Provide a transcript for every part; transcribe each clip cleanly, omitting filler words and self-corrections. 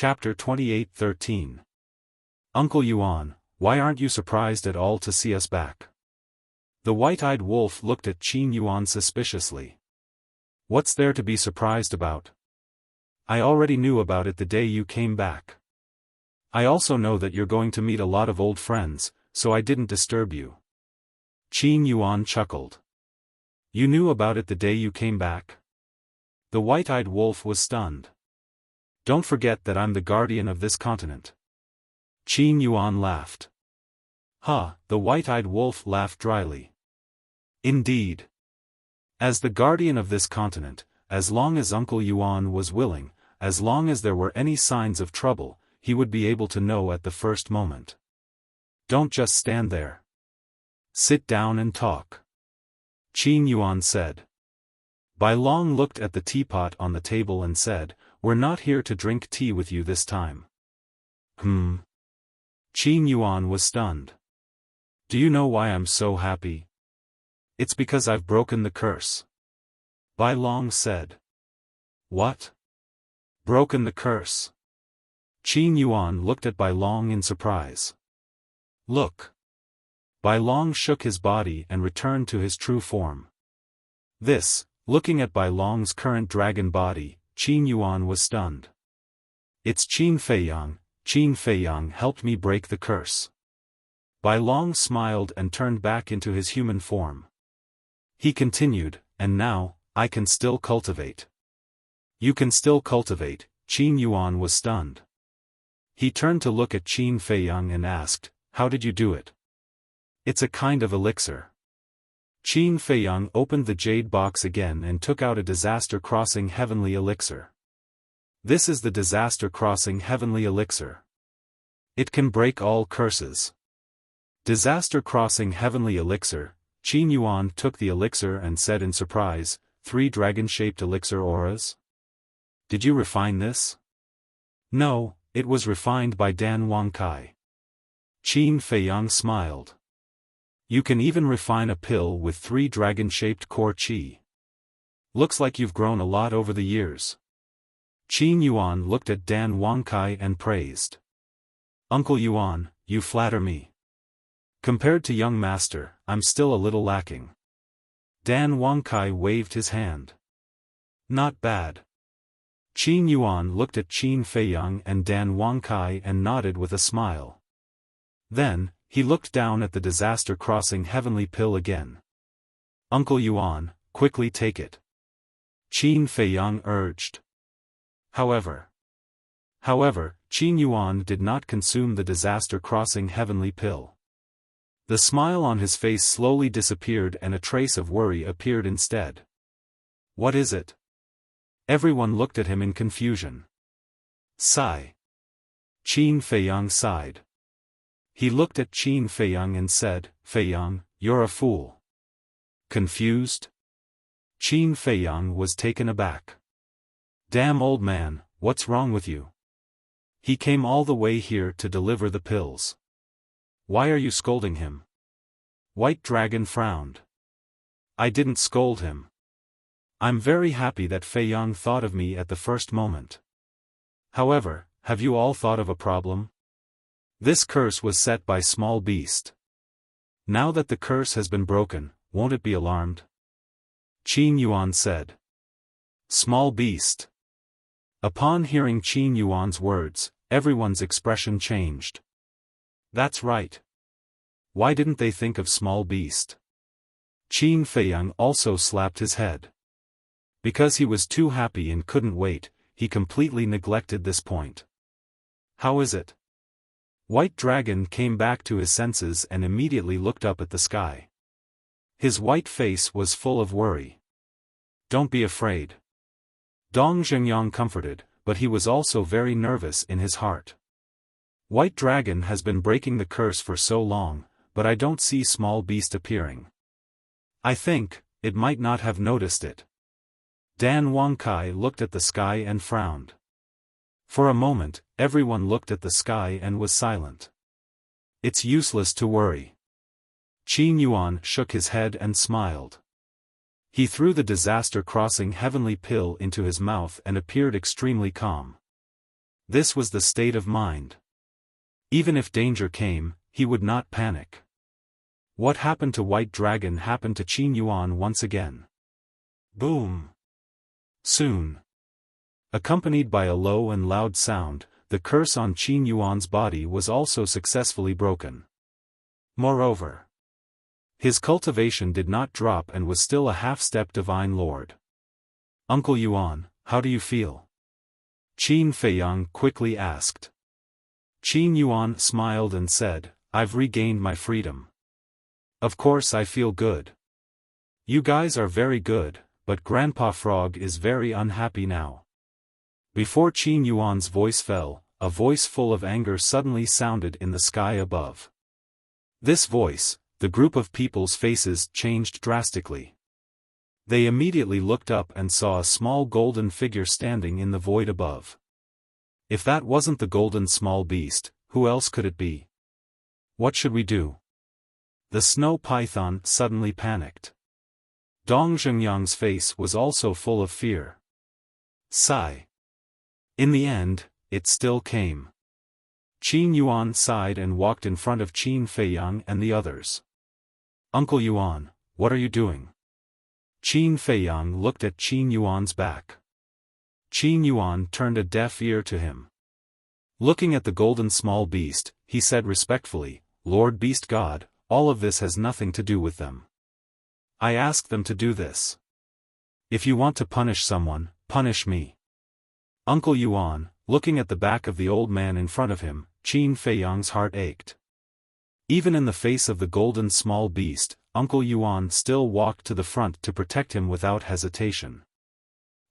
Chapter 28:13. Uncle Yuan, why aren't you surprised at all to see us back? The white-eyed wolf looked at Qin Yuan suspiciously. What's there to be surprised about? I already knew about it the day you came back. I also know that you're going to meet a lot of old friends, so I didn't disturb you. Qin Yuan chuckled. You knew about it the day you came back? The white-eyed wolf was stunned. Don't forget that I'm the guardian of this continent. Qin Yuan laughed. Ha, the white-eyed wolf laughed dryly. Indeed. As the guardian of this continent, as long as Uncle Yuan was willing, as long as there were any signs of trouble, he would be able to know at the first moment. Don't just stand there. Sit down and talk. Qin Yuan said. Bai Long looked at the teapot on the table and said, We're not here to drink tea with you this time. Qin Yuan was stunned. Do you know why I'm so happy? It's because I've broken the curse. Bai Long said. What? Broken the curse? Qin Yuan looked at Bai Long in surprise. Look. Bai Long shook his body and returned to his true form. Looking at Bai Long's current dragon body, Qin Yuan was stunned. It's Qin Feiyang. Qin Feiyang helped me break the curse. Bai Long smiled and turned back into his human form. He continued, and now, I can still cultivate. You can still cultivate. Qin Yuan was stunned. He turned to look at Qin Feiyang and asked, How did you do it? It's a kind of elixir. Qin Feiyang opened the jade box again and took out a disaster-crossing heavenly elixir. This is the disaster-crossing heavenly elixir. It can break all curses. Disaster-crossing heavenly elixir. Qin Yuan took the elixir and said in surprise, 3 dragon-shaped elixir auras? Did you refine this? No, it was refined by Dan Wangkai. Qin Feiyang smiled. You can even refine a pill with 3 dragon-shaped core qi. Looks like you've grown a lot over the years. Qin Yuan looked at Dan Wangkai and praised. Uncle Yuan, you flatter me. Compared to young master, I'm still a little lacking. Dan Wangkai waved his hand. Not bad. Qin Yuan looked at Qin Feiyang and Dan Wangkai and nodded with a smile. Then, he looked down at the disaster-crossing heavenly pill again. Uncle Yuan, quickly take it. Qin Feiyang urged. However, Qin Yuan did not consume the disaster-crossing heavenly pill. The smile on his face slowly disappeared and a trace of worry appeared instead. What is it? Everyone looked at him in confusion. Sigh. Qin Feiyang sighed. He looked at Qin Feiyang and said, Feiyang, you're a fool. Confused? Qin Feiyang was taken aback. Damn old man, what's wrong with you? He came all the way here to deliver the pills. Why are you scolding him? White Dragon frowned. I didn't scold him. I'm very happy that Feiyang thought of me at the first moment. However, have you all thought of a problem? This curse was set by small beast. Now that the curse has been broken, won't it be alarmed? Qin Yuan said. Small beast. Upon hearing Qin Yuan's words, everyone's expression changed. That's right. Why didn't they think of small beast? Qin Feiyang also slapped his head. Because he was too happy and couldn't wait, he completely neglected this point. How is it? White Dragon came back to his senses and immediately looked up at the sky. His white face was full of worry. Don't be afraid. Dong Zhengyang comforted, but he was also very nervous in his heart. White Dragon has been breaking the curse for so long, but I don't see small beast appearing. I think, it might not have noticed it. Dan Wangkai looked at the sky and frowned. For a moment, everyone looked at the sky and was silent. It's useless to worry. Qin Yuan shook his head and smiled. He threw the disaster-crossing heavenly pill into his mouth and appeared extremely calm. This was the state of mind. Even if danger came, he would not panic. What happened to White Dragon happened to Qin Yuan once again. Boom! Soon. Accompanied by a low and loud sound, the curse on Qin Yuan's body was also successfully broken. Moreover, his cultivation did not drop and was still a half-step divine lord. Uncle Yuan, how do you feel? Qin Feiyang quickly asked. Qin Yuan smiled and said, I've regained my freedom. Of course I feel good. You guys are very good, but Grandpa Frog is very unhappy now. Before Qin Yuan's voice fell, a voice full of anger suddenly sounded in the sky above. This voice, the group of people's faces changed drastically. They immediately looked up and saw a small golden figure standing in the void above. If that wasn't the golden small beast, who else could it be? What should we do? The snow python suddenly panicked. Dong Zhengyang's face was also full of fear. Sigh. In the end, it still came. Qin Yuan sighed and walked in front of Qin Feiyang and the others. Uncle Yuan, what are you doing? Qin Feiyang looked at Qin Yuan's back. Qin Yuan turned a deaf ear to him. Looking at the golden small beast, he said respectfully, Lord Beast God, all of this has nothing to do with them. I asked them to do this. If you want to punish someone, punish me. Uncle Yuan, looking at the back of the old man in front of him, Qin Feiyang's heart ached. Even in the face of the golden small beast, Uncle Yuan still walked to the front to protect him without hesitation.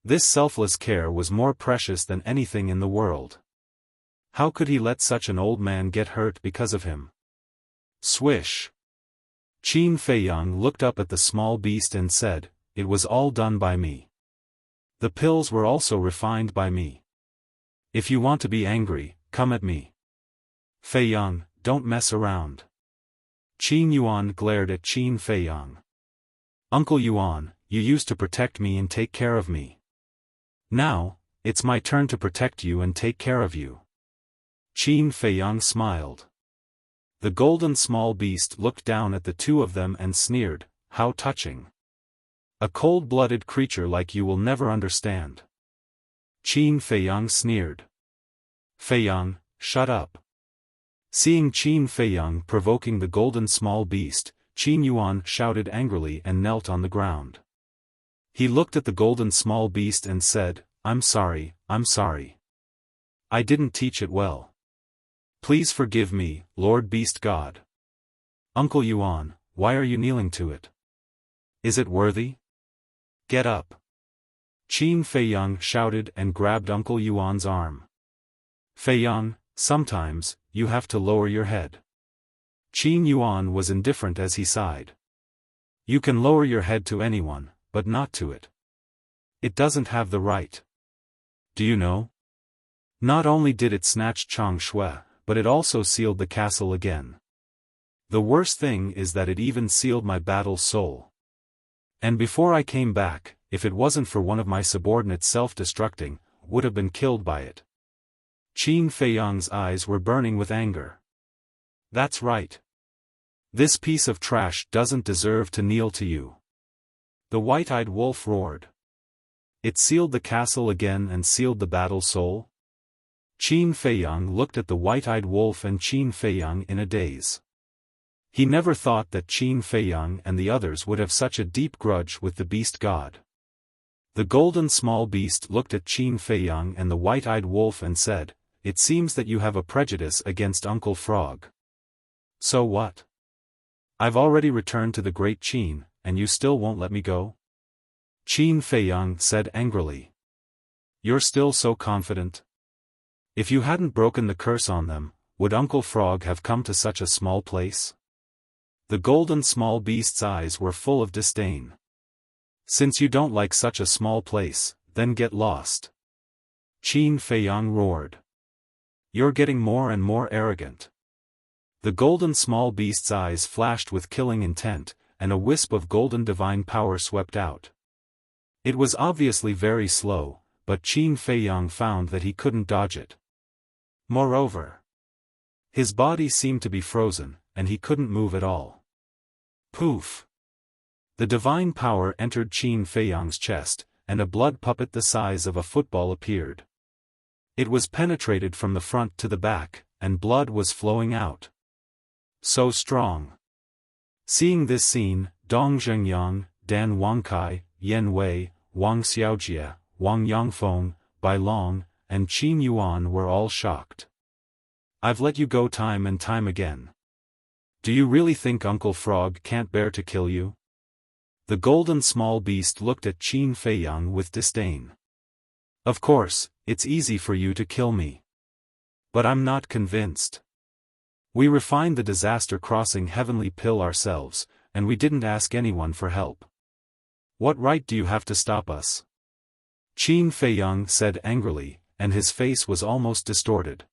This selfless care was more precious than anything in the world. How could he let such an old man get hurt because of him? Swish! Qin Feiyang looked up at the small beast and said, It was all done by me. The pills were also refined by me. If you want to be angry, come at me. Feiyang, don't mess around. Qin Yuan glared at Qin Feiyang. Uncle Yuan, you used to protect me and take care of me. Now, it's my turn to protect you and take care of you. Qin Feiyang smiled. The golden small beast looked down at the two of them and sneered, How touching. A cold-blooded creature like you will never understand. Qin Feiyang sneered. Feiyang, shut up. Seeing Qin Feiyang provoking the golden small beast, Qin Yuan shouted angrily and knelt on the ground. He looked at the golden small beast and said, I'm sorry, I'm sorry. I didn't teach it well. Please forgive me, Lord Beast God. Uncle Yuan, why are you kneeling to it? Is it worthy? Get up. Qin Feiyang shouted and grabbed Uncle Yuan's arm. Feiyang, sometimes, you have to lower your head. Qin Yuan was indifferent as he sighed. You can lower your head to anyone, but not to it. It doesn't have the right. Do you know? Not only did it snatch Chang Shui, but it also sealed the castle again. The worst thing is that it even sealed my battle soul. And before I came back, if it wasn't for one of my subordinates self-destructing, would have been killed by it. Qin Feiyang's eyes were burning with anger. That's right. This piece of trash doesn't deserve to kneel to you. The white-eyed wolf roared. It sealed the castle again and sealed the battle soul? Qin Feiyang looked at the white-eyed wolf and Qin Feiyang in a daze. He never thought that Qin Feiyang and the others would have such a deep grudge with the beast god. The golden small beast looked at Qin Feiyang and the white-eyed wolf and said, It seems that you have a prejudice against Uncle Frog. So what? I've already returned to the great Qin, and you still won't let me go? Qin Feiyang said angrily. You're still so confident? If you hadn't broken the curse on them, would Uncle Frog have come to such a small place? The golden small beast's eyes were full of disdain. Since you don't like such a small place, then get lost. Qin Feiyang roared. You're getting more and more arrogant. The golden small beast's eyes flashed with killing intent, and a wisp of golden divine power swept out. It was obviously very slow, but Qin Feiyang found that he couldn't dodge it. Moreover, his body seemed to be frozen, and he couldn't move at all. Poof! The divine power entered Qin Feiyang's chest, and a blood puppet the size of a football appeared. It was penetrated from the front to the back, and blood was flowing out. So strong. Seeing this scene, Dong Zhengyang, Dan Wangkai, Yan Wei, Wang Xiaojie, Wang Yangfeng, Bai Long, and Qin Yuan were all shocked. I've let you go time and time again. Do you really think Uncle Frog can't bear to kill you? The golden small beast looked at Qin Feiyang with disdain. Of course, it's easy for you to kill me. But I'm not convinced. We refined the disaster crossing heavenly pill ourselves, and we didn't ask anyone for help. What right do you have to stop us? Qin Feiyang said angrily, and his face was almost distorted.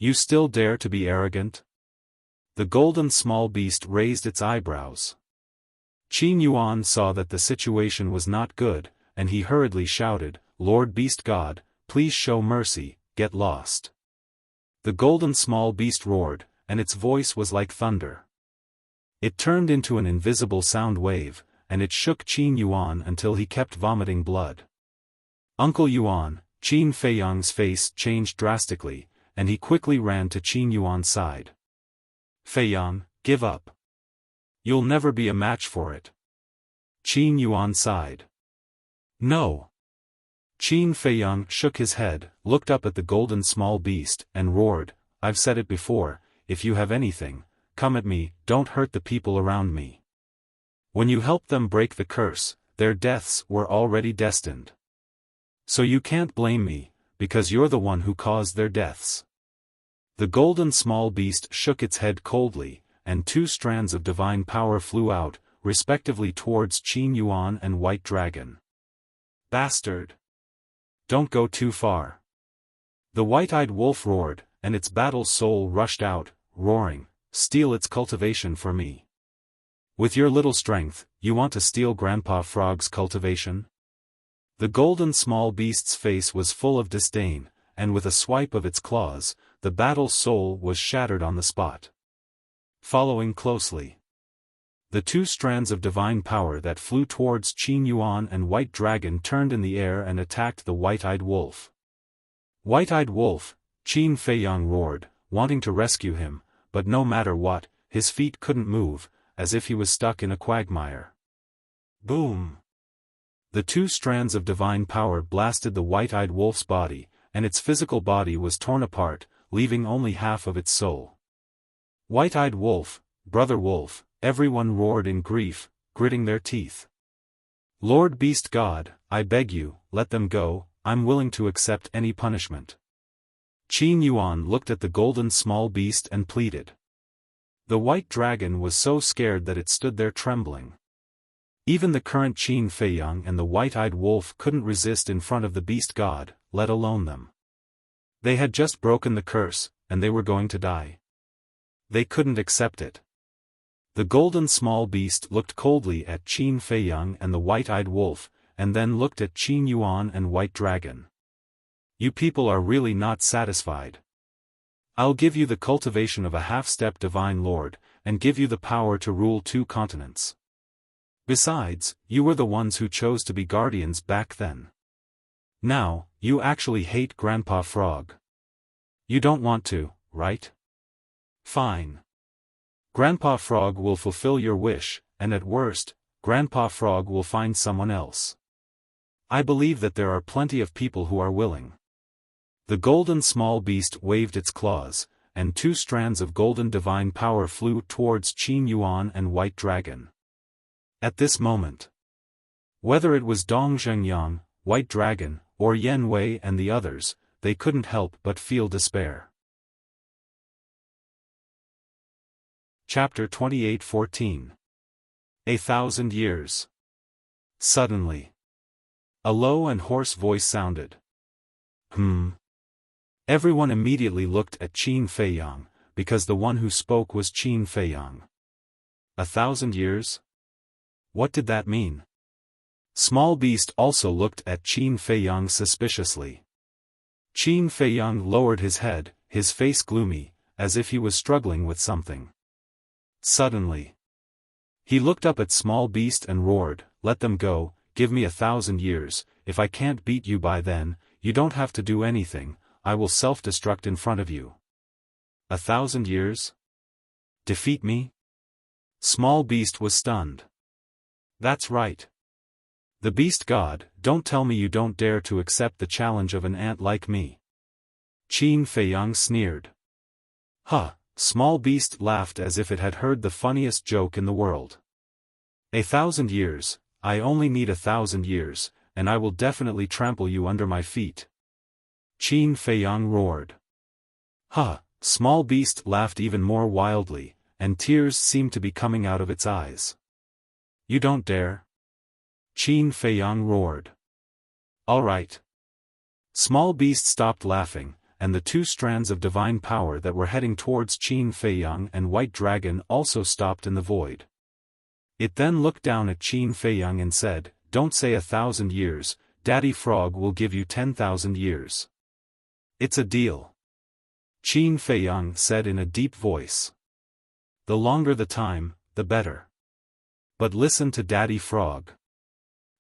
You still dare to be arrogant? The golden small beast raised its eyebrows. Qin Yuan saw that the situation was not good, and he hurriedly shouted, Lord Beast God, please show mercy, get lost. The golden small beast roared, and its voice was like thunder. It turned into an invisible sound wave, and it shook Qin Yuan until he kept vomiting blood. Uncle Yuan, Qin Feiyang's face changed drastically, and he quickly ran to Qin Yuan's side. Feiyang, give up. You'll never be a match for it. Qin Yuan sighed. No. Qin Feiyang shook his head, looked up at the golden small beast, and roared, I've said it before, if you have anything, come at me, don't hurt the people around me. When you helped them break the curse, their deaths were already destined. So you can't blame me, because you're the one who caused their deaths. The golden small beast shook its head coldly, and two strands of divine power flew out, respectively towards Qin Yuan and White Dragon. Bastard! Don't go too far. The white-eyed wolf roared, and its battle soul rushed out, roaring, steal its cultivation for me. With your little strength, you want to steal Grandpa Frog's cultivation? The golden small beast's face was full of disdain, and with a swipe of its claws, the battle soul was shattered on the spot. Following closely, the two strands of divine power that flew towards Qin Yuan and White Dragon turned in the air and attacked the white-eyed wolf. White-eyed wolf, Qin Feiyang roared, wanting to rescue him, but no matter what, his feet couldn't move, as if he was stuck in a quagmire. Boom! The two strands of divine power blasted the white-eyed wolf's body, and its physical body was torn apart, leaving only half of its soul. White-eyed wolf, brother wolf, everyone roared in grief, gritting their teeth. Lord Beast God, I beg you, let them go, I'm willing to accept any punishment. Qin Yuan looked at the golden small beast and pleaded. The white dragon was so scared that it stood there trembling. Even the current Qin Feiyang and the white-eyed wolf couldn't resist in front of the beast god, let alone them. They had just broken the curse, and they were going to die. They couldn't accept it. The golden small beast looked coldly at Qin Feiyang and the white-eyed wolf, and then looked at Qin Yuan and White Dragon. You people are really not satisfied. I'll give you the cultivation of a half-step divine lord, and give you the power to rule 2 continents. Besides, you were the ones who chose to be guardians back then. Now, you actually hate Grandpa Frog. You don't want to, right? Fine. Grandpa Frog will fulfill your wish, and at worst, Grandpa Frog will find someone else. I believe that there are plenty of people who are willing. The golden small beast waved its claws, and 2 strands of golden divine power flew towards Qin Yuan and White Dragon. At this moment, whether it was Dong Zhengyang, White Dragon, or Yan Wei and the others, they couldn't help but feel despair. Chapter 28:14. 1,000 years. Suddenly, a low and hoarse voice sounded. Everyone immediately looked at Qin Feiyang, because the one who spoke was Qin Feiyang. 1,000 years? What did that mean? Small Beast also looked at Qin Feiyang suspiciously. Qin Feiyang lowered his head, his face gloomy, as if he was struggling with something. Suddenly, he looked up at Small Beast and roared, "Let them go, give me 1,000 years, if I can't beat you by then, you don't have to do anything, I will self-destruct in front of you." 1,000 years? Defeat me? Small Beast was stunned. That's right. The Beast God, don't tell me you don't dare to accept the challenge of an ant like me. Qin Feiyang sneered. Huh, Small Beast laughed as if it had heard the funniest joke in the world. 1,000 years, I only need 1,000 years, and I will definitely trample you under my feet. Qin Feiyang roared. Huh, Small Beast laughed even more wildly, and tears seemed to be coming out of its eyes. You don't dare? Qin Feiyang roared. All right. Small Beast stopped laughing, and the two strands of divine power that were heading towards Qin Feiyang and White Dragon also stopped in the void. It then looked down at Qin Feiyang and said, "Don't say 1,000 years, Daddy Frog will give you 10,000 years. It's a deal." Qin Feiyang said in a deep voice. The longer the time, the better. But listen to Daddy Frog.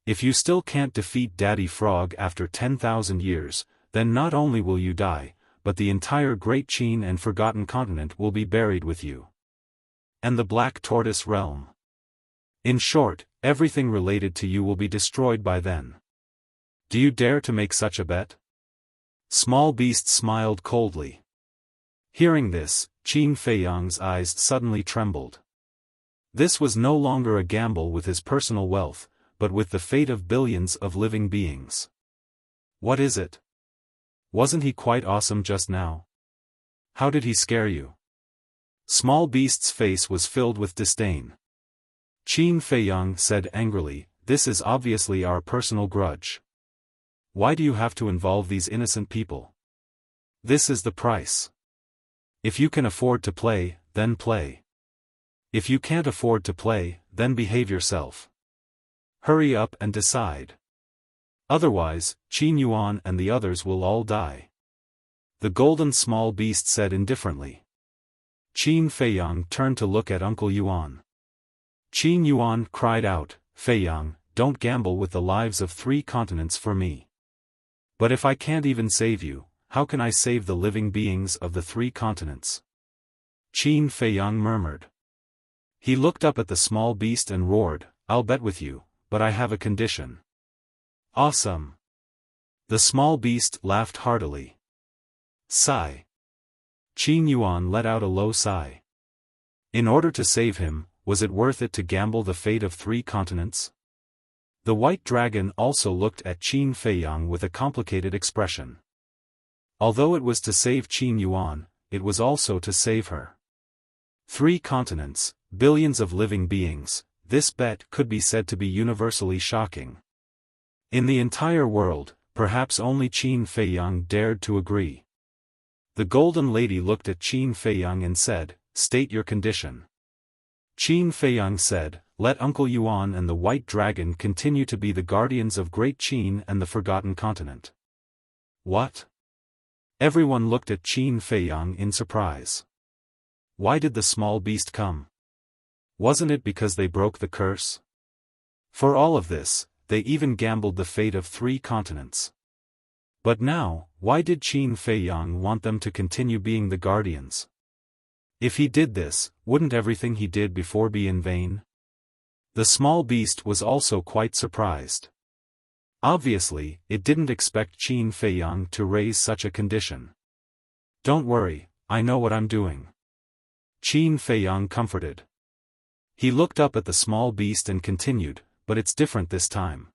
If you still can't defeat Daddy Frog after 10,000 years, then not only will you die, but the entire Great Qin and Forgotten Continent will be buried with you. And the Black Tortoise Realm. In short, everything related to you will be destroyed by then. Do you dare to make such a bet? Small Beast smiled coldly. Hearing this, Qin Feiyang's eyes suddenly trembled. This was no longer a gamble with his personal wealth, but with the fate of billions of living beings. What is it? Wasn't he quite awesome just now? How did he scare you? Small Beast's face was filled with disdain. Qin Feiyang said angrily, "This is obviously our personal grudge. Why do you have to involve these innocent people? This is the price. If you can afford to play, then play. If you can't afford to play, then behave yourself. Hurry up and decide. Otherwise, Qin Yuan and the others will all die." The golden Small Beast said indifferently. Qin Feiyang turned to look at Uncle Yuan. Qin Yuan cried out, "Feiyang, don't gamble with the lives of 3 continents for me. But if I can't even save you, how can I save the living beings of the 3 continents?" Qin Feiyang murmured. He looked up at the Small Beast and roared, "I'll bet with you, but I have a condition." Awesome. The Small Beast laughed heartily. Sigh. Qin Yuan let out a low sigh. In order to save him, was it worth it to gamble the fate of 3 continents? The White Dragon also looked at Qin Feiyang with a complicated expression. Although it was to save Qin Yuan, it was also to save her. 3 continents, billions of living beings, this bet could be said to be universally shocking. In the entire world, perhaps only Qin Feiyang dared to agree. The Golden Lady looked at Qin Feiyang and said, "State your condition." Qin Feiyang said, "Let Uncle Yuan and the White Dragon continue to be the guardians of Great Qin and the Forgotten Continent." What? Everyone looked at Qin Feiyang in surprise. Why did the Small Beast come? Wasn't it because they broke the curse? For all of this, they even gambled the fate of 3 continents. But now, why did Qin Feiyang want them to continue being the guardians? If he did this, wouldn't everything he did before be in vain? The Small Beast was also quite surprised. Obviously, it didn't expect Qin Feiyang to raise such a condition. "Don't worry, I know what I'm doing." Qin Feiyang comforted. He looked up at the Small Beast and continued, "But it's different this time.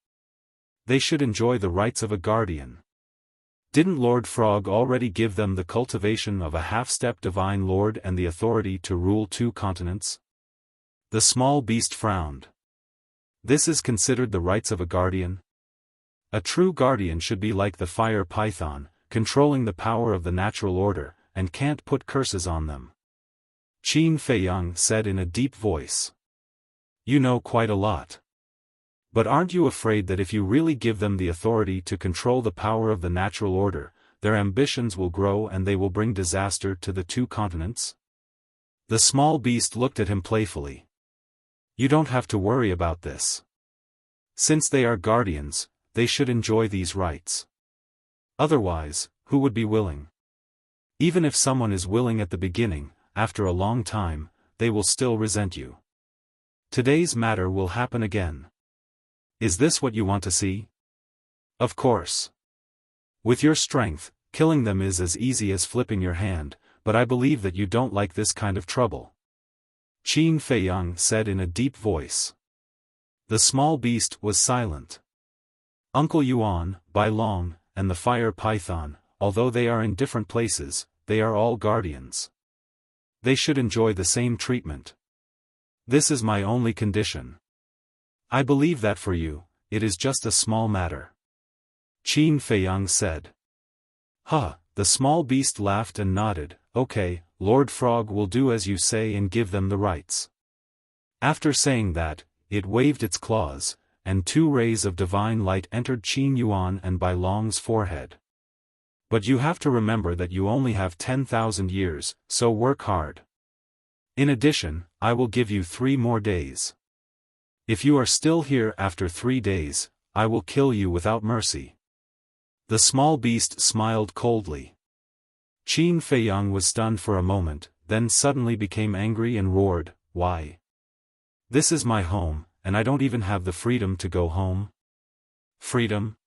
They should enjoy the rights of a guardian. Didn't Lord Frog already give them the cultivation of a half-step divine lord and the authority to rule 2 continents? The Small Beast frowned. This is considered the rights of a guardian? A true guardian should be like the fire python, controlling the power of the natural order, and can't put curses on them. Qin Feiyang said in a deep voice. You know quite a lot. But aren't you afraid that if you really give them the authority to control the power of the natural order, their ambitions will grow and they will bring disaster to the two continents? The small beast looked at him playfully. You don't have to worry about this. Since they are guardians, they should enjoy these rights. Otherwise, who would be willing? Even if someone is willing at the beginning, after a long time, they will still resent you. Today's matter will happen again. Is this what you want to see? Of course. With your strength, killing them is as easy as flipping your hand, but I believe that you don't like this kind of trouble. Qin Feiyang said in a deep voice. The small beast was silent. Uncle Yuan, Bai Long, and the fire python, although they are in different places, they are all guardians. They should enjoy the same treatment. This is my only condition. I believe that for you, it is just a small matter. Qin Feiyang said. The small beast laughed and nodded. Okay, Lord Frog will do as you say and give them the rights. After saying that, it waved its claws, and 2 rays of divine light entered Qin Yuan and Bai Long's forehead. But you have to remember that you only have 10,000 years, so work hard. In addition, I will give you 3 more days. If you are still here after 3 days, I will kill you without mercy. The small beast smiled coldly. Qin Feiyang was stunned for a moment, then suddenly became angry and roared, Why? This is my home, and I don't even have the freedom to go home. Freedom?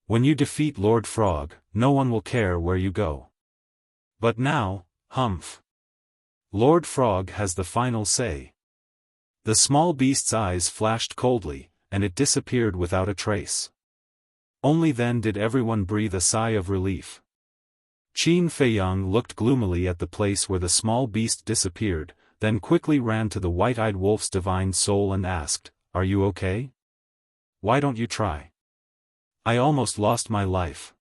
When you defeat Lord Frog, no one will care where you go. But now, humph. Lord Frog has the final say. The small beast's eyes flashed coldly, and it disappeared without a trace. Only then did everyone breathe a sigh of relief. Qin Feiyang looked gloomily at the place where the small beast disappeared, then quickly ran to the white-eyed wolf's divine soul and asked, Are you okay? Why don't you try? I almost lost my life.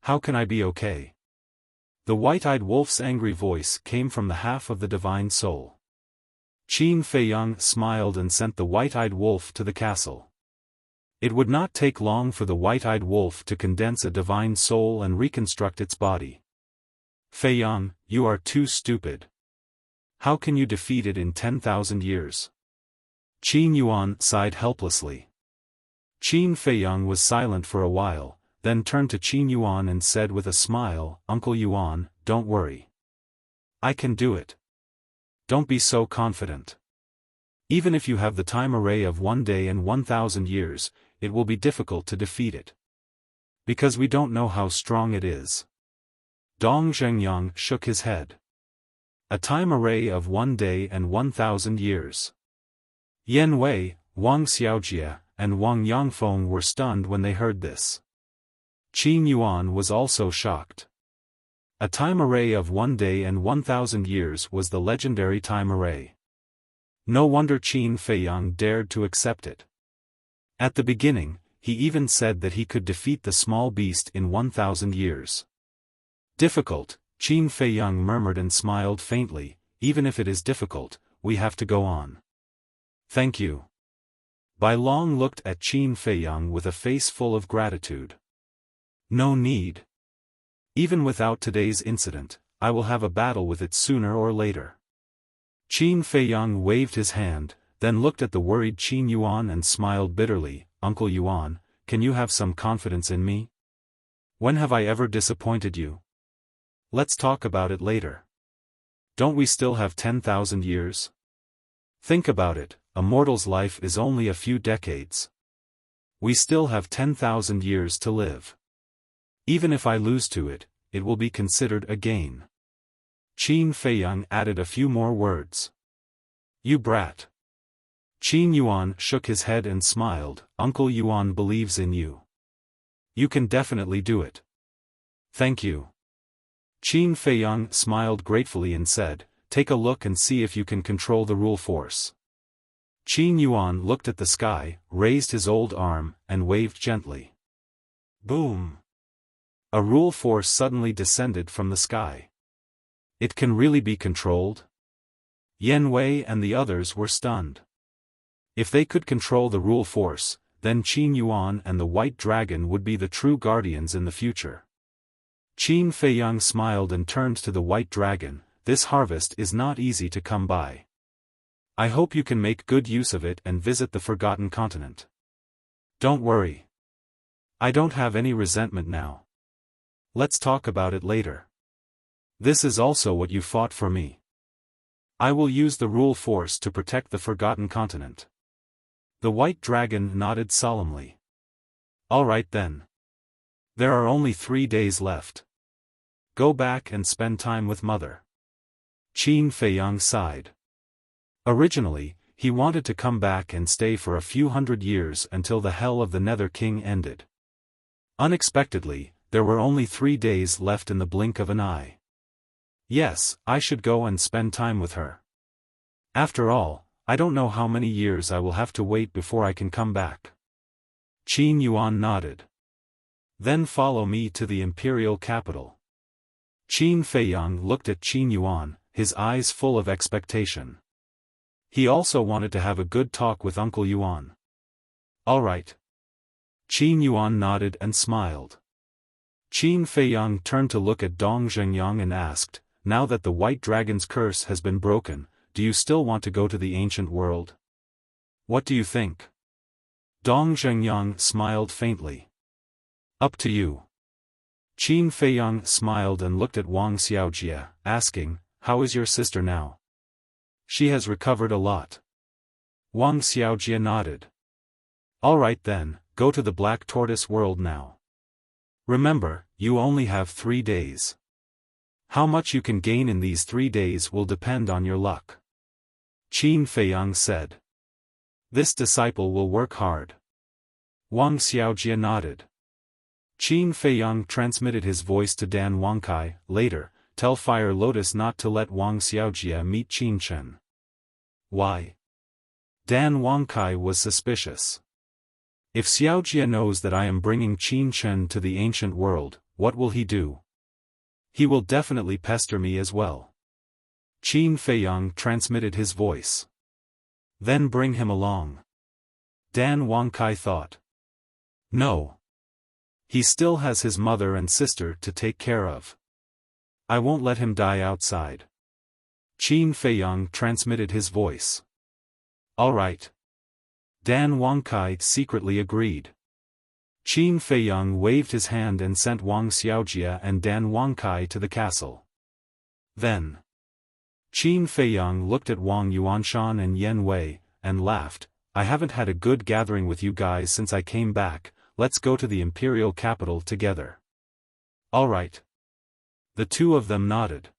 How can I be okay? The white-eyed wolf's angry voice came from the half of the divine soul. Qin Feiyang smiled and sent the white-eyed wolf to the castle. It would not take long for the white-eyed wolf to condense a divine soul and reconstruct its body. Feiyang, you are too stupid. How can you defeat it in 10,000 years? Qin Yuan sighed helplessly. Qin Feiyang was silent for a while, then turned to Qin Yuan and said with a smile, Uncle Yuan, don't worry. I can do it. Don't be so confident. Even if you have the time array of 1 day and 1,000 years, it will be difficult to defeat it. Because we don't know how strong it is. Dong Zhengyang shook his head. A time array of 1 day and 1,000 years. Yan Wei, Wang Xiaojie, and Wang Yangfeng were stunned when they heard this. Qin Yuan was also shocked. A time array of 1 day and 1,000 years was the legendary time array. No wonder Qin Feiyang dared to accept it. At the beginning, he even said that he could defeat the small beast in 1,000 years. Difficult, Qin Feiyang murmured and smiled faintly, even if it is difficult, we have to go on. Thank you. Bai Long looked at Qin Feiyang with a face full of gratitude. No need. Even without today's incident, I will have a battle with it sooner or later. Qin Feiyang waved his hand, then looked at the worried Qin Yuan and smiled bitterly, Uncle Yuan, can you have some confidence in me? When have I ever disappointed you? Let's talk about it later. Don't we still have 10,000 years? Think about it, a mortal's life is only a few decades. We still have 10,000 years to live. Even if I lose to it, it will be considered a gain. Qin Feiyang added a few more words. You brat. Qin Yuan shook his head and smiled, Uncle Yuan believes in you. You can definitely do it. Thank you. Qin Feiyang smiled gratefully and said, take a look and see if you can control the rule force. Qin Yuan looked at the sky, raised his old arm, and waved gently. Boom! A rule force suddenly descended from the sky. It can really be controlled? Yan Wei and the others were stunned. If they could control the rule force, then Qin Yuan and the White Dragon would be the true guardians in the future. Qin Feiyang smiled and turned to the white dragon. This harvest is not easy to come by. I hope you can make good use of it and visit the Forgotten Continent. Don't worry. I don't have any resentment now. Let's talk about it later. This is also what you fought for me. I will use the rule force to protect the Forgotten Continent. The white dragon nodded solemnly. All right then. There are only 3 days left. Go back and spend time with Mother. Qin Feiyang sighed. Originally, he wanted to come back and stay for a few hundred years until the hell of the Nether King ended. Unexpectedly, there were only 3 days left in the blink of an eye. Yes, I should go and spend time with her. After all, I don't know how many years I will have to wait before I can come back. Qin Yuan nodded. Then follow me to the imperial capital. Qin Feiyang looked at Qin Yuan, his eyes full of expectation. He also wanted to have a good talk with Uncle Yuan. All right. Qin Yuan nodded and smiled. Qin Feiyang turned to look at Dong Zhengyang and asked, now that the white dragon's curse has been broken, do you still want to go to the ancient world? What do you think? Dong Zhengyang smiled faintly. Up to you. Qin Feiyang smiled and looked at Wang Xiaojie, asking, how is your sister now? She has recovered a lot. Wang Xiaojie nodded. All right then, go to the Black Tortoise world now. Remember, you only have 3 days. How much you can gain in these 3 days will depend on your luck. Qin Feiyang said. This disciple will work hard. Wang Xiaojie nodded. Qin Feiyang transmitted his voice to Dan Wangkai. Later, tell Fire Lotus not to let Wang Xiaojie meet Qin Chen. Why? Dan Wangkai was suspicious. If Xiaojie knows that I am bringing Qin Chen to the ancient world, what will he do? He will definitely pester me as well. Qin Feiyang transmitted his voice. Then bring him along. Dan Wangkai thought. No. He still has his mother and sister to take care of. I won't let him die outside. Qin Feiyang transmitted his voice. All right. Dan Wangkai secretly agreed. Qin Feiyang waved his hand and sent Wang Xiaojie and Dan Wangkai to the castle. Then, Qin Feiyang looked at Wang Yuanshan and Yen Wei, and laughed, I haven't had a good gathering with you guys since I came back, let's go to the imperial capital together. All right. The two of them nodded.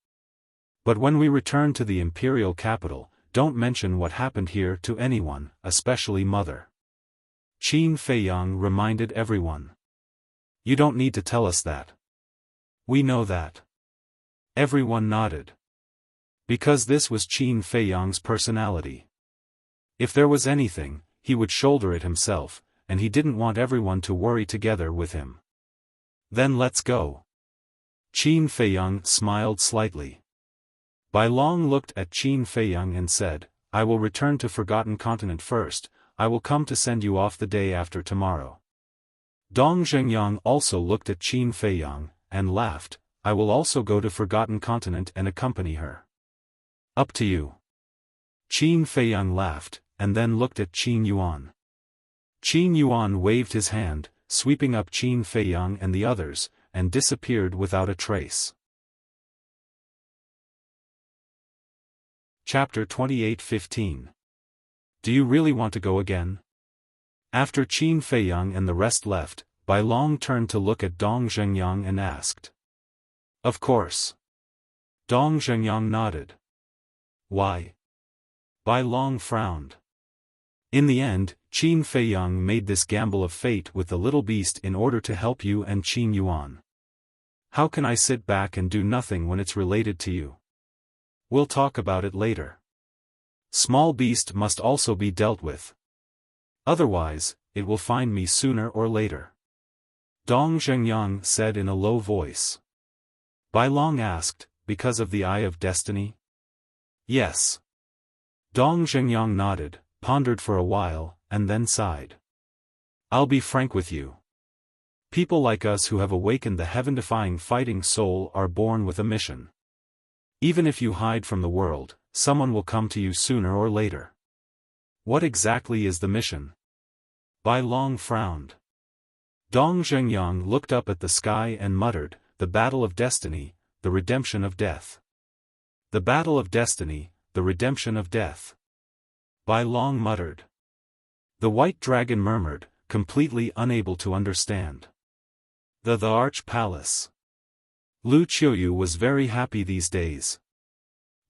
But when we return to the imperial capital, don't mention what happened here to anyone, especially Mother. Qin Feiyang reminded everyone. You don't need to tell us that. We know that. Everyone nodded. Because this was Qin Feiyang's personality. If there was anything, he would shoulder it himself, and he didn't want everyone to worry together with him. Then let's go. Qin Feiyang smiled slightly. Bai Long looked at Qin Feiyang and said, I will return to Forgotten Continent first, I will come to send you off the day after tomorrow. Dong Zhengyang also looked at Qin Feiyang, and laughed, I will also go to Forgotten Continent and accompany her. Up to you. Qin Feiyang laughed, and then looked at Qin Yuan. Qin Yuan waved his hand, sweeping up Qin Feiyang and the others, and disappeared without a trace. Chapter 28:15. Do you really want to go again? After Qin Feiyang and the rest left, Bai Long turned to look at Dong Zhengyang and asked. Of course. Dong Zhengyang nodded. Why? Bai Long frowned. In the end, Qin Feiyang made this gamble of fate with the little beast in order to help you and Qin Yuan. How can I sit back and do nothing when it's related to you? We'll talk about it later. Small beast must also be dealt with. Otherwise, it will find me sooner or later. Dong Zhengyang said in a low voice. Bai Long asked, because of the Eye of Destiny? Yes. Dong Zhengyang nodded, pondered for a while, and then sighed. I'll be frank with you. People like us who have awakened the heaven-defying fighting soul are born with a mission. Even if you hide from the world, someone will come to you sooner or later. What exactly is the mission? Bai Long frowned. Dong Zhengyang looked up at the sky and muttered, the battle of destiny, the redemption of death. The battle of destiny, the redemption of death. Bai Long muttered. The white dragon murmured, completely unable to understand. The Arch Palace. Lu Qiuyu was very happy these days.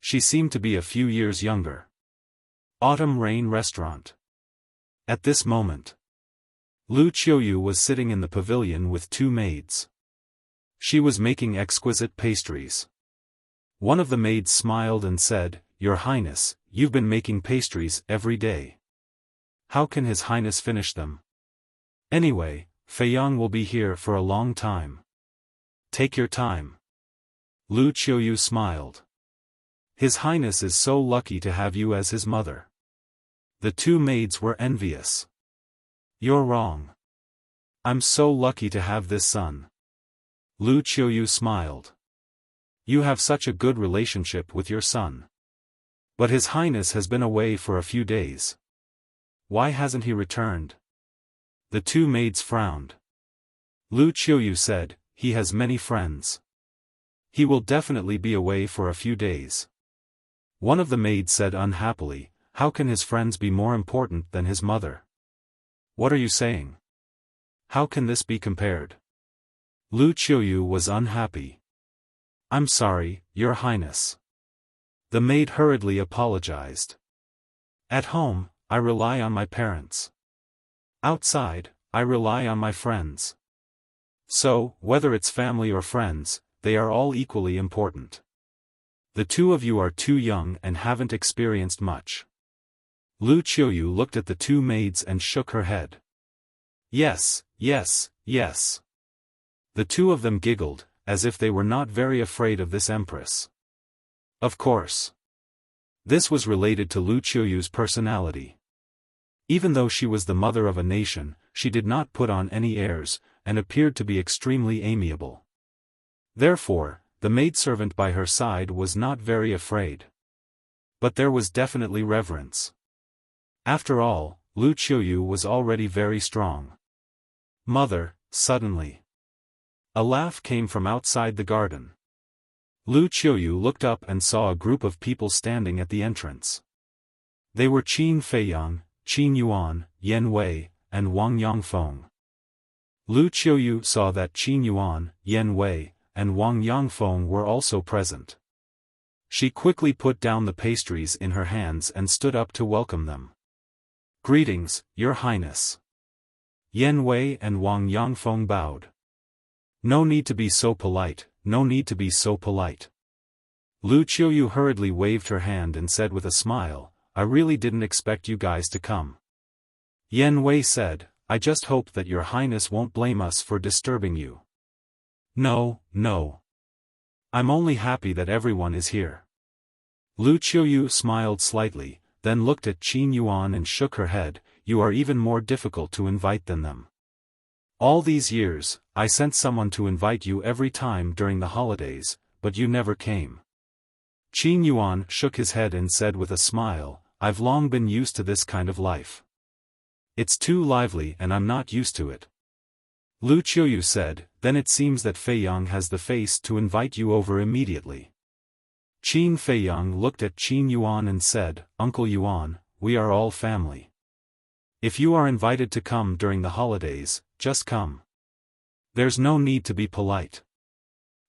She seemed to be a few years younger. Autumn Rain Restaurant. At this moment, Lu Qiuyu was sitting in the pavilion with two maids. She was making exquisite pastries. One of the maids smiled and said, Your Highness, you've been making pastries every day. How can His Highness finish them? Anyway, Feiyang will be here for a long time. Take your time. Lu Qiuyu smiled. His Highness is so lucky to have you as his mother. The two maids were envious. You're wrong. I'm so lucky to have this son. Lu Qiuyu smiled. You have such a good relationship with your son. But His Highness has been away for a few days. Why hasn't he returned? The two maids frowned. Lu Qiuyu said, He has many friends. He will definitely be away for a few days. One of the maids said unhappily, How can his friends be more important than his mother? What are you saying? How can this be compared? Lu Qiuyu was unhappy. I'm sorry, Your Highness. The maid hurriedly apologized. At home, I rely on my parents. Outside, I rely on my friends. So, whether it's family or friends, they are all equally important. The two of you are too young and haven't experienced much. Lu Qiuyu looked at the two maids and shook her head. Yes, yes, yes. The two of them giggled, as if they were not very afraid of this empress. Of course. This was related to Lu Qiuyu's personality. Even though she was the mother of a nation, she did not put on any airs, and appeared to be extremely amiable. Therefore, the maidservant by her side was not very afraid. But there was definitely reverence. After all, Lu Qiuyu was already very strong. Mother, suddenly. A laugh came from outside the garden. Lu Qiuyu looked up and saw a group of people standing at the entrance. They were Qin Feiyang, Qin Yuan, Yan Wei, and Wang Yangfeng. Lu Qiuyu saw that Qin Yuan, Yan Wei, and Wang Yangfeng were also present. She quickly put down the pastries in her hands and stood up to welcome them. Greetings, Your Highness. Yan Wei and Wang Yangfeng bowed. No need to be so polite, no need to be so polite. Lu Qiuyu hurriedly waved her hand and said with a smile, I really didn't expect you guys to come. Yan Wei said, I just hope that Your Highness won't blame us for disturbing you. No, no. I'm only happy that everyone is here. Lu Qiuyu smiled slightly, then looked at Qin Yuan and shook her head, You are even more difficult to invite than them. All these years, I sent someone to invite you every time during the holidays, but you never came. Qin Yuan shook his head and said with a smile, I've long been used to this kind of life. It's too lively and I'm not used to it. Lu Qiuyu said, Then it seems that Feiyang has the face to invite you over immediately. Qin Feiyang looked at Qin Yuan and said, Uncle Yuan, we are all family. If you are invited to come during the holidays, just come. There's no need to be polite.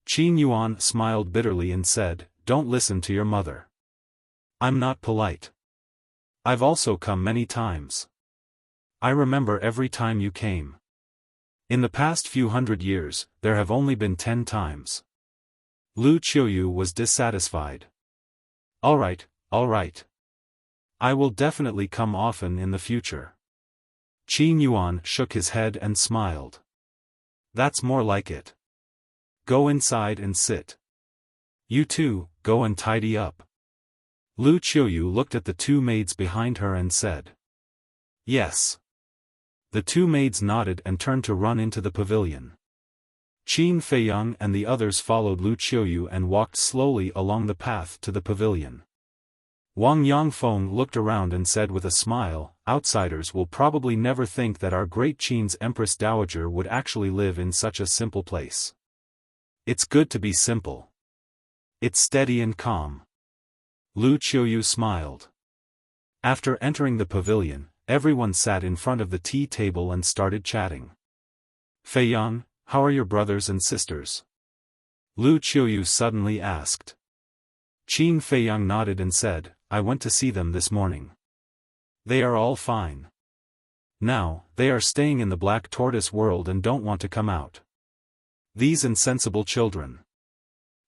Qin Yuan smiled bitterly and said, Don't listen to your mother. I'm not polite. I've also come many times. I remember every time you came. In the past few hundred years, there have only been 10 times. Lu Qiuyu was dissatisfied. All right. I will definitely come often in the future. Qin Yuan shook his head and smiled. That's more like it. Go inside and sit. You two, go and tidy up. Lu Qiuyu looked at the two maids behind her and said. Yes. The two maids nodded and turned to run into the pavilion. Qin Feiyang and the others followed Lu Qiuyu and walked slowly along the path to the pavilion. Wang Yangfeng looked around and said with a smile, "Outsiders will probably never think that our great Qin's Empress Dowager would actually live in such a simple place. It's good to be simple. It's steady and calm." Lu Qiuyu smiled. After entering the pavilion, everyone sat in front of the tea table and started chatting. "Feiyang, how are your brothers and sisters?" Lu Qiuyu suddenly asked. Qin Feiyang nodded and said, "I went to see them this morning. They are all fine. Now, they are staying in the Black Tortoise world and don't want to come out. These insensible children."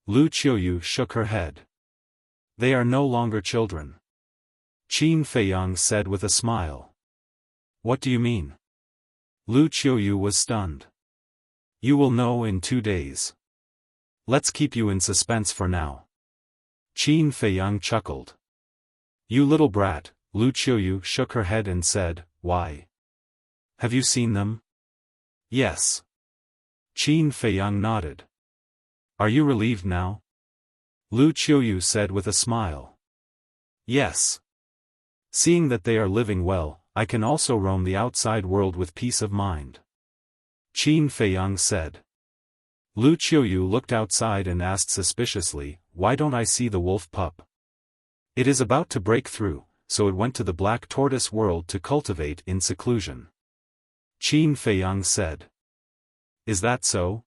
Lu Qiuyu shook her head. "They are no longer children," Qin Feiyang said with a smile. "What do you mean?" Lu Qiuyu was stunned. "You will know in 2 days. Let's keep you in suspense for now." Qin Feiyang chuckled. "You little brat," Lu Qiuyu shook her head and said, "Why? Have you seen them?" "Yes." Qin Feiyang nodded. "Are you relieved now?" Lu Qiuyu said with a smile. "Yes. Seeing that they are living well, I can also roam the outside world with peace of mind," Qin Feiyang said. Lu Qiuyu looked outside and asked suspiciously, "Why don't I see the wolf pup? It is about to break through, so it went to the Black Tortoise world to cultivate in seclusion." Qin Feiyang said. "Is that so?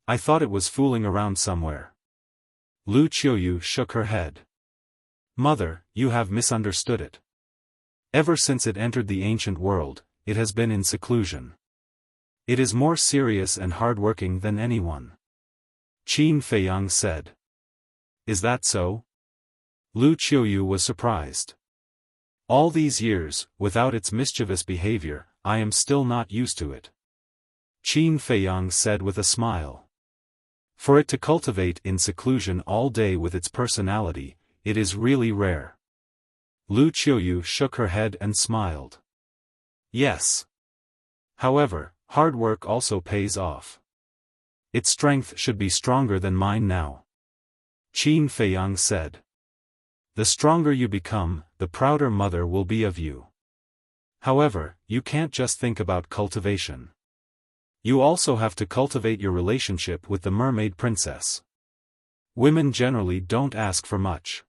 I thought it was fooling around somewhere." Lu Qiuyu shook her head. "Mother, you have misunderstood it. Ever since it entered the ancient world, it has been in seclusion. It is more serious and hardworking than anyone," Qin Feiyang said. "Is that so?" Lu Qiuyu was surprised. "All these years, without its mischievous behavior, I am still not used to it," Qin Feiyang said with a smile. "For it to cultivate in seclusion all day with its personality, it is really rare." Lu Qiuyu shook her head and smiled. "Yes. However, hard work also pays off. Its strength should be stronger than mine now," Qin Feiyang said. "The stronger you become, the prouder mother will be of you. However, you can't just think about cultivation. You also have to cultivate your relationship with the mermaid princess. Women generally don't ask for much.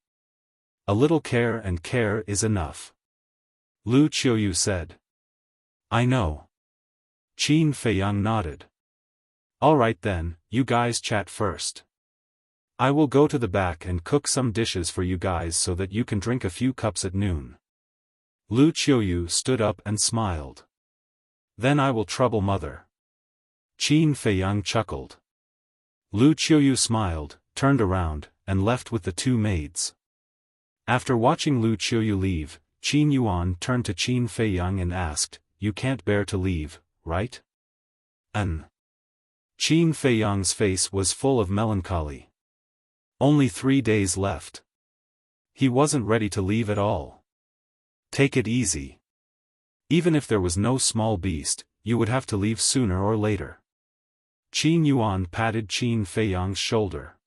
A little care and care is enough," Lu Qiuyu said. "I know." Qin Feiyang nodded. "All right then, you guys chat first. I will go to the back and cook some dishes for you guys so that you can drink a few cups at noon." Lu Qiuyu stood up and smiled. "Then I will trouble mother." Qin Feiyang chuckled. Lu Qiuyu smiled, turned around, and left with the two maids. After watching Lu Qiuyu leave, Qin Yuan turned to Qin Feiyang and asked, "You can't bear to leave, right?" Qin Feiyang's face was full of melancholy. Only 3 days left. He wasn't ready to leave at all. "Take it easy. Even if there was no small beast, you would have to leave sooner or later." Qin Yuan patted Qin Feiyang's shoulder.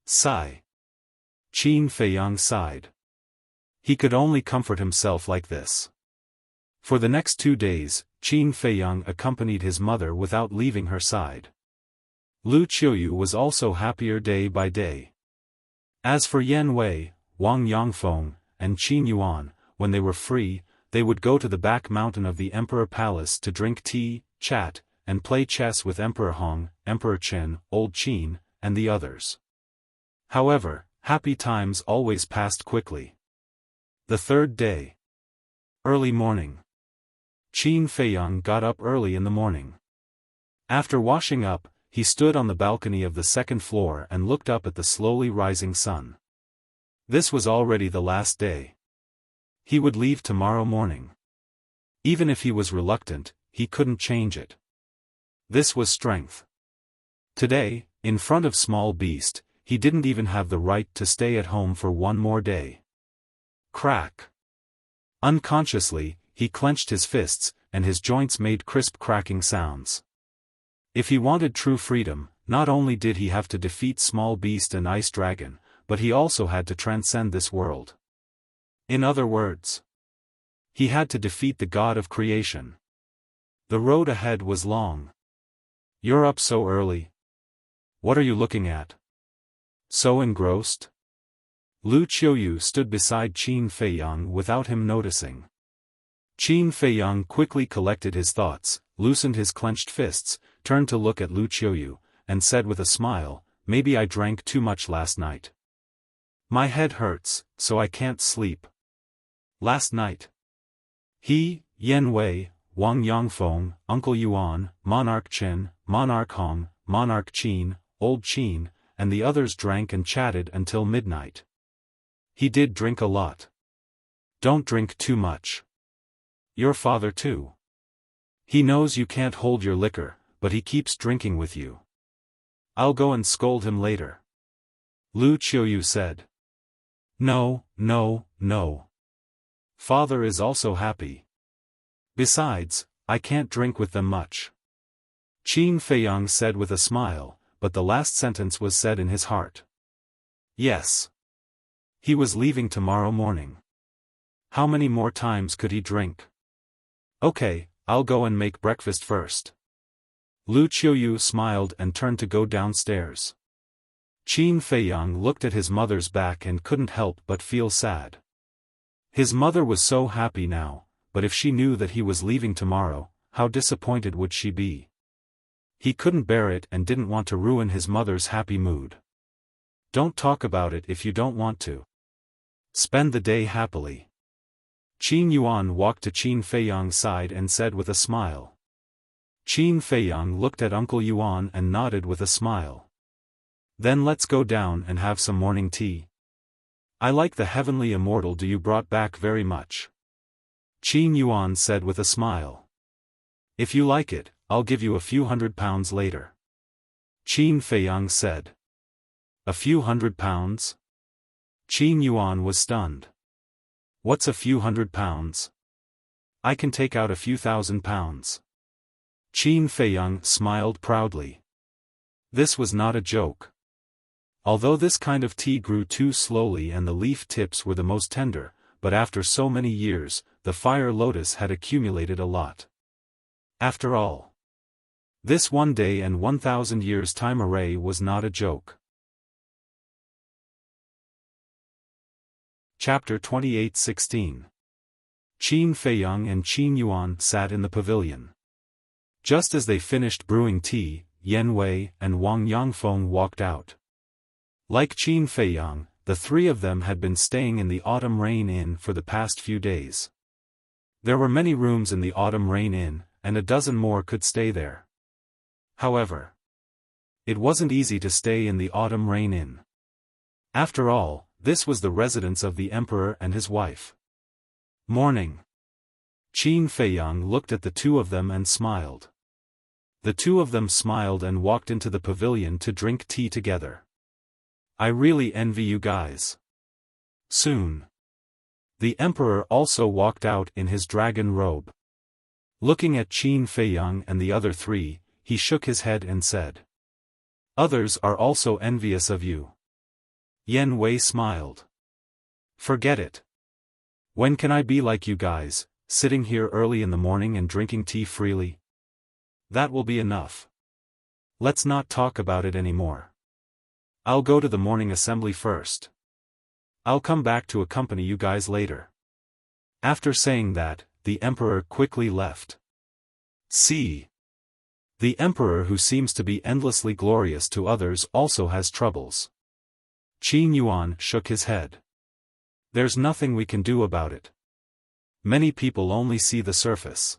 "Sigh." Qin Feiyang sighed. He could only comfort himself like this. For the next 2 days, Qin Feiyang accompanied his mother without leaving her side. Lu Qiuyu was also happier day by day. As for Yan Wei, Wang Yangfeng, and Qin Yuan, when they were free, they would go to the back mountain of the Emperor Palace to drink tea, chat, and play chess with Emperor Hong, Emperor Qin, Old Qin, and the others. However, happy times always passed quickly. The 3rd day. Early morning. Qin Feiyang got up early in the morning. After washing up, he stood on the balcony of the 2nd floor and looked up at the slowly rising sun. This was already the last day. He would leave tomorrow morning. Even if he was reluctant, he couldn't change it. This was strength. Today, in front of Small Beast, he didn't even have the right to stay at home for 1 more day. Crack. Unconsciously, he clenched his fists, and his joints made crisp cracking sounds. If he wanted true freedom, not only did he have to defeat Small Beast and Ice Dragon, but he also had to transcend this world. In other words, he had to defeat the god of creation. The road ahead was long. "You're up so early. What are you looking at? So engrossed?" Lu Qiuyu stood beside Qin Feiyang without him noticing. Qin Feiyang quickly collected his thoughts, loosened his clenched fists, turned to look at Lu Qiuyu, and said with a smile, "Maybe I drank too much last night. My head hurts, so I can't sleep." Last night. He, Yan Wei, Wang Yangfeng, Uncle Yuan, Monarch Qin, Monarch Hong, Monarch Qin, Old Qin, and the others drank and chatted until midnight. He did drink a lot. Don't drink too much. Your father too. He knows you can't hold your liquor, but he keeps drinking with you. I'll go and scold him later. Lu Qiuyu said. No, no, no. Father is also happy. Besides, I can't drink with them much. Qin Feiyang said with a smile, but the last sentence was said in his heart. Yes. He was leaving tomorrow morning. How many more times could he drink? Okay, I'll go and make breakfast first. Lu Qiuyu smiled and turned to go downstairs. Qin Feiyang looked at his mother's back and couldn't help but feel sad. His mother was so happy now, but if she knew that he was leaving tomorrow, how disappointed would she be? He couldn't bear it and didn't want to ruin his mother's happy mood. Don't talk about it if you don't want to. Spend the day happily. Qin Yuan walked to Qin Feiyang's side and said with a smile. Qin Feiyang looked at Uncle Yuan and nodded with a smile. Then let's go down and have some morning tea. I like the heavenly immortal you brought back very much. Qin Yuan said with a smile. If you like it, I'll give you a few £100 later. Qin Feiyang said. A few £100? Qin Yuan was stunned. What's a few £100? I can take out a few £1,000. Qin Feiyang smiled proudly. This was not a joke. Although this kind of tea grew too slowly and the leaf tips were the most tender, but after so many years, the fire lotus had accumulated a lot. After all, this 1 day and 1,000 years time array was not a joke. Chapter 28:16. Qin Feiyang and Qin Yuan sat in the pavilion. Just as they finished brewing tea, Yan Wei and Wang Yangfeng walked out. Like Qin Feiyang, the three of them had been staying in the Autumn Rain Inn for the past few days. There were many rooms in the Autumn Rain Inn, and a dozen more could stay there. However, it wasn't easy to stay in the Autumn Rain Inn. After all, this was the residence of the emperor and his wife. Morning. Qin Feiyang looked at the two of them and smiled. The two of them smiled and walked into the pavilion to drink tea together. I really envy you guys. Soon. The emperor also walked out in his dragon robe. Looking at Qin Feiyang and the other three, he shook his head and said. Others are also envious of you. Yan Wei smiled. Forget it. When can I be like you guys, sitting here early in the morning and drinking tea freely? That will be enough. Let's not talk about it anymore. I'll go to the morning assembly first. I'll come back to accompany you guys later. After saying that, the emperor quickly left. See. The emperor who seems to be endlessly glorious to others also has troubles. Qin Yuan shook his head. There's nothing we can do about it. Many people only see the surface.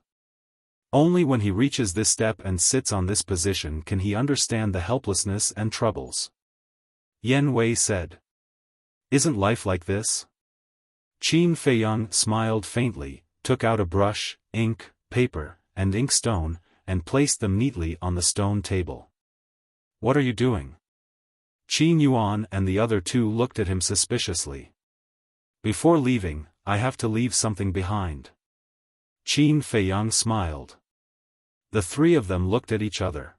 Only when he reaches this step and sits on this position can he understand the helplessness and troubles. Yan Wei said. Isn't life like this? Qin Feiyang smiled faintly, took out a brush, ink, paper, and inkstone, and placed them neatly on the stone table. What are you doing? Qin Yuan and the other two looked at him suspiciously. Before leaving, I have to leave something behind. Qin Feiyang smiled. The three of them looked at each other.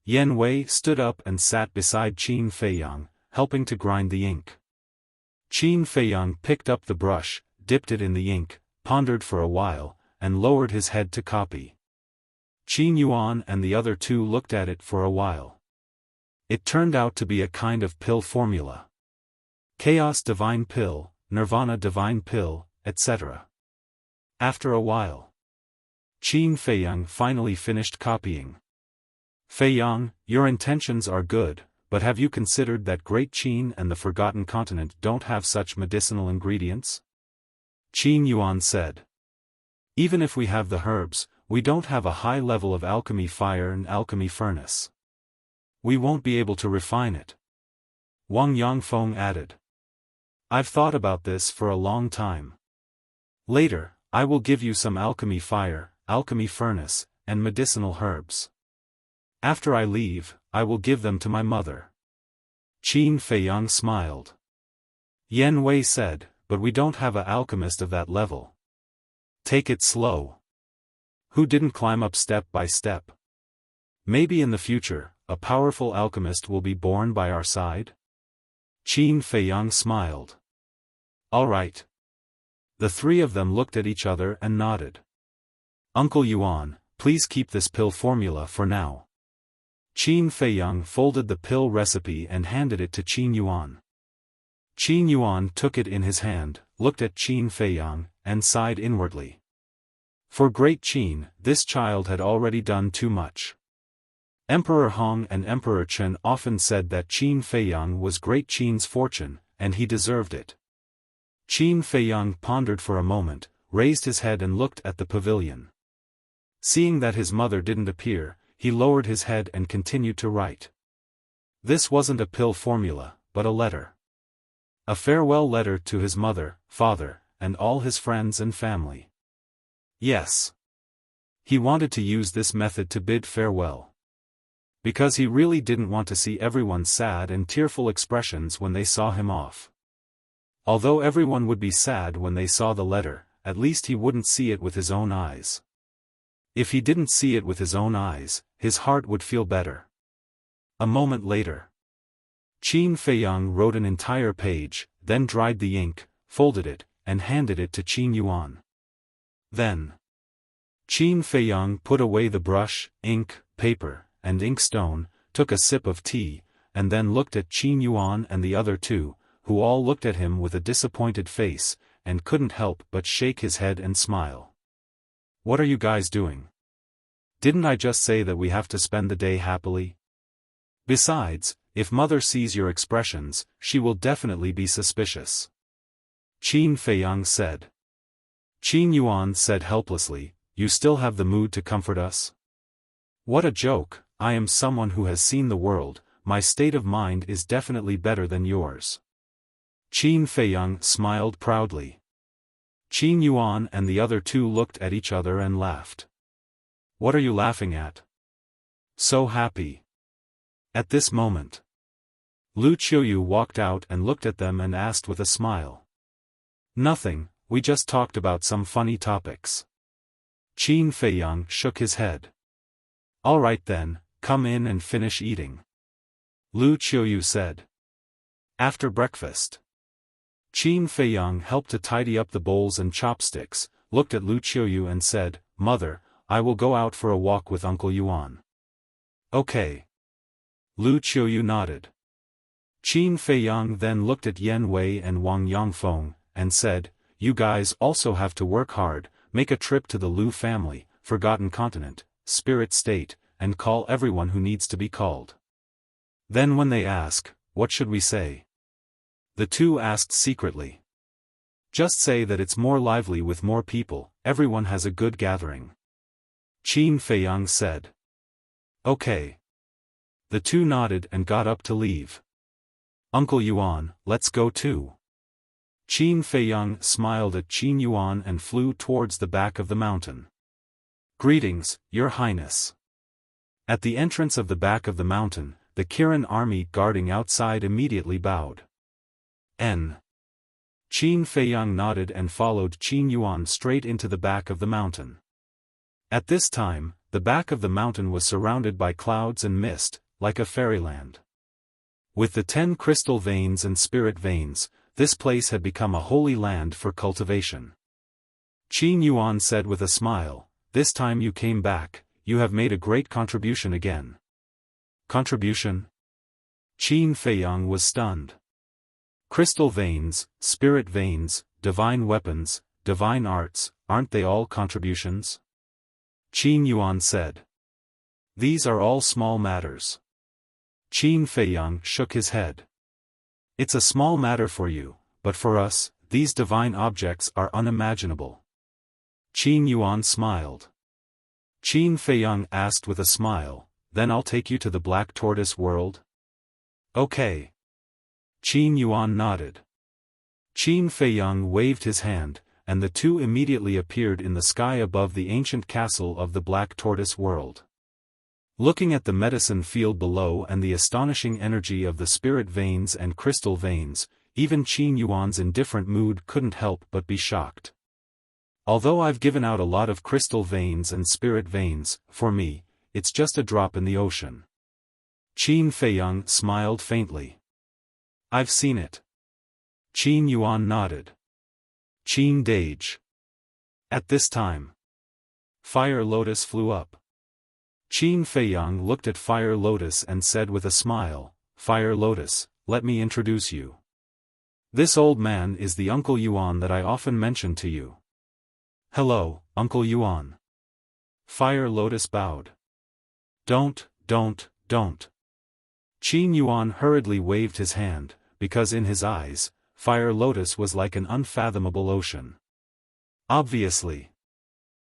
Yan Wei stood up and sat beside Qin Feiyang, helping to grind the ink. Qin Feiyang picked up the brush, dipped it in the ink, pondered for a while, and lowered his head to copy. Qin Yuan and the other two looked at it for a while. It turned out to be a kind of pill formula. Chaos Divine Pill, Nirvana Divine Pill, etc. After a while, Qin Feiyang finally finished copying. Feiyang, your intentions are good, but have you considered that Great Qin and the Forgotten Continent don't have such medicinal ingredients? Qin Yuan said. Even if we have the herbs, we don't have a high level of alchemy fire and alchemy furnace. We won't be able to refine it. Wang Yangfeng added. I've thought about this for a long time. Later, I will give you some alchemy fire, alchemy furnace, and medicinal herbs. After I leave, I will give them to my mother. Qin Feiyang smiled. Yan Wei said, but we don't have an alchemist of that level. Take it slow. Who didn't climb up step by step? Maybe in the future, a powerful alchemist will be born by our side? Qin Feiyang smiled. All right. The three of them looked at each other and nodded. Uncle Yuan, please keep this pill formula for now. Qin Feiyang folded the pill recipe and handed it to Qin Yuan. Qin Yuan took it in his hand, looked at Qin Feiyang, and sighed inwardly. For Great Qin, this child had already done too much. Emperor Hong and Emperor Chen often said that Qin Feiyang was Great Qin's fortune, and he deserved it. Qin Feiyang pondered for a moment, raised his head and looked at the pavilion. Seeing that his mother didn't appear, he lowered his head and continued to write. This wasn't a pill formula, but a letter. A farewell letter to his mother, father, and all his friends and family. Yes. He wanted to use this method to bid farewell. Because he really didn't want to see everyone's sad and tearful expressions when they saw him off. Although everyone would be sad when they saw the letter, at least he wouldn't see it with his own eyes. If he didn't see it with his own eyes, his heart would feel better. A moment later, Qin Feiyang wrote an entire page, then dried the ink, folded it, and handed it to Qin Yuan. Then, Qin Feiyang put away the brush, ink, paper, and inkstone, took a sip of tea, and then looked at Qin Yuan and the other two, who all looked at him with a disappointed face, and couldn't help but shake his head and smile. What are you guys doing? Didn't I just say that we have to spend the day happily? Besides, if mother sees your expressions, she will definitely be suspicious. Qin Feiyang said. Qin Yuan said helplessly, you still have the mood to comfort us? What a joke, I am someone who has seen the world, my state of mind is definitely better than yours. Qin Feiyang smiled proudly. Qin Yuan and the other two looked at each other and laughed. What are you laughing at? So happy. At this moment, Lu Qiuyu walked out and looked at them and asked with a smile. Nothing, we just talked about some funny topics. Qin Feiyang shook his head. All right then, come in and finish eating. Lu Qiuyu said. After breakfast, Qin Feiyang helped to tidy up the bowls and chopsticks, looked at Lu Qiuyu and said, Mother, I will go out for a walk with Uncle Yuan. Okay. Lu Qiuyu nodded. Qin Feiyang then looked at Yan Wei and Wang Yangfeng, and said, You guys also have to work hard, make a trip to the Lu family, Forgotten Continent, Spirit State, and call everyone who needs to be called. Then when they ask, what should we say? The two asked secretly. Just say that it's more lively with more people, everyone has a good gathering. Qin Feiyang said. Okay. The two nodded and got up to leave. Uncle Yuan, let's go too. Qin Feiyang smiled at Qin Yuan and flew towards the back of the mountain. Greetings, Your Highness. At the entrance of the back of the mountain, the Kirin army guarding outside immediately bowed. Qin Feiyang nodded and followed Qin Yuan straight into the back of the mountain. At this time, the back of the mountain was surrounded by clouds and mist, like a fairyland. With the 10 crystal veins and spirit veins, this place had become a holy land for cultivation. Qin Yuan said with a smile, "This time you came back, you have made a great contribution again." Contribution? Qin Feiyang was stunned. Crystal veins, spirit veins, divine weapons, divine arts, aren't they all contributions? Qin Yuan said. These are all small matters. Qin Feiyang shook his head. It's a small matter for you, but for us, these divine objects are unimaginable. Qin Yuan smiled. Qin Feiyang asked with a smile, "Then I'll take you to the Black Tortoise world?" Okay. Qin Yuan nodded. Qin Feiyang waved his hand, and the two immediately appeared in the sky above the ancient castle of the Black Tortoise world. Looking at the medicine field below and the astonishing energy of the spirit veins and crystal veins, even Qin Yuan's indifferent mood couldn't help but be shocked. Although I've given out a lot of crystal veins and spirit veins, for me, it's just a drop in the ocean. Qin Feiyang smiled faintly. I've seen it. Qin Yuan nodded. Qin Dage. At this time, Fire Lotus flew up. Qin Feiyang looked at Fire Lotus and said with a smile, "Fire Lotus, let me introduce you. This old man is the Uncle Yuan that I often mention to you." "Hello, Uncle Yuan." Fire Lotus bowed. Don't. Qin Yuan hurriedly waved his hand, because in his eyes, Fire Lotus was like an unfathomable ocean. Obviously.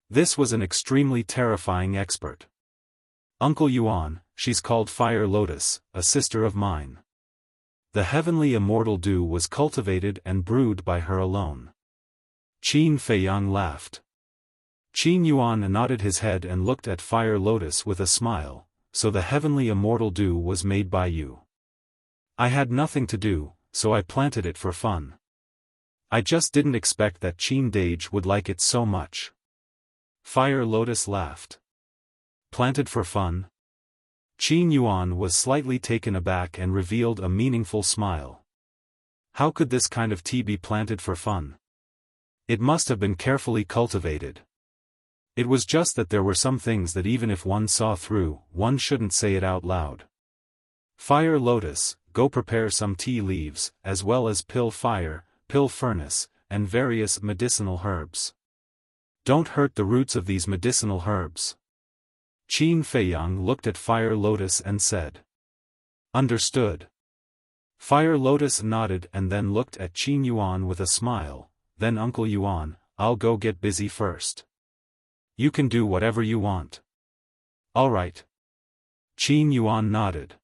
This was an extremely terrifying expert. "Uncle Yuan, she's called Fire Lotus, a sister of mine. The heavenly immortal dew was cultivated and brewed by her alone." Qin Feiyang laughed. Qin Yuan nodded his head and looked at Fire Lotus with a smile, "So the heavenly immortal dew was made by you." "I had nothing to do, so I planted it for fun. I just didn't expect that Qin Dage would like it so much." Fire Lotus laughed. "Planted for fun?" Qin Yuan was slightly taken aback and revealed a meaningful smile. How could this kind of tea be planted for fun? It must have been carefully cultivated. It was just that there were some things that even if one saw through, one shouldn't say it out loud. "Fire Lotus, go prepare some tea leaves, as well as pill fire, pill furnace, and various medicinal herbs. Don't hurt the roots of these medicinal herbs." Qin Feiyang looked at Fire Lotus and said. "Understood." Fire Lotus nodded and then looked at Qin Yuan with a smile, "Then Uncle Yuan, I'll go get busy first. You can do whatever you want." "All right." Qin Yuan nodded.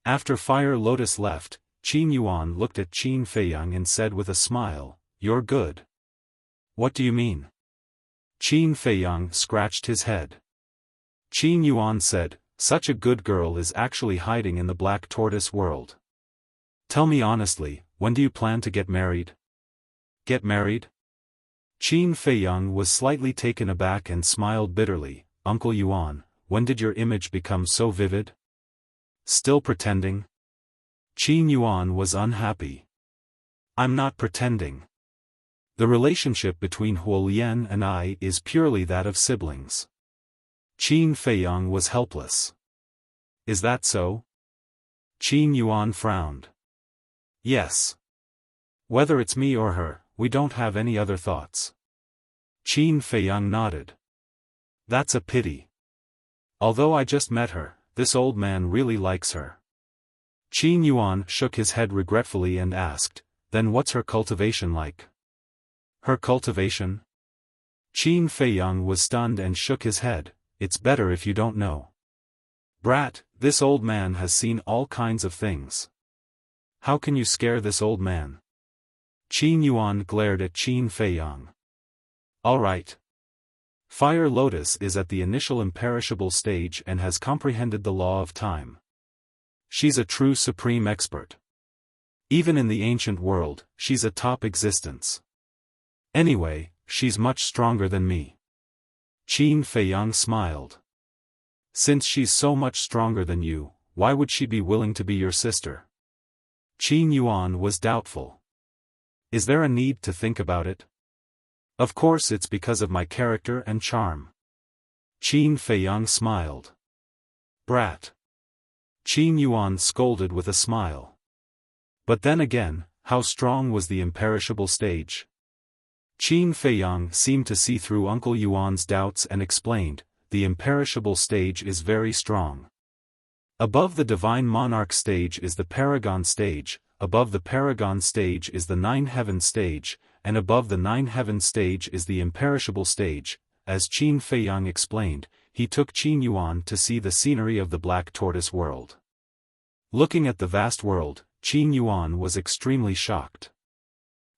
After Fire Lotus left, Qin Yuan looked at Qin Feiyang and said with a smile, "You're good." "What do you mean?" Qin Feiyang scratched his head. Qin Yuan said, "Such a good girl is actually hiding in the Black Tortoise world. Tell me honestly, when do you plan to get married?" "Get married?" Qin Feiyang was slightly taken aback and smiled bitterly. "Uncle Yuan, when did your image become so vivid? Still pretending?" Qin Yuan was unhappy. "I'm not pretending. The relationship between Huolian and I is purely that of siblings." Qin Feiyang was helpless. "Is that so?" Qin Yuan frowned. "Yes. Whether it's me or her, we don't have any other thoughts." Qin Feiyang nodded. "That's a pity. Although I just met her, this old man really likes her." Qin Yuan shook his head regretfully and asked, "Then what's her cultivation like?" "Her cultivation?" Qin Feiyang was stunned and shook his head. "It's better if you don't know. Brat, this old man has seen all kinds of things. How can you scare this old man?" Qin Yuan glared at Qin Feiyang. "All right. Fire Lotus is at the initial imperishable stage and has comprehended the law of time. She's a true supreme expert. Even in the ancient world, she's a top existence. Anyway, she's much stronger than me. Qin Feiyang smiled. Since she's so much stronger than you, why would she be willing to be your sister? Qin Yuan was doubtful. Is there a need to think about it? Of course it's because of my character and charm. Qin Feiyang smiled. Brat. Qin Yuan scolded with a smile. But then again, how strong was the imperishable stage? Qin Feiyang seemed to see through Uncle Yuan's doubts and explained, the imperishable stage is very strong. Above the divine monarch stage is the paragon stage, above the paragon stage is the nine heaven stage, and above the nine heaven stage is the imperishable stage. As Qin Feiyang explained, he took Qin Yuan to see the scenery of the Black Tortoise world. Looking at the vast world, Qin Yuan was extremely shocked.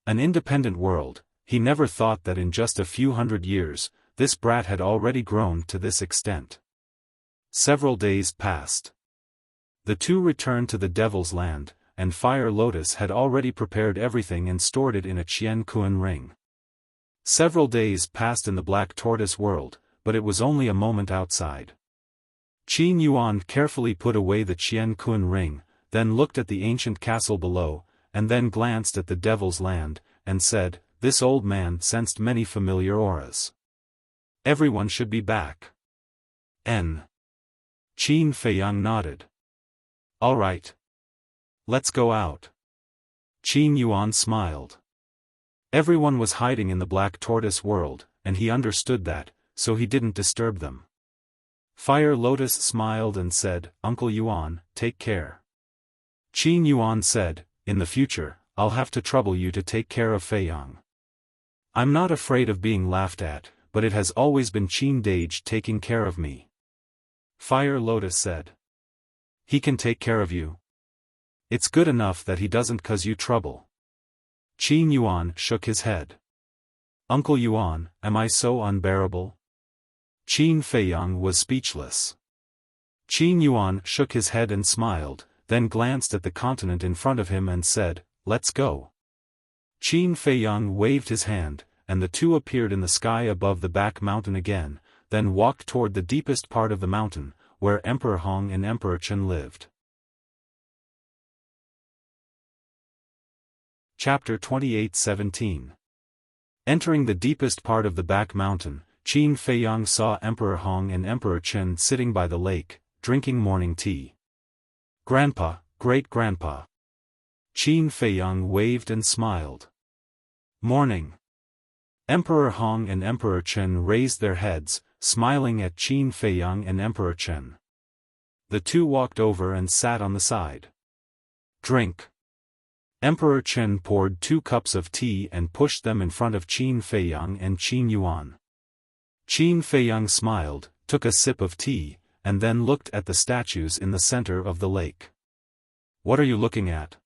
An independent world, he never thought that in just a few hundred years, this brat had already grown to this extent. Several days passed. The two returned to the Devil's Land, and Fire Lotus had already prepared everything and stored it in a Qian Kuan ring. Several days passed in the Black Tortoise world, but it was only a moment outside. Qin Yuan carefully put away the Qian Kuan ring, then looked at the ancient castle below, and then glanced at the Devil's Land, and said, "This old man sensed many familiar auras. Everyone should be back." Qin Feiyang nodded. All right. Let's go out. Qin Yuan smiled. Everyone was hiding in the Black Tortoise world, and he understood that, so he didn't disturb them. Fire Lotus smiled and said, "Uncle Yuan, take care." Qin Yuan said, "In the future, I'll have to trouble you to take care of Feiyang. I'm not afraid of being laughed at, but it has always been Qin Dage taking care of me." Fire Lotus said. "He can take care of you. It's good enough that he doesn't cause you trouble." Qin Yuan shook his head. "Uncle Yuan, am I so unbearable?" Qin Feiyang was speechless. Qin Yuan shook his head and smiled, then glanced at the continent in front of him and said, "Let's go." Qin Feiyang waved his hand, and the two appeared in the sky above the back mountain again, then walked toward the deepest part of the mountain, where Emperor Hong and Emperor Chen lived. Chapter 28:17. Entering the deepest part of the back mountain, Qin Feiyang saw Emperor Hong and Emperor Chen sitting by the lake, drinking morning tea. "Grandpa, great-grandpa." Qin Feiyang waved and smiled. "Morning." Emperor Hong and Emperor Chen raised their heads, smiling at Qin Feiyang and Emperor Chen. The two walked over and sat on the side. "Drink." Emperor Chen poured 2 cups of tea and pushed them in front of Qin Feiyang and Qin Yuan. Qin Feiyang smiled, took a sip of tea, and then looked at the statues in the center of the lake. "What are you looking at?"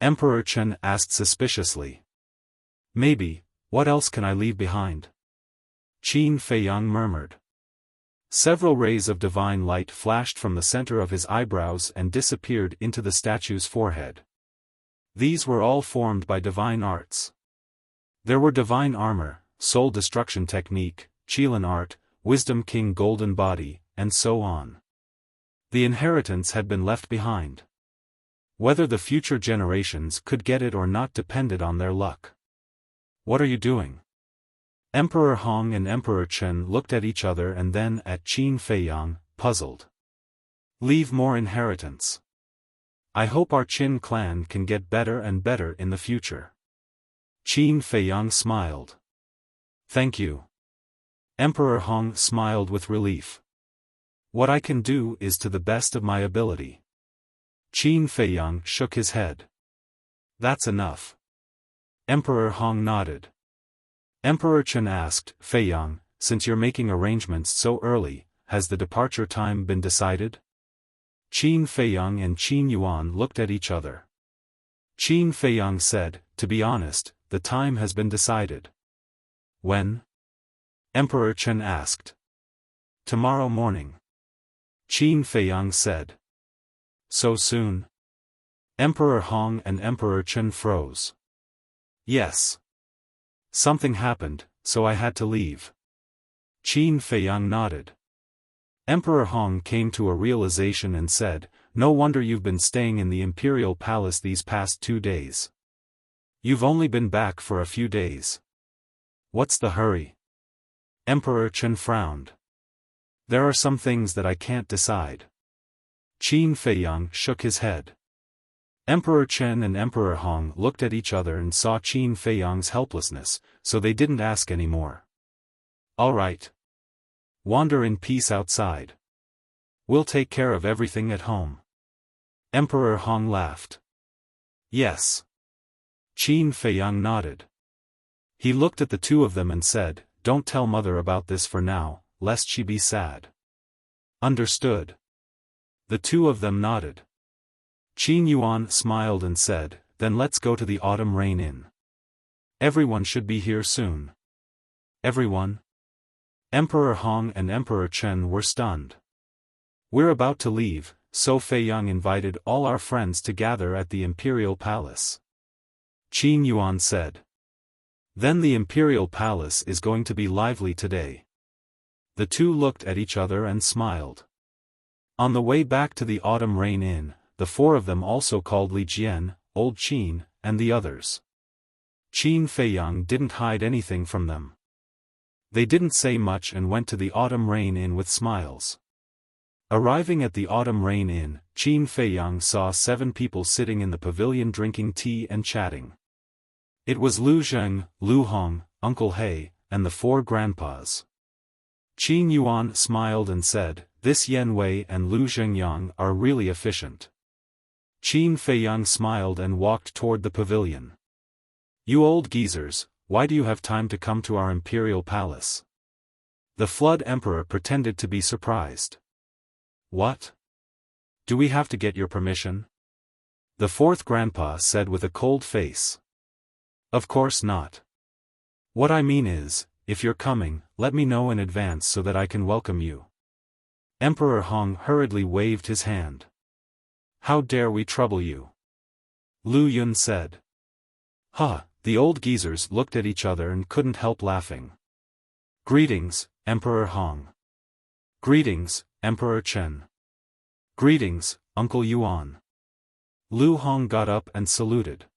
Emperor Chen asked suspiciously. "Maybe, what else can I leave behind?" Qin Feiyang murmured. Several rays of divine light flashed from the center of his eyebrows and disappeared into the statue's forehead. These were all formed by divine arts. There were divine armor, soul destruction technique, Qilin art, wisdom king golden body, and so on. The inheritance had been left behind. Whether the future generations could get it or not depended on their luck. "What are you doing?" Emperor Hong and Emperor Chen looked at each other and then at Qin Feiyang, puzzled. "Leave more inheritance. I hope our Qin clan can get better and better in the future." Qin Feiyang smiled. "Thank you." Emperor Hong smiled with relief. "What I can do is to the best of my ability." Qin Feiyang shook his head. "That's enough." Emperor Hong nodded. Emperor Chen asked, "Feiyang, since you're making arrangements so early, has the departure time been decided?" Qin Feiyang and Qin Yuan looked at each other. Qin Feiyang said, "To be honest, the time has been decided." "When?" Emperor Chen asked. "Tomorrow morning." Qin Feiyang said. "So soon?" Emperor Hong and Emperor Chen froze. Yes. Something happened, so I had to leave. Qin Feiyang nodded. Emperor Hong came to a realization and said, "No wonder you've been staying in the imperial palace these past 2 days. You've only been back for a few days. What's the hurry?" Emperor Chen frowned. "There are some things that I can't decide." Qin Feiyang shook his head. Emperor Chen and Emperor Hong looked at each other and saw Qin Feiyang's helplessness, so they didn't ask any more. "All right. Wander in peace outside. We'll take care of everything at home." Emperor Hong laughed. "Yes." Qin Feiyang nodded. He looked at the two of them and said, "Don't tell mother about this for now, lest she be sad." "Understood." The two of them nodded. Qin Yuan smiled and said, "Then let's go to the Autumn Rain Inn. Everyone should be here soon." "Everyone?" Emperor Hong and Emperor Chen were stunned. "We're about to leave, so Feiyang invited all our friends to gather at the Imperial Palace." Qin Yuan said. "Then the Imperial Palace is going to be lively today." The two looked at each other and smiled. On the way back to the Autumn Rain Inn, the four of them also called Li Jian, Old Qin, and the others. Qin Feiyang didn't hide anything from them. They didn't say much and went to the Autumn Rain Inn with smiles. Arriving at the Autumn Rain Inn, Qin Feiyang saw 7 people sitting in the pavilion drinking tea and chatting. It was Lu Zheng, Lu Hong, Uncle He, and the 4 grandpas. Qin Yuan smiled and said, "This Yan Wei and Lu Zhengyang are really efficient." Qin Feiyang smiled and walked toward the pavilion. "You old geezers, why do you have time to come to our imperial palace?" The Flood Emperor pretended to be surprised. "What? Do we have to get your permission?" The 4th grandpa said with a cold face. "Of course not. What I mean is, if you're coming, let me know in advance so that I can welcome you." Emperor Hong hurriedly waved his hand. "How dare we trouble you?" Lu Yun said. "Huh," the old geezers looked at each other and couldn't help laughing. "Greetings, Emperor Hong." "Greetings, Emperor Chen." "Greetings, Uncle Yuan." Lu Hong got up and saluted.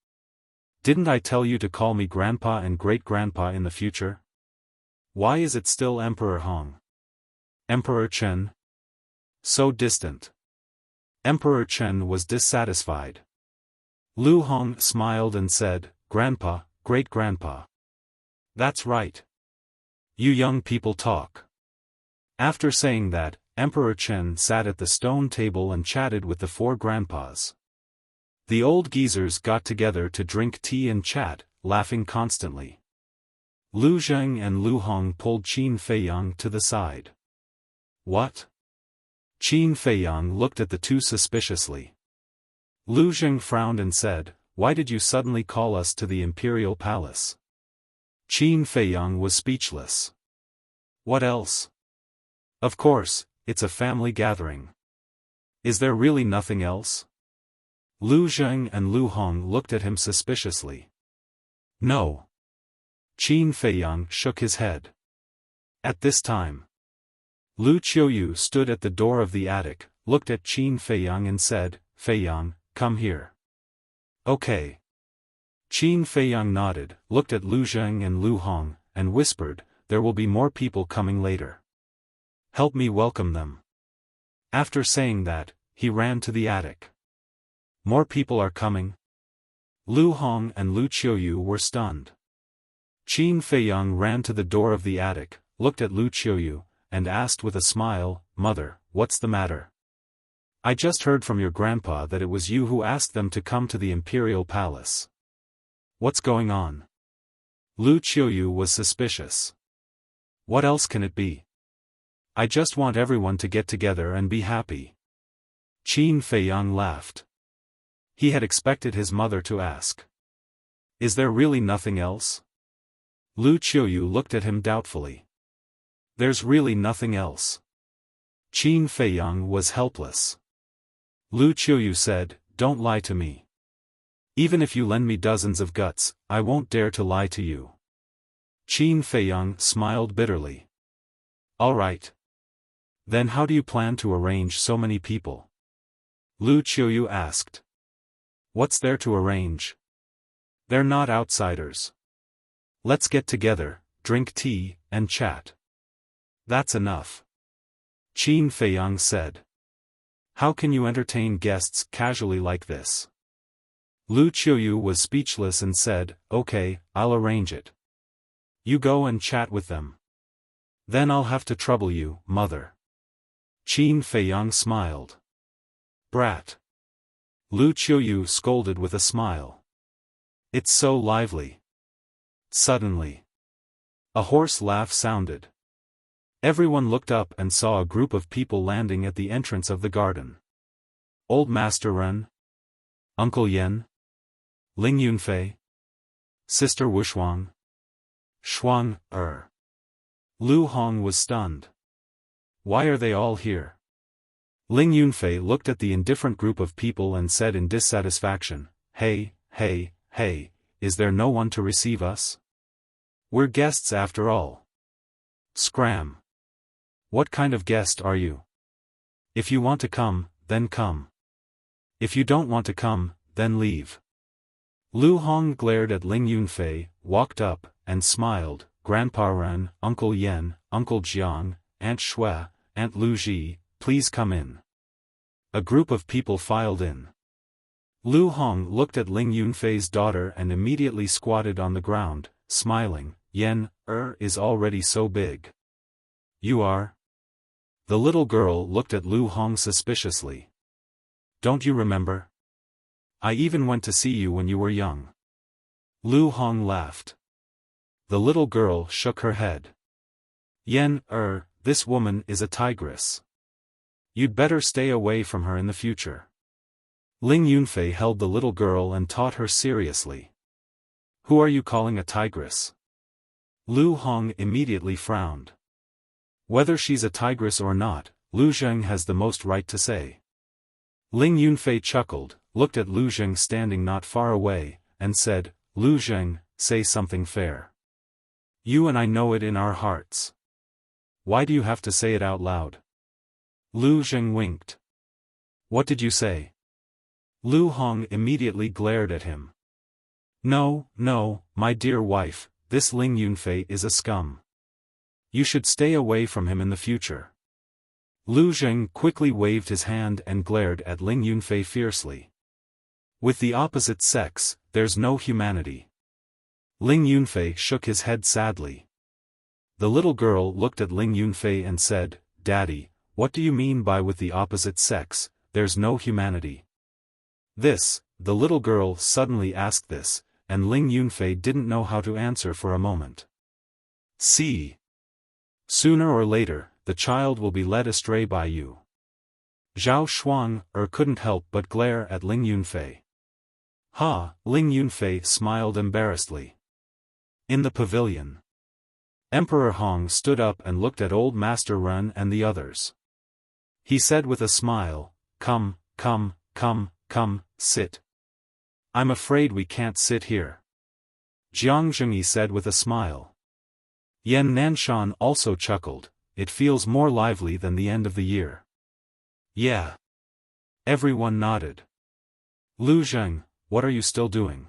"Didn't I tell you to call me Grandpa and Great-Grandpa in the future? Why is it still Emperor Hong? Emperor Chen? So distant." Emperor Chen was dissatisfied. Lu Hong smiled and said, "Grandpa, Great-Grandpa. That's right. You young people talk." After saying that, Emperor Chen sat at the stone table and chatted with the 4 grandpas. The old geezers got together to drink tea and chat, laughing constantly. Lu Zheng and Lu Hong pulled Qin Feiyang to the side. "What?" Qin Feiyang looked at the two suspiciously. Lu Zheng frowned and said, "Why did you suddenly call us to the imperial palace?" Qin Feiyang was speechless. "What else? Of course, it's a family gathering. Is there really nothing else?" Lu Zheng and Lu Hong looked at him suspiciously. "No." Qin Feiyang shook his head. At this time, Lu Qiuyu stood at the door of the attic, looked at Qin Feiyang and said, "Feiyang, come here." "Okay." Qin Feiyang nodded, looked at Lu Zheng and Lu Hong, and whispered, "There will be more people coming later. Help me welcome them." After saying that, he ran to the attic. "More people are coming?" Lu Hong and Lu Qiuyu were stunned. Qin Feiyang ran to the door of the attic, looked at Lu Qiuyu, and asked with a smile, "Mother, what's the matter? I just heard from your grandpa that it was you who asked them to come to the imperial palace. What's going on?" Lu Qiuyu was suspicious. "What else can it be? I just want everyone to get together and be happy." Qin Feiyang laughed. He had expected his mother to ask, "Is there really nothing else?" Lu Qiuyu looked at him doubtfully. "There's really nothing else." Qin Feiyang was helpless. Lu Qiuyu said, "Don't lie to me. Even if you lend me dozens of guts, I won't dare to lie to you. Qin Feiyang smiled bitterly. All right. Then how do you plan to arrange so many people? Lu Qiuyu asked. What's there to arrange? They're not outsiders. Let's get together, drink tea, and chat. That's enough. Qin Feiyang said. How can you entertain guests casually like this? Lu Qiuyu was speechless and said, Okay, I'll arrange it. You go and chat with them. Then I'll have to trouble you, mother. Qin Feiyang smiled. Brat. Lu Qiuyu scolded with a smile. It's so lively. Suddenly, a hoarse laugh sounded. Everyone looked up and saw a group of people landing at the entrance of the garden. Old Master Ren, Uncle Yen, Ling Yunfei, Sister Wuxuang, Xuan Er. Lu Hong was stunned. Why are they all here? Ling Yunfei looked at the indifferent group of people and said in dissatisfaction, Hey, is there no one to receive us? We're guests after all. Scram. What kind of guest are you? If you want to come, then come. If you don't want to come, then leave. Lu Hong glared at Ling Yunfei, walked up, and smiled. Grandpa Ren, Uncle Yen, Uncle Jiang, Aunt Shui, Aunt Lu Ji, please come in. A group of people filed in. Lu Hong looked at Ling Yunfei's daughter and immediately squatted on the ground, smiling. Yen is already so big. You are? The little girl looked at Lu Hong suspiciously. Don't you remember? I even went to see you when you were young. Lu Hong laughed. The little girl shook her head. Yen this woman is a tigress. You'd better stay away from her in the future. Ling Yunfei held the little girl and taught her seriously. Who are you calling a tigress? Lu Hong immediately frowned. Whether she's a tigress or not, Lu Zheng has the most right to say. Ling Yunfei chuckled, looked at Lu Zheng standing not far away, and said, Lu Zheng, say something fair. You and I know it in our hearts. Why do you have to say it out loud? Lu Zheng winked. What did you say? Lu Hong immediately glared at him. No, my dear wife, this Ling Yunfei is a scum. You should stay away from him in the future. Lu Zheng quickly waved his hand and glared at Ling Yunfei fiercely. With the opposite sex, there's no humanity. Ling Yunfei shook his head sadly. The little girl looked at Ling Yunfei and said, Daddy, what do you mean by with the opposite sex, there's no humanity? The little girl suddenly asked this, and Ling Yunfei didn't know how to answer for a moment. See. Sooner or later, the child will be led astray by you. Zhao Xuan couldn't help but glare at Ling Yunfei. Ling Yunfei smiled embarrassedly. In the pavilion, Emperor Hong stood up and looked at Old Master Ren and the others. He said with a smile, Come, sit. I'm afraid we can't sit here. Jiang Zhengyi said with a smile. Yan Nanshan also chuckled, it feels more lively than the end of the year. Yeah. Everyone nodded. Lu Zheng, what are you still doing?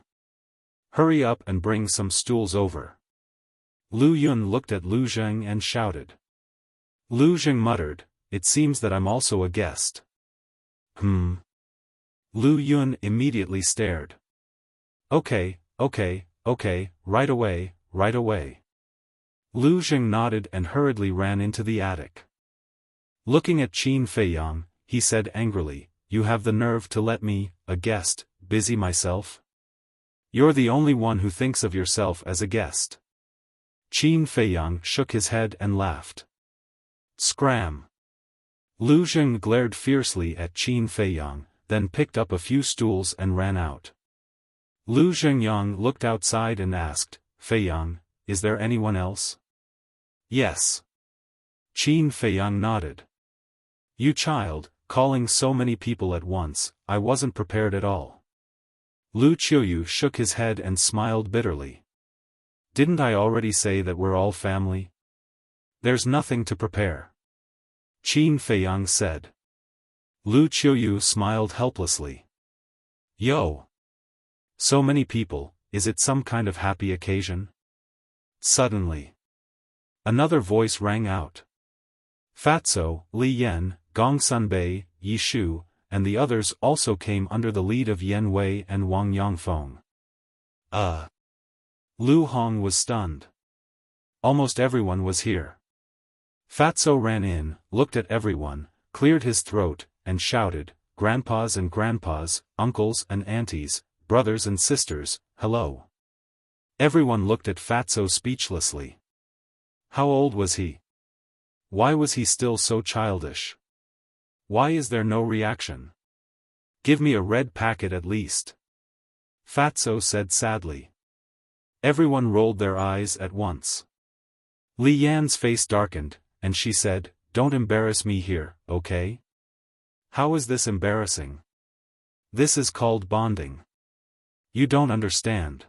Hurry up and bring some stools over. Lu Yun looked at Lu Zheng and shouted. Lu Zheng muttered, it seems that I'm also a guest. Lu Yun immediately stared. Okay, right away. Lu Zheng nodded and hurriedly ran into the attic. Looking at Qin Feiyang, he said angrily, You have the nerve to let me, a guest, busy myself? You're the only one who thinks of yourself as a guest. Qin Feiyang shook his head and laughed. Scram. Lu Zheng glared fiercely at Qin Feiyang, then picked up a few stools and ran out. Lu Zhengyang looked outside and asked, Feiyang, is there anyone else? Yes. Qin Feiyang nodded. You child, calling so many people at once, I wasn't prepared at all. Lu Qiuyu shook his head and smiled bitterly. Didn't I already say that we're all family? There's nothing to prepare. Qin Feiyang said. Lu Qiuyu smiled helplessly. Yo! So many people, is it some kind of happy occasion? Suddenly, another voice rang out. Fatso, Li Yan, Gong Sunbei, Yi Shu, and the others also came under the lead of Yan Wei and Wang Yongfeng. Lu Hong was stunned. Almost everyone was here. Fatso ran in, looked at everyone, cleared his throat, and shouted, "Grandpas and grandpas, uncles and aunties, brothers and sisters, hello." Everyone looked at Fatso speechlessly. How old was he? Why was he still so childish? Why is there no reaction? Give me a red packet at least. Fatso said sadly. Everyone rolled their eyes at once. Li Yan's face darkened, and she said, "Don't embarrass me here, okay? How is this embarrassing? This is called bonding. You don't understand."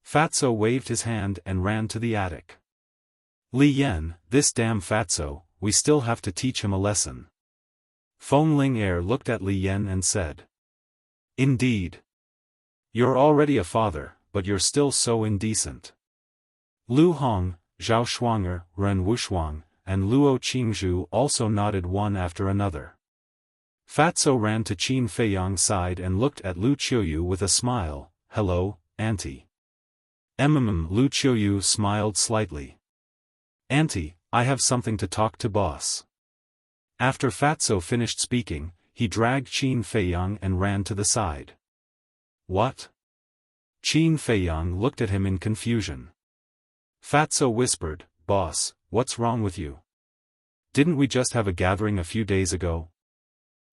Fatso waved his hand and ran to the attic. Li Yan, this damn Fatso, we still have to teach him a lesson. Feng Ling looked at Li Yan and said. Indeed. You're already a father, but you're still so indecent. Lu Hong, Zhao Shuanger, Ren Wushuang, and Luo Qingzhu also nodded one after another. Fatso ran to Qin Feiyang's side and looked at Lu Qiuyu with a smile. "Hello, Auntie." Lu Qiuyu smiled slightly. "Auntie, I have something to talk to boss." After Fatso finished speaking, he dragged Qin Feiyang and ran to the side. "What?" Qin Feiyang looked at him in confusion. Fatso whispered, "Boss, what's wrong with you? Didn't we just have a gathering a few days ago?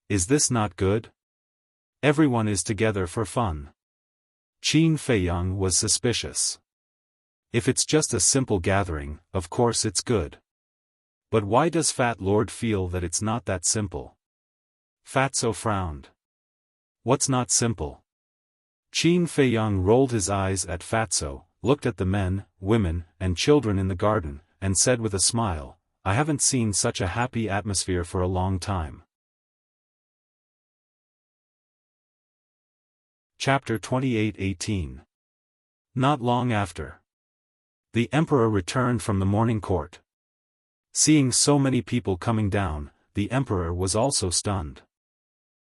Is this not good? Everyone is together for fun." Qin Feiyang was suspicious. If it's just a simple gathering, of course it's good. But why does Fat Lord feel that it's not that simple? Fatso frowned. What's not simple? Qin Feiyang rolled his eyes at Fatso, looked at the men, women, and children in the garden, and said with a smile, "I haven't seen such a happy atmosphere for a long time." Chapter 28:18. Not long after, the emperor returned from the morning court. Seeing so many people coming down, the emperor was also stunned.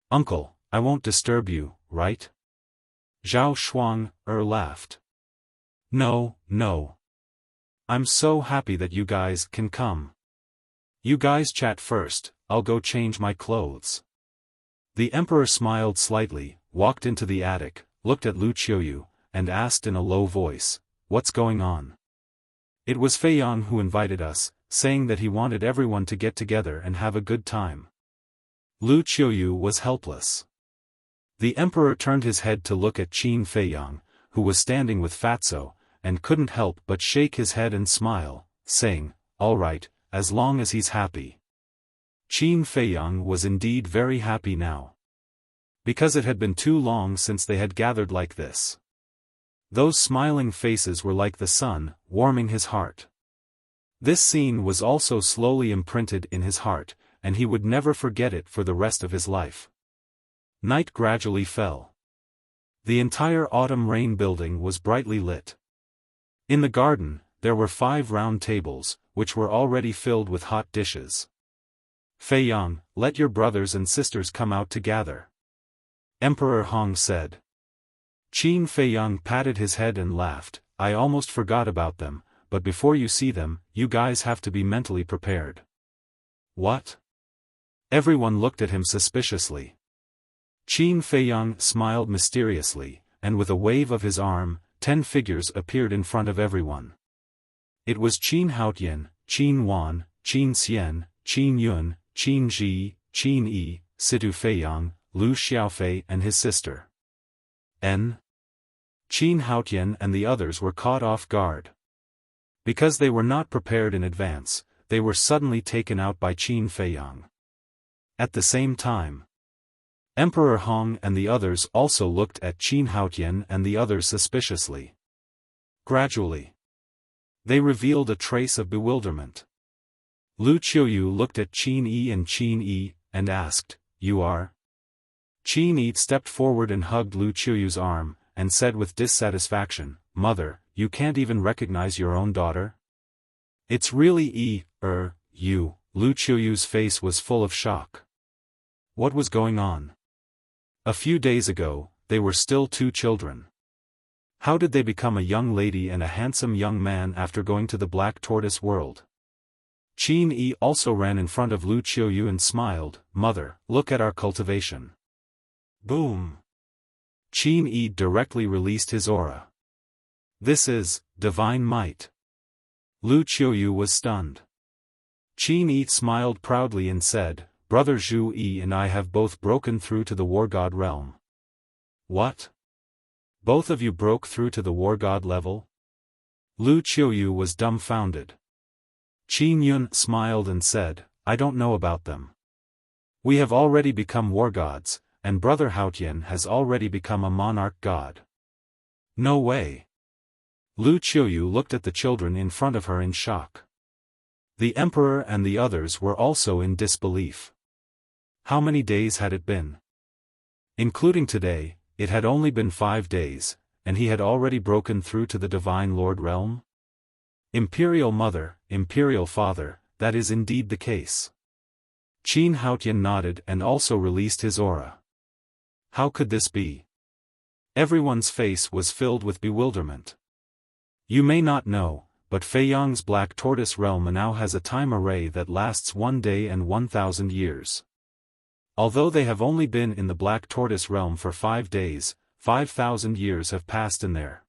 "Uncle, I won't disturb you, right?" Zhao Shuang laughed. No. I'm so happy that you guys can come. You guys chat first, I'll go change my clothes." The emperor smiled slightly, walked into the attic, looked at Lu Qiuyu, and asked in a low voice, "What's going on?" "It was Feiyang who invited us, saying that he wanted everyone to get together and have a good time." Lu Qiuyu was helpless. The emperor turned his head to look at Qin Feiyang, who was standing with Fatso, and couldn't help but shake his head and smile, saying, "All right, as long as he's happy." Qin Feiyang was indeed very happy now. Because it had been too long since they had gathered like this. Those smiling faces were like the sun, warming his heart. This scene was also slowly imprinted in his heart, and he would never forget it for the rest of his life. Night gradually fell. The entire autumn rain building was brightly lit. In the garden, there were 5 round tables, which were already filled with hot dishes. "Feiyang, let your brothers and sisters come out to gather," Emperor Hong said. Qin Feiyang patted his head and laughed, "I almost forgot about them, but before you see them, you guys have to be mentally prepared." "What?" Everyone looked at him suspiciously. Qin Feiyang smiled mysteriously, and with a wave of his arm, 10 figures appeared in front of everyone. It was Qin Haotian, Qin Wan, Qin Xian, Qin Yun, Qin Ji, Qin Yi, Situ Feiyang, Lu Xiaofei and his sister. Qin Haotian and the others were caught off guard. Because they were not prepared in advance, they were suddenly taken out by Qin Feiyang. At the same time, Emperor Hong and the others also looked at Qin Haotian and the others suspiciously. Gradually, they revealed a trace of bewilderment. Lu Qiuyu looked at Qin Yi and asked, "You are?" Qin Yi stepped forward and hugged Lu Qiuyu's arm, and said with dissatisfaction, "Mother, you can't even recognize your own daughter?" "It's really you." Lu Qiuyu's face was full of shock. What was going on? A few days ago, they were still two children. How did they become a young lady and a handsome young man after going to the Black Tortoise world? Qin Yi also ran in front of Lu Qiuyu and smiled, "Mother, look at our cultivation." Boom! Qin Yi directly released his aura. "This is divine might." Lu Qiuyu was stunned. Qin Yi smiled proudly and said, "Brother Zhu Yi and I have both broken through to the War God realm." "What? Both of you broke through to the War God level?" Lu Qiuyu was dumbfounded. Qin Yun smiled and said, "I don't know about them. We have already become war gods, and Brother Haotian has already become a monarch god." "No way." Lu Qiuyu looked at the children in front of her in shock. The emperor and the others were also in disbelief. How many days had it been? Including today, it had only been 5 days, and he had already broken through to the Divine Lord realm? Imperial Mother, Imperial Father, that is indeed the case. Qin Haotian nodded and also released his aura. How could this be? Everyone's face was filled with bewilderment. You may not know, but Feiyang's Black Tortoise realm now has a time array that lasts 1 day and 1,000 years. Although they have only been in the Black Tortoise realm for 5 days, 5,000 years have passed in there.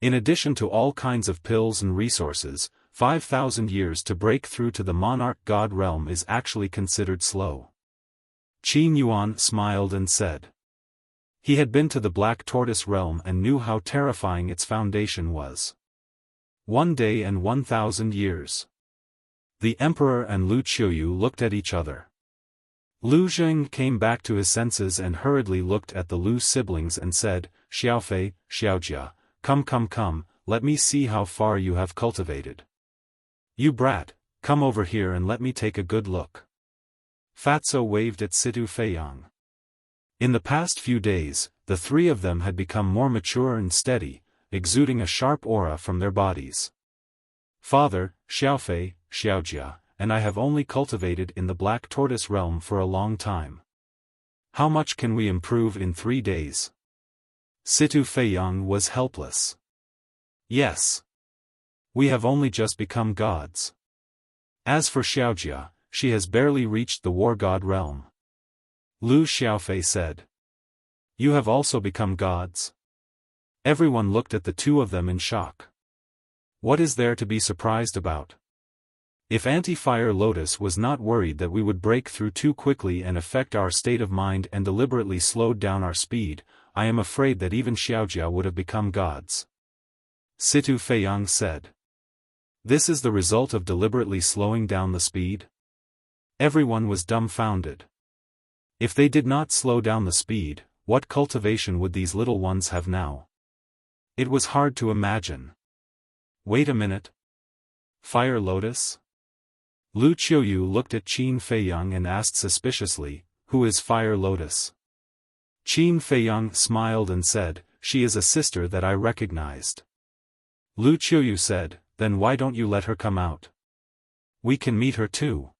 In addition to all kinds of pills and resources, 5,000 years to break through to the Monarch God realm is actually considered slow. Qin Yuan smiled and said. He had been to the Black Tortoise realm and knew how terrifying its foundation was. 1 day and 1,000 years. The Emperor and Lu Qiuyu looked at each other. Lu Zheng came back to his senses and hurriedly looked at the Lu siblings and said, "Xiaofei, Xiaojia, come, let me see how far you have cultivated. You brat, come over here and let me take a good look." Fatso waved at Situ Feiyang. In the past few days, the three of them had become more mature and steady, exuding a sharp aura from their bodies. "Father, Xiaofei, Xiaojia, and I have only cultivated in the Black Tortoise realm for a long time. How much can we improve in 3 days?" Situ Feiyang was helpless. "Yes. We have only just become gods. As for Xiaojia, she has barely reached the War God realm." Lu Xiaofei said. "You have also become gods?" Everyone looked at the two of them in shock. What is there to be surprised about? If Anti-Fire Lotus was not worried that we would break through too quickly and affect our state of mind and deliberately slowed down our speed, I am afraid that even Xiaojia would have become gods. Situ Feiyang said. This is the result of deliberately slowing down the speed? Everyone was dumbfounded. If they did not slow down the speed, what cultivation would these little ones have now? It was hard to imagine. Wait a minute. Fire Lotus? Lu Qiuyu looked at Qin Feiyang and asked suspiciously, "Who is Fire Lotus?" Qin Feiyang smiled and said, "She is a sister that I recognized." Lu Qiuyu said, "Then why don't you let her come out? We can meet her too."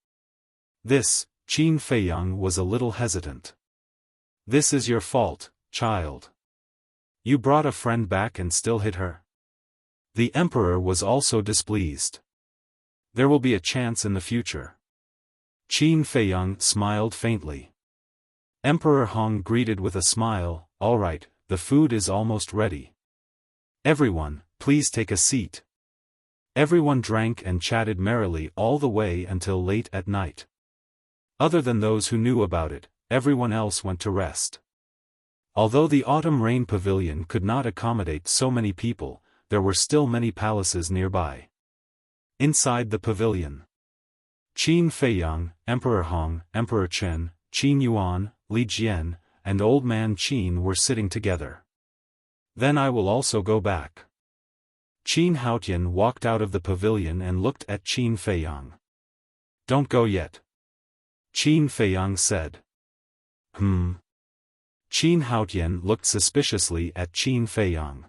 Qin Feiyang was a little hesitant. "This is your fault, child. You brought a friend back and still hid her." The Emperor was also displeased. "There will be a chance in the future." Qin Feiyang smiled faintly. Emperor Hong greeted with a smile, "All right, the food is almost ready. Everyone, please take a seat." Everyone drank and chatted merrily all the way until late at night. Other than those who knew about it, everyone else went to rest. Although the Autumn Rain Pavilion could not accommodate so many people, there were still many palaces nearby. Inside the pavilion, Qin Feiyang, Emperor Hong, Emperor Chen, Qin Yuan, Li Jian, and old man Qin were sitting together. Then I will also go back. Qin Haotian walked out of the pavilion and looked at Qin Feiyang. Don't go yet. Qin Feiyang said. Qin Haotian looked suspiciously at Qin Feiyang.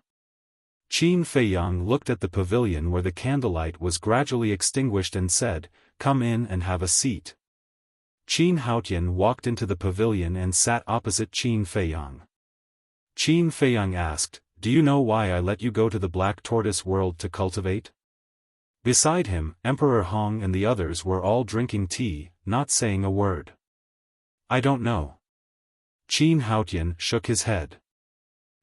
Qin Feiyang looked at the pavilion where the candlelight was gradually extinguished and said, "Come in and have a seat." Qin Haotian walked into the pavilion and sat opposite Qin Feiyang. Qin Feiyang asked, "Do you know why I let you go to the Black Tortoise world to cultivate?" Beside him, Emperor Hong and the others were all drinking tea, not saying a word. "I don't know." Qin Haotian shook his head.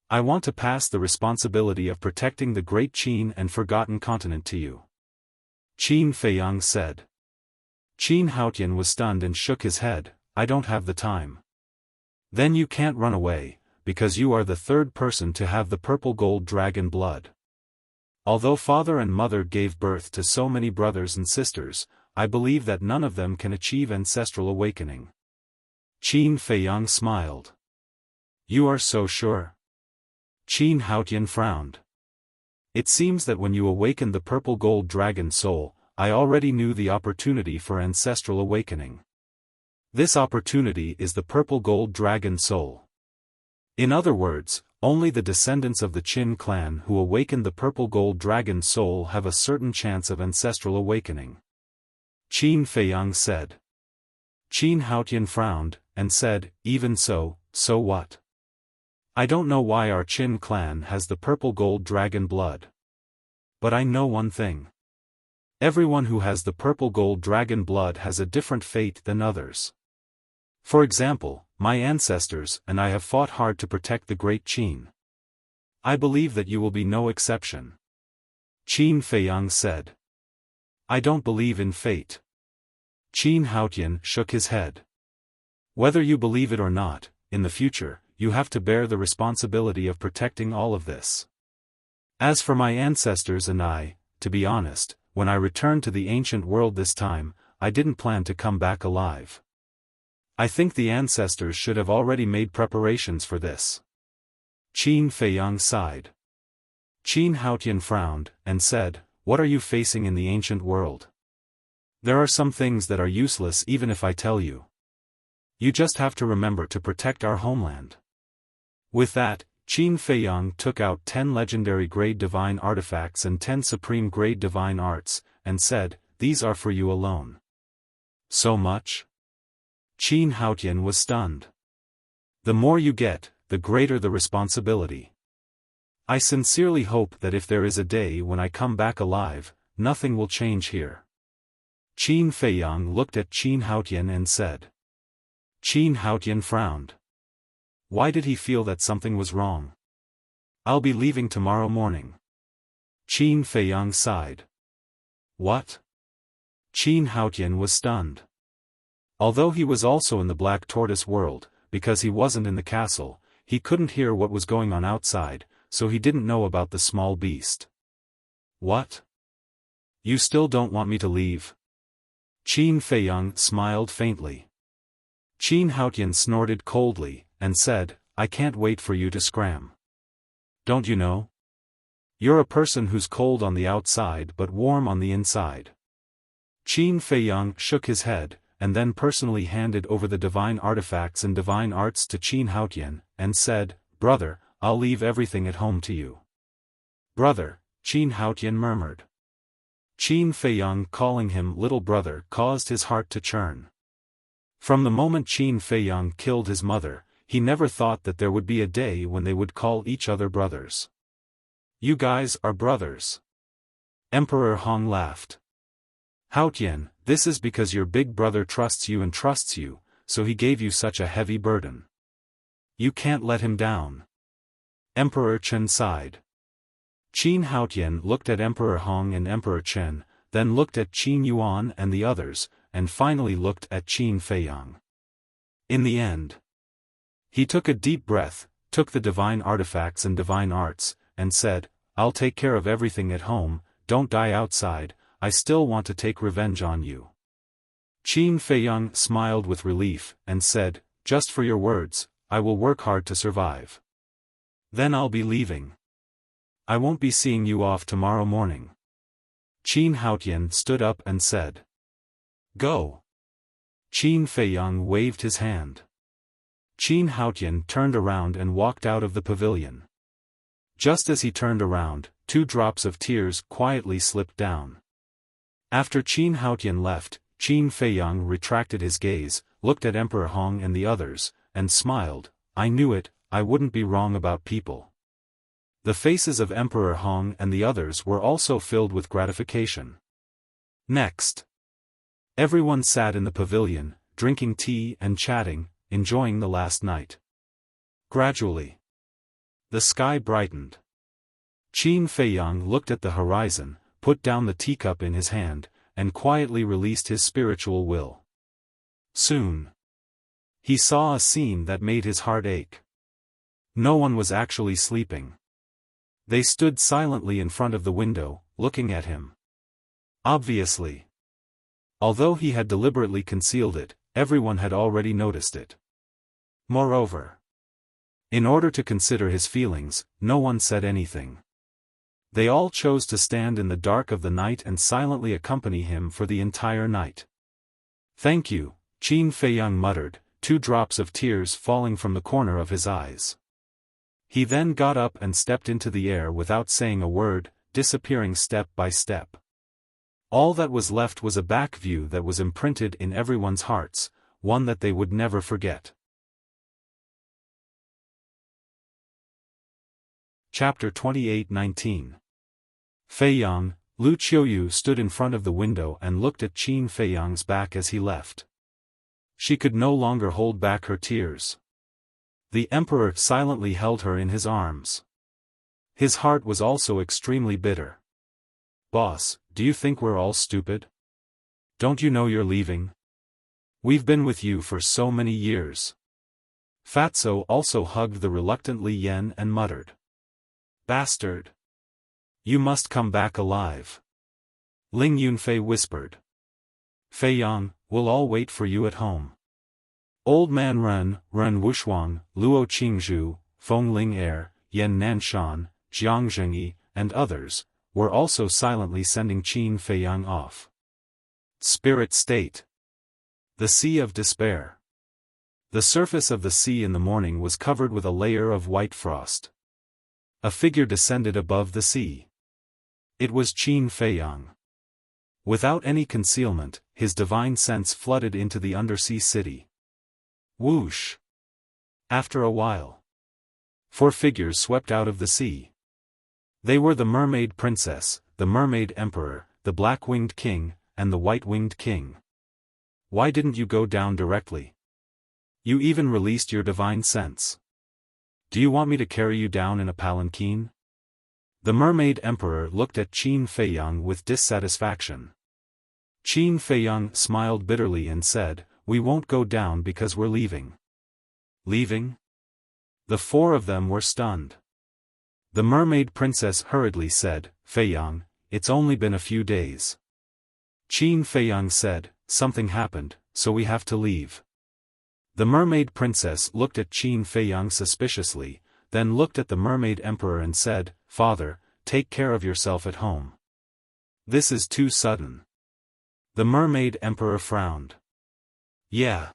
"I want to pass the responsibility of protecting the great Qin and forgotten continent to you," Qin Feiyang said. Qin Haotian was stunned and shook his head. "I don't have the time." "Then you can't run away, because you are the third person to have the purple gold dragon blood. Although father and mother gave birth to so many brothers and sisters, I believe that none of them can achieve ancestral awakening." Qin Feiyang smiled. "You are so sure?" Qin Haotian frowned. "It seems that when you awakened the purple gold dragon soul, I already knew the opportunity for ancestral awakening. This opportunity is the purple gold dragon soul. In other words, only the descendants of the Qin clan who awakened the purple gold dragon soul have a certain chance of ancestral awakening," Qin Feiyang said. Qin Haotian frowned, and said, "Even so, so what? I don't know why our Qin clan has the purple gold dragon blood. But I know one thing. Everyone who has the purple gold dragon blood has a different fate than others. For example, my ancestors and I have fought hard to protect the great Qin. I believe that you will be no exception," Qin Feiyang said. "I don't believe in fate." Qin Haotian shook his head. "Whether you believe it or not, in the future, you have to bear the responsibility of protecting all of this. As for my ancestors and I, to be honest, when I returned to the ancient world this time, I didn't plan to come back alive. I think the ancestors should have already made preparations for this." Qin Feiyang sighed. Qin Haotian frowned, and said, "What are you facing in the ancient world? There are some things that are useless even if I tell you. You just have to remember to protect our homeland." With that, Qin Feiyang took out 10 legendary grade divine artifacts and 10 supreme grade divine arts, and said, "These are for you alone." "So much?" Qin Haotian was stunned. "The more you get, the greater the responsibility. I sincerely hope that if there is a day when I come back alive, nothing will change here." Qin Feiyang looked at Qin Haotian and said. Qin Haotian frowned. Why did he feel that something was wrong? "I'll be leaving tomorrow morning." Qin Feiyang sighed. "What?" Qin Haotian was stunned. Although he was also in the Black Tortoise world, because he wasn't in the castle, he couldn't hear what was going on outside, so he didn't know about the small beast. "What? You still don't want me to leave?" Qin Feiyang smiled faintly. Qin Haotian snorted coldly, and said, "I can't wait for you to scram. Don't you know? You're a person who's cold on the outside but warm on the inside." Qin Feiyang shook his head, and then personally handed over the divine artifacts and divine arts to Qin Haotian, and said, "Brother, I'll leave everything at home to you." "Brother," Qin Haotian murmured. Qin Feiyang calling him little brother caused his heart to churn. From the moment Qin Feiyang killed his mother, he never thought that there would be a day when they would call each other brothers. "You guys are brothers." Emperor Hong laughed. "Haotian, this is because your big brother trusts you, so he gave you such a heavy burden. You can't let him down." Emperor Chen sighed. Qin Haotian looked at Emperor Hong and Emperor Chen, then looked at Qin Yuan and the others, and finally looked at Qin Feiyang. In the end, he took a deep breath, took the divine artifacts and divine arts, and said, "I'll take care of everything at home, don't die outside, I still want to take revenge on you." Qin Feiyang smiled with relief, and said, just for your words, I will work hard to survive. Then I'll be leaving. I won't be seeing you off tomorrow morning. Qin Haotian stood up and said. Go. Qin Feiyang waved his hand. Qin Haotian turned around and walked out of the pavilion. Just as he turned around, 2 drops of tears quietly slipped down. After Qin Haotian left, Qin Feiyang retracted his gaze, looked at Emperor Hong and the others, and smiled. I knew it, I wouldn't be wrong about people. The faces of Emperor Hong and the others were also filled with gratification. Next. Everyone sat in the pavilion, drinking tea and chatting, enjoying the last night. Gradually, the sky brightened. Qin Feiyang looked at the horizon, put down the teacup in his hand, and quietly released his spiritual will. Soon, he saw a scene that made his heart ache. No one was actually sleeping. They stood silently in front of the window, looking at him. Obviously. Although he had deliberately concealed it, everyone had already noticed it. Moreover, in order to consider his feelings, no one said anything. They all chose to stand in the dark of the night and silently accompany him for the entire night. Thank you, Qin Feiyang muttered, 2 drops of tears falling from the corner of his eyes. He then got up and stepped into the air without saying a word, disappearing step by step. All that was left was a back view that was imprinted in everyone's hearts, one that they would never forget. Chapter 28:19. Feiyang, Lu Qiuyu stood in front of the window and looked at Qin Feiyang's back as he left. She could no longer hold back her tears. The emperor silently held her in his arms. His heart was also extremely bitter. Boss, do you think we're all stupid? Don't you know you're leaving? We've been with you for so many years. Fatso also hugged the reluctant Li Yan and muttered. Bastard! You must come back alive. Ling Yunfei whispered. Feiyang, we'll all wait for you at home. Old Man Ren Wushuang, Luo Qingzhu, Feng Ling-er, Yan Nanshan, Jiang Zhengyi, and others, were also silently sending Qin Feiyang off. Spirit State. The Sea of Despair. The surface of the sea in the morning was covered with a layer of white frost. A figure descended above the sea. It was Qin Feiyang. Without any concealment, his divine sense flooded into the undersea city. Whoosh! After a while, 4 figures swept out of the sea. They were the Mermaid Princess, the Mermaid Emperor, the Black-Winged King, and the White-Winged King. Why didn't you go down directly? You even released your divine sense. Do you want me to carry you down in a palanquin? The Mermaid Emperor looked at Qin Feiyang with dissatisfaction. Qin Feiyang smiled bitterly and said, We won't go down because we're leaving. Leaving? The 4 of them were stunned. The Mermaid Princess hurriedly said, Feiyang, it's only been a few days. Qin Feiyang said, Something happened, so we have to leave. The Mermaid Princess looked at Qin Feiyang suspiciously, then looked at the Mermaid Emperor and said, Father, take care of yourself at home. This is too sudden. The Mermaid Emperor frowned. Yeah.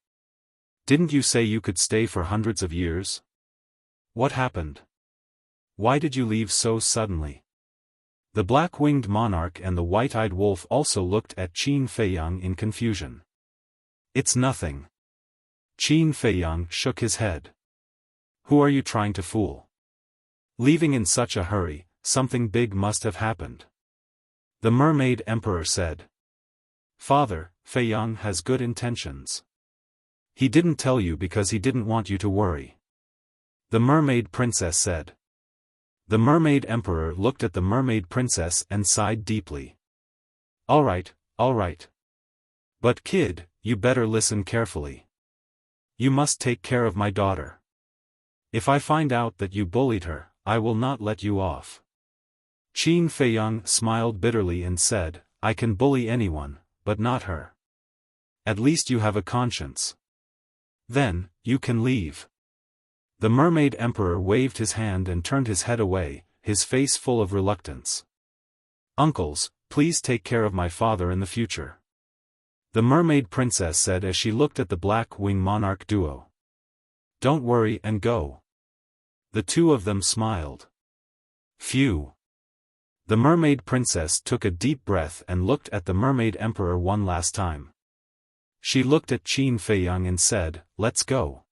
Didn't you say you could stay for hundreds of years? What happened? Why did you leave so suddenly? The Black-Winged Monarch and the White-Eyed Wolf also looked at Qin Feiyang in confusion. It's nothing. Qin Feiyang shook his head. Who are you trying to fool? Leaving in such a hurry, something big must have happened. The Mermaid Emperor said. Father, Feiyang has good intentions. He didn't tell you because he didn't want you to worry. The Mermaid Princess said. The Mermaid Emperor looked at the Mermaid Princess and sighed deeply. All right. But kid, you better listen carefully. You must take care of my daughter. If I find out that you bullied her, I will not let you off. Qin Feiyang smiled bitterly and said, I can bully anyone, but not her. At least you have a conscience. Then, you can leave. The Mermaid Emperor waved his hand and turned his head away, his face full of reluctance. Uncles, please take care of my father in the future. The Mermaid Princess said as she looked at the Black Wing Monarch duo. Don't worry and go. The two of them smiled. Phew. The Mermaid Princess took a deep breath and looked at the Mermaid Emperor one last time. She looked at Qin Feiyang and said, "Let's go."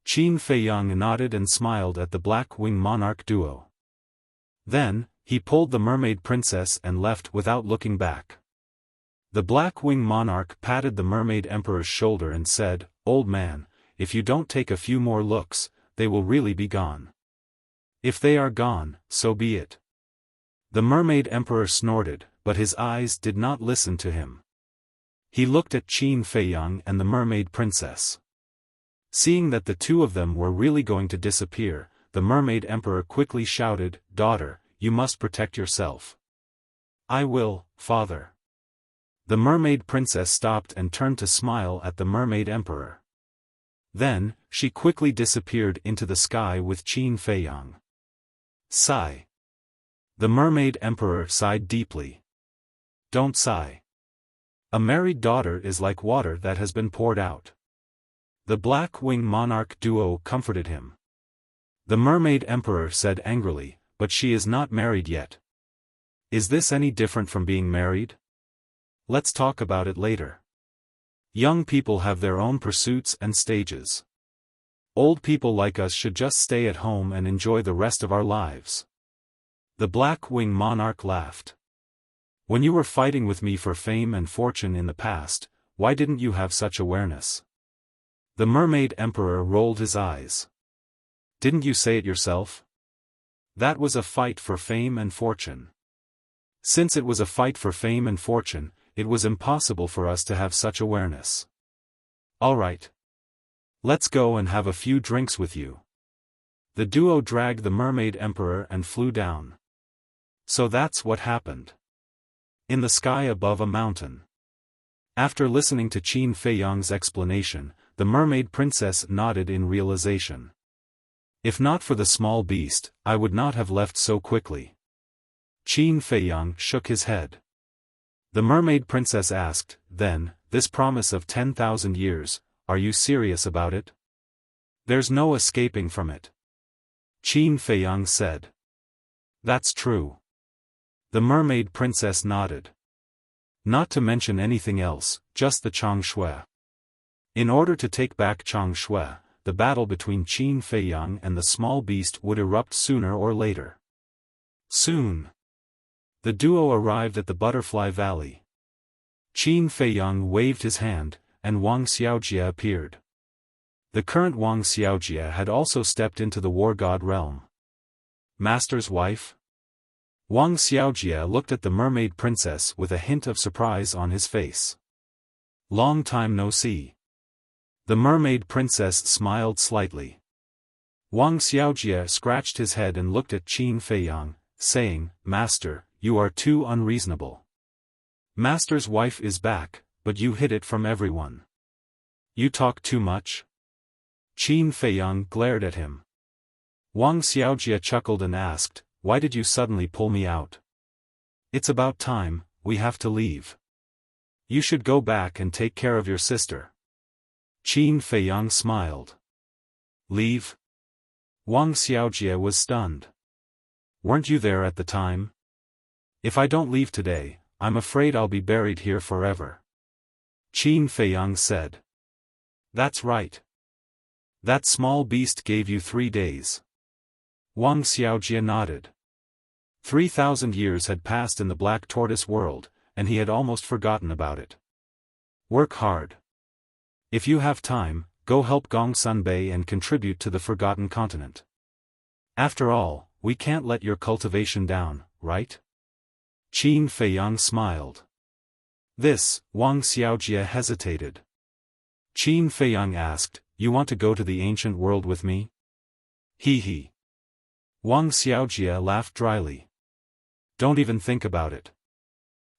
Qin Feiyang nodded and smiled at the Black Wing Monarch duo. Then, he pulled the Mermaid Princess and left without looking back. The Black Wing Monarch patted the Mermaid Emperor's shoulder and said, "Old man, if you don't take a few more looks, they will really be gone. If they are gone, so be it." The Mermaid Emperor snorted, but his eyes did not listen to him. He looked at Qin Feiyang and the Mermaid Princess. Seeing that the two of them were really going to disappear, the Mermaid Emperor quickly shouted, "Daughter, you must protect yourself." "I will, father." The Mermaid Princess stopped and turned to smile at the Mermaid Emperor. Then, she quickly disappeared into the sky with Qin Feiyang. Sigh. The Mermaid Emperor sighed deeply. Don't sigh. A married daughter is like water that has been poured out. The Black Wing Monarch duo comforted him. The Mermaid Emperor said angrily, "But she is not married yet. Is this any different from being married? Let's talk about it later. Young people have their own pursuits and stages. Old people like us should just stay at home and enjoy the rest of our lives." The Black Wing Monarch laughed. "When you were fighting with me for fame and fortune in the past, why didn't you have such awareness?" The Mermaid Emperor rolled his eyes. "Didn't you say it yourself? That was a fight for fame and fortune. Since it was a fight for fame and fortune, it was impossible for us to have such awareness. All right. Let's go and have a few drinks with you." The duo dragged the Mermaid Emperor and flew down. So that's what happened. In the sky above a mountain. After listening to Qin Feiyang's explanation, the Mermaid Princess nodded in realization. If not for the small beast, I would not have left so quickly. Qin Feiyang shook his head. The Mermaid Princess asked, "Then, this promise of 10,000 years, are you serious about it? There's no escaping from it." Qin Feiyang said. "That's true." The Mermaid Princess nodded. "Not to mention anything else, just the Changshui. In order to take back Changshui, the battle between Qin Feiyang and the small beast would erupt sooner or later." Soon. The duo arrived at the Butterfly Valley. Qin Feiyang waved his hand, and Wang Xiaojie appeared. The current Wang Xiaojie had also stepped into the War God realm. "Master's wife?" Wang Xiaojie looked at the Mermaid Princess with a hint of surprise on his face. "Long time no see." The Mermaid Princess smiled slightly. Wang Xiaojie scratched his head and looked at Qin Feiyang, saying, "Master, you are too unreasonable. Master's wife is back, but you hid it from everyone. You talk too much." Qin Feiyang glared at him. Wang Xiaojie chuckled and asked, "Why did you suddenly pull me out? It's about time, we have to leave. You should go back and take care of your sister." Qin Feiyang smiled. "Leave?" Wang Xiaojie was stunned. "Weren't you there at the time? If I don't leave today, I'm afraid I'll be buried here forever." Qin Feiyang said. "That's right. That small beast gave you 3 days." Wang Xiaojie nodded. 3,000 years had passed in the Black Tortoise world, and he had almost forgotten about it. Work hard. If you have time, go help Gongsun Bei and contribute to the Forgotten Continent. After all, we can't let your cultivation down, right? Qin Feiyang smiled. This, Wang Xiaojie hesitated. Qin Feiyang asked, "You want to go to the ancient world with me?" Hee hee. Wang Xiaojie laughed dryly. "Don't even think about it.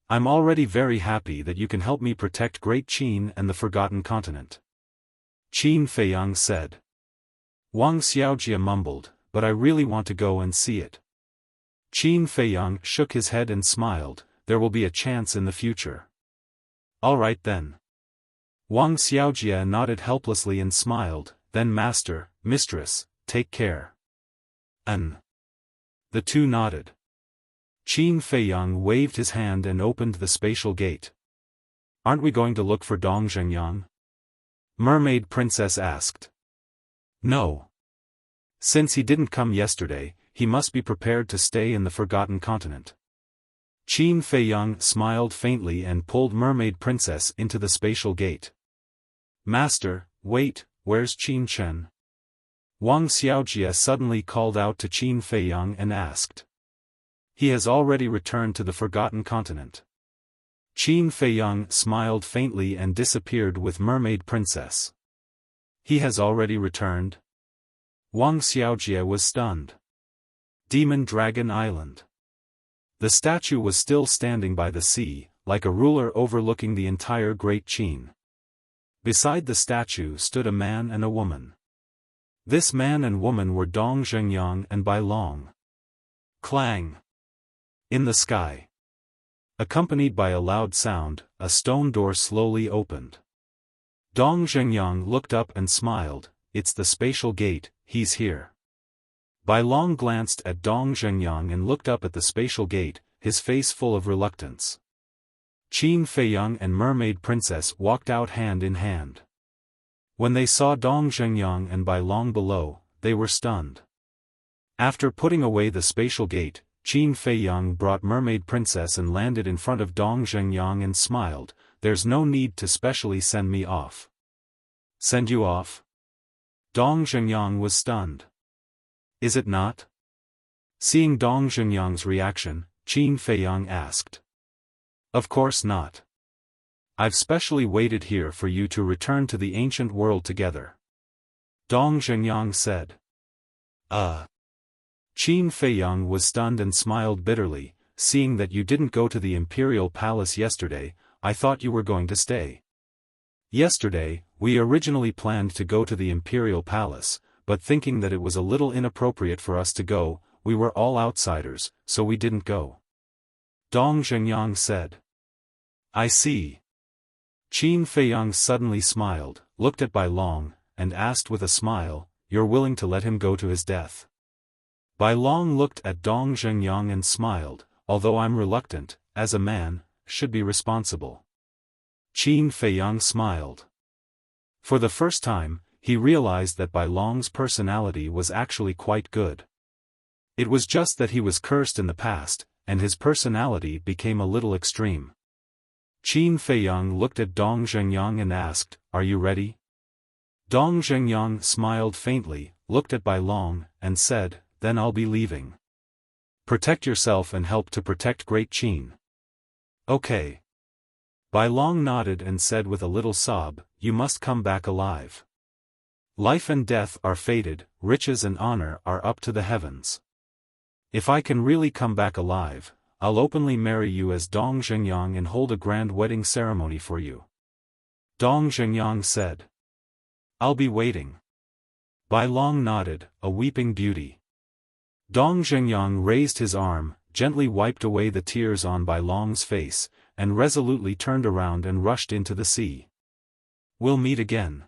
I'm already very happy that you can help me protect Great Qin and the Forgotten Continent. Qin Feiyang said. Wang Xiaojia mumbled, but I really want to go and see it. Qin Feiyang shook his head and smiled, there will be a chance in the future. All right then. Wang Xiaojia nodded helplessly and smiled, then master, mistress, take care. The two nodded. Qin Feiyang waved his hand and opened the spatial gate. Aren't we going to look for Dong Zhengyang? Mermaid Princess asked. No. Since he didn't come yesterday, he must be prepared to stay in the Forgotten Continent. Qin Feiyang smiled faintly and pulled Mermaid Princess into the spatial gate. Master, wait, where's Qin Chen? Wang Xiaojia suddenly called out to Qin Feiyang and asked. He has already returned to the Forgotten Continent. Qin Feiyang smiled faintly and disappeared with Mermaid Princess. He has already returned? Wang Xiaojia was stunned. Demon Dragon Island. The statue was still standing by the sea, like a ruler overlooking the entire Great Qin. Beside the statue stood a man and a woman. This man and woman were Dong Zhengyang and Bai Long. Clang! In the sky. Accompanied by a loud sound, a stone door slowly opened. Dong Zhengyang looked up and smiled, it's the spatial gate, he's here. Bai Long glanced at Dong Zhengyang and looked up at the spatial gate, his face full of reluctance. Qin Feiyang and Mermaid Princess walked out hand in hand. When they saw Dong Zhengyang and Bai Long below, they were stunned. After putting away the spatial gate, Qin Feiyang brought Mermaid Princess and landed in front of Dong Zhengyang and smiled, there's no need to specially send me off. Send you off? Dong Zhengyang was stunned. Is it not? Seeing Dong Zhengyang's reaction, Qin Feiyang asked. Of course not. I've specially waited here for you to return to the ancient world together. Dong Zhengyang said. Qin Feiyang was stunned and smiled bitterly, seeing that you didn't go to the imperial palace yesterday, I thought you were going to stay. Yesterday, we originally planned to go to the imperial palace, but thinking that it was a little inappropriate for us to go, we were all outsiders, so we didn't go. Dong Zhengyang said. I see. Qin Feiyang suddenly smiled, looked at Bai Long, and asked with a smile, you're willing to let him go to his death? Bai Long looked at Dong Zhengyang and smiled, although I'm reluctant, as a man, should be responsible. Qin Feiyang smiled. For the first time, he realized that Bai Long's personality was actually quite good. It was just that he was cursed in the past, and his personality became a little extreme. Qin Feiyang looked at Dong Zhengyang and asked, are you ready? Dong Zhengyang smiled faintly, looked at Bai Long, and said, then I'll be leaving. Protect yourself and help to protect Great Qin. Okay. Bai Long nodded and said with a little sob, you must come back alive. Life and death are fated, riches and honor are up to the heavens. If I can really come back alive, I'll openly marry you as Dong Zhengyang and hold a grand wedding ceremony for you. Dong Zhengyang said. I'll be waiting. Bai Long nodded, a weeping beauty. Dong Zhengyang raised his arm, gently wiped away the tears on Bai Long's face, and resolutely turned around and rushed into the sea. We'll meet again.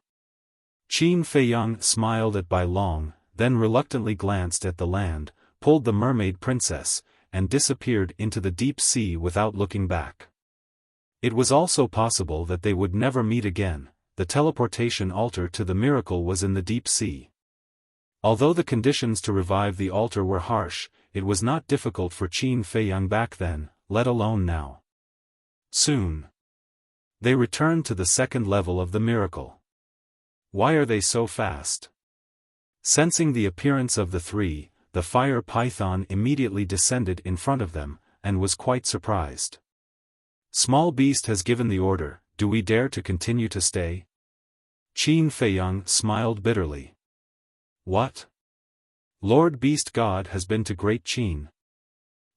Qin Feiyang smiled at Bai Long, then reluctantly glanced at the land, pulled the Mermaid Princess, and disappeared into the deep sea without looking back. It was also possible that they would never meet again, the teleportation altar to the miracle was in the deep sea. Although the conditions to revive the altar were harsh, it was not difficult for Qin Feiyang back then, let alone now. Soon. They returned to the second level of the miracle. Why are they so fast? Sensing the appearance of the three, the fire python immediately descended in front of them, and was quite surprised. Small Beast has given the order, do we dare to continue to stay? Qin Feiyang smiled bitterly. What? Lord Beast God has been to Great Qin.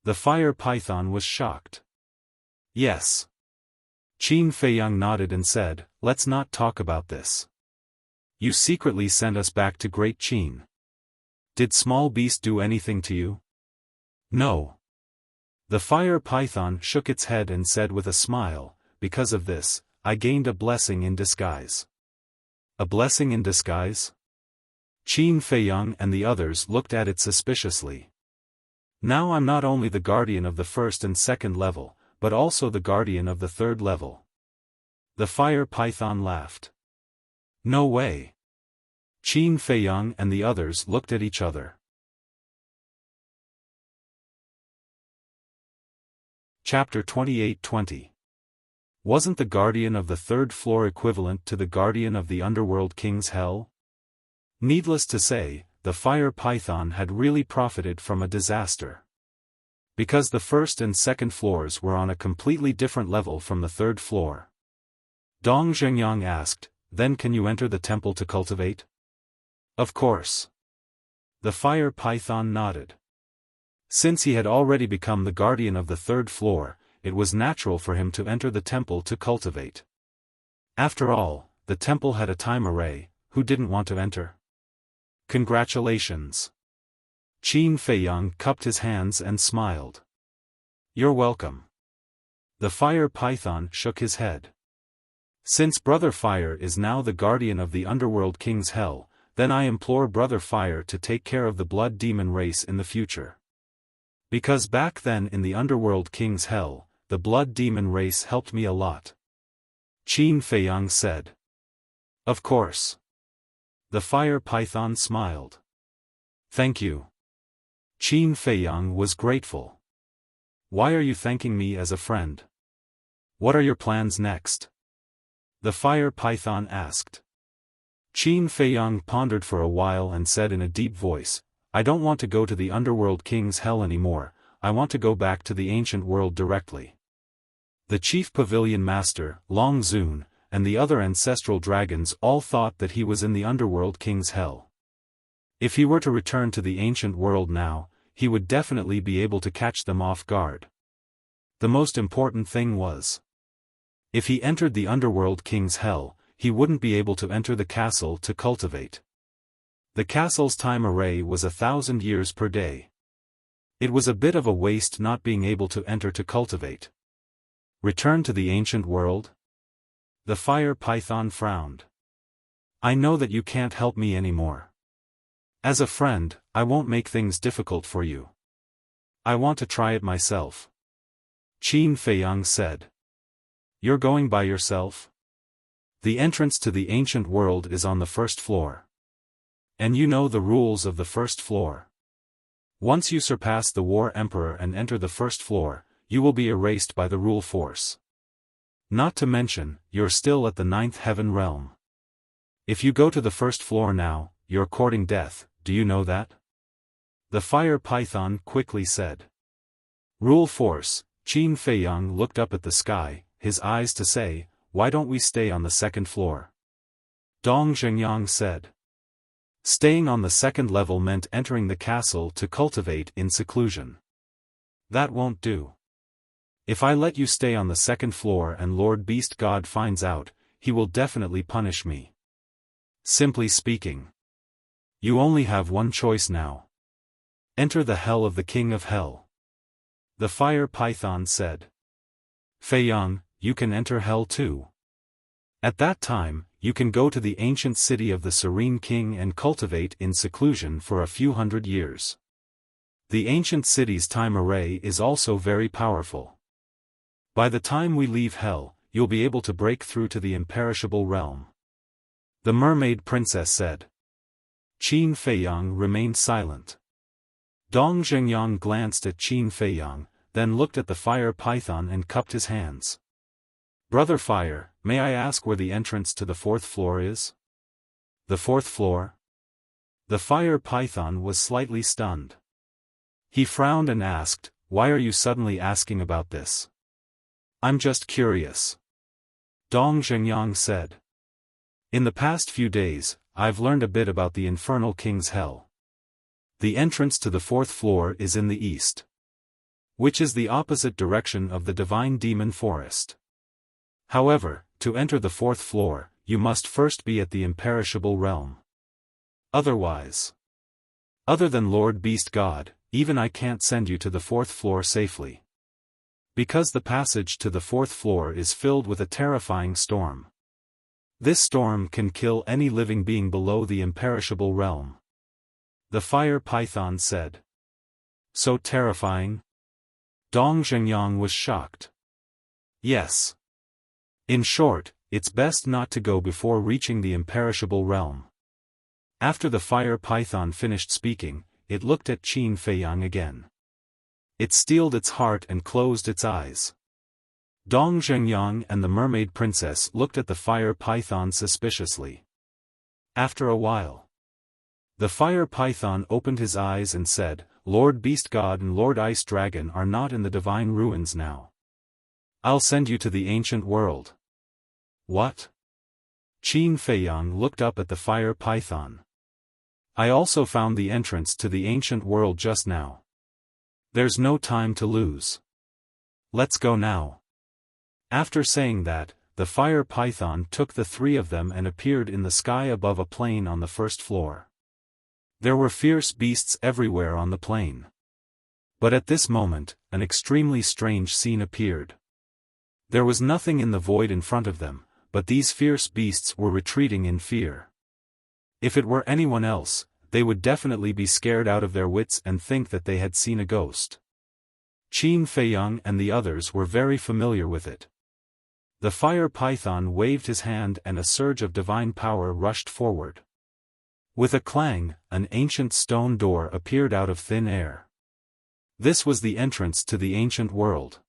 The fire python was shocked. Yes. Qin Feiyang nodded and said, let's not talk about this. You secretly sent us back to Great Qin. Did small beast do anything to you? No. The fire python shook its head and said with a smile, because of this, I gained a blessing in disguise. A blessing in disguise? Qin Feiyang and the others looked at it suspiciously. Now I'm not only the guardian of the first and second level, but also the guardian of the third level. The fire python laughed. No way. Qin Feiyang and the others looked at each other. Chapter 28-20. Wasn't the guardian of the third floor equivalent to the guardian of the underworld king's hell? Needless to say, the fire python had really profited from a disaster. Because the first and second floors were on a completely different level from the third floor. Dong Zhengyang asked, then can you enter the temple to cultivate? Of course. The fire python nodded. Since he had already become the guardian of the third floor, it was natural for him to enter the temple to cultivate. After all, the temple had a time array, who didn't want to enter? Congratulations. Qin Feiyang cupped his hands and smiled. You're welcome. The fire python shook his head. Since Brother Fire is now the guardian of the underworld king's hell, then I implore Brother Fire to take care of the blood demon race in the future. Because back then in the underworld king's hell, the blood demon race helped me a lot. Qin Feiyang said. Of course. The fire python smiled. Thank you. Qin Feiyang was grateful. Why are you thanking me as a friend? What are your plans next? The fire python asked. Qin Feiyang pondered for a while and said in a deep voice, I don't want to go to the underworld king's hell anymore, I want to go back to the ancient world directly. The chief pavilion master, Long Zun, and the other ancestral dragons all thought that he was in the underworld king's hell. If he were to return to the ancient world now, he would definitely be able to catch them off guard. The most important thing was, if he entered the underworld king's hell, he wouldn't be able to enter the castle to cultivate. The castle's time array was 1,000 years per day. It was a bit of a waste not being able to enter to cultivate. Return to the ancient world? The fire python frowned. I know that you can't help me anymore. As a friend, I won't make things difficult for you. I want to try it myself. Qin Feiyang said. You're going by yourself? The entrance to the ancient world is on the first floor. And you know the rules of the first floor. Once you surpass the War Emperor and enter the first floor, you will be erased by the rule force. Not to mention, you're still at the 9th heaven realm. If you go to the first floor now, you're courting death, do you know that? The fire python quickly said. Rule force. Qin Feiyang looked up at the sky, his eyes to say, why don't we stay on the second floor? Dong Zhengyang said. Staying on the second level meant entering the castle to cultivate in seclusion. That won't do. If I let you stay on the second floor and Lord Beast God finds out, he will definitely punish me. Simply speaking. You only have one choice now. Enter the hell of the King of Hell. The fire python said. Feiyang, you can enter hell too. At that time, you can go to the ancient city of the Serene King and cultivate in seclusion for a few hundred years. The ancient city's time array is also very powerful. By the time we leave hell, you'll be able to break through to the imperishable realm. The mermaid princess said. Qin Feiyang remained silent. Dong Zhengyang glanced at Qin Feiyang, then looked at the fire python and cupped his hands. Brother Fire, may I ask where the entrance to the 4th floor is? The 4th floor? The fire python was slightly stunned. He frowned and asked, why are you suddenly asking about this? I'm just curious. Dong Zhengyang said. In the past few days, I've learned a bit about the Infernal King's Hell. The entrance to the 4th floor is in the east, which is the opposite direction of the Divine Demon Forest. However, to enter the 4th floor, you must first be at the imperishable realm. Otherwise. Other than Lord Beast God, even I can't send you to the 4th floor safely. Because the passage to the 4th floor is filled with a terrifying storm. This storm can kill any living being below the imperishable realm. The fire python said. So terrifying? Dong Zhengyang was shocked. Yes. In short, it's best not to go before reaching the imperishable realm. After the fire python finished speaking, it looked at Qin Feiyang again. It steeled its heart and closed its eyes. Dong Zhengyang and the mermaid princess looked at the fire python suspiciously. After a while, the fire python opened his eyes and said, Lord Beast God and Lord Ice Dragon are not in the divine ruins now. I'll send you to the ancient world. What? Qin Feiyang looked up at the fire python. I also found the entrance to the ancient world just now. There's no time to lose. Let's go now. After saying that, the fire python took the 3 of them and appeared in the sky above a plain on the 1st floor. There were fierce beasts everywhere on the plain. But at this moment, an extremely strange scene appeared. There was nothing in the void in front of them, but these fierce beasts were retreating in fear. If it were anyone else, they would definitely be scared out of their wits and think that they had seen a ghost. Qin Feiyang and the others were very familiar with it. The fire python waved his hand and a surge of divine power rushed forward. With a clang, an ancient stone door appeared out of thin air. This was the entrance to the ancient world.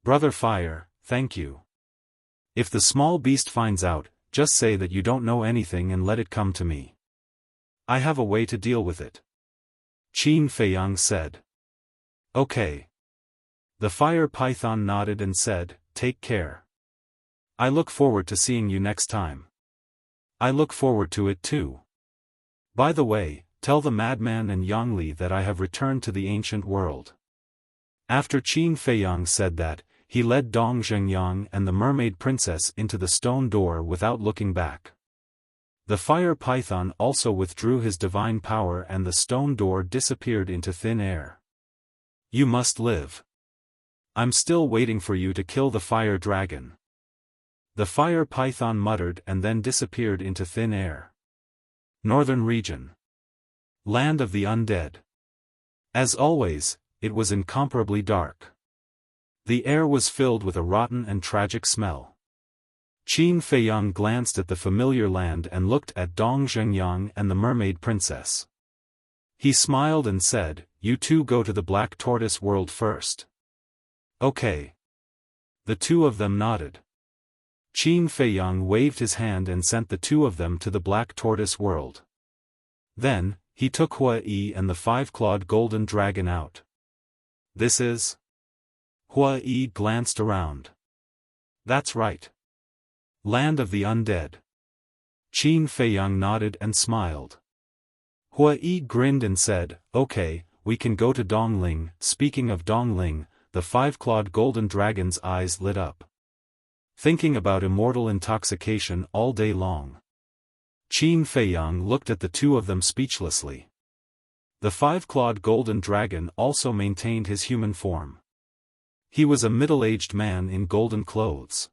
Brother Fire, thank you. If the small beast finds out, just say that you don't know anything and let it come to me. I have a way to deal with it. Qin Feiyang said. Okay. The fire python nodded and said, take care. I look forward to seeing you next time. I look forward to it too. By the way, tell the madman and Yangli that I have returned to the ancient world. After Qin Feiyang said that, he led Dong Zhengyang and the mermaid princess into the stone door without looking back. The fire python also withdrew his divine power and the stone door disappeared into thin air. You must live. I'm still waiting for you to kill the fire dragon. The fire python muttered and then disappeared into thin air. Northern region. Land of the undead. As always, it was incomparably dark. The air was filled with a rotten and tragic smell. Qin Feiyang glanced at the familiar land and looked at Dong Zhengyang and the mermaid princess. He smiled and said, you two go to the Black Tortoise world first. Okay. The 2 of them nodded. Qin Feiyang waved his hand and sent the 2 of them to the Black Tortoise world. Then, he took Hua Yi and the 5-clawed golden dragon out. This is? Hua Yi glanced around. That's right. Land of the undead. Qin Feiyang nodded and smiled. Hua Yi grinned and said, okay, we can go to Dongling. Speaking of Dongling, the 5-clawed golden dragon's eyes lit up. Thinking about immortal intoxication all day long. Qin Feiyang looked at the 2 of them speechlessly. The 5-clawed golden dragon also maintained his human form. He was a middle-aged man in golden clothes.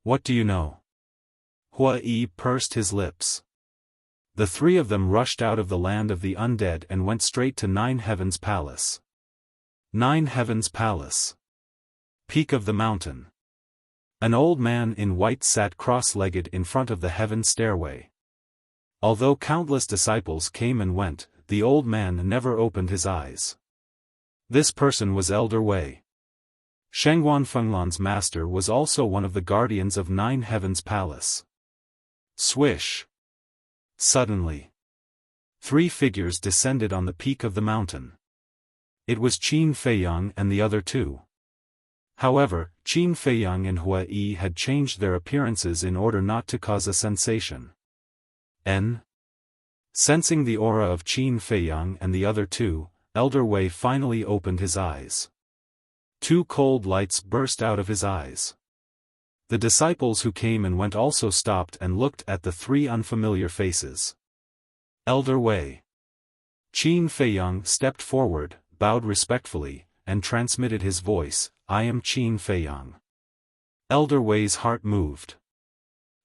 What do you know? Hua Yi pursed his lips. The 3 of them rushed out of the land of the undead and went straight to 9 Heavens Palace. 9 Heavens Palace. Peak of the mountain. An old man in white sat cross-legged in front of the heaven stairway. Although countless disciples came and went, the old man never opened his eyes. This person was Elder Wei. Shengguan Fenglan's master was also one of the guardians of 9 Heavens Palace. Swish! Suddenly, 3 figures descended on the peak of the mountain. It was Qin Feiyang and the other 2. However, Qin Feiyang and Hua Yi had changed their appearances in order not to cause a sensation. Sensing the aura of Qin Feiyang and the other 2, Elder Wei finally opened his eyes. 2 cold lights burst out of his eyes. The disciples who came and went also stopped and looked at the three unfamiliar faces. Elder Wei. Qin Feiyang stepped forward, bowed respectfully, and transmitted his voice, "I am Qin Feiyang." Elder Wei's heart moved.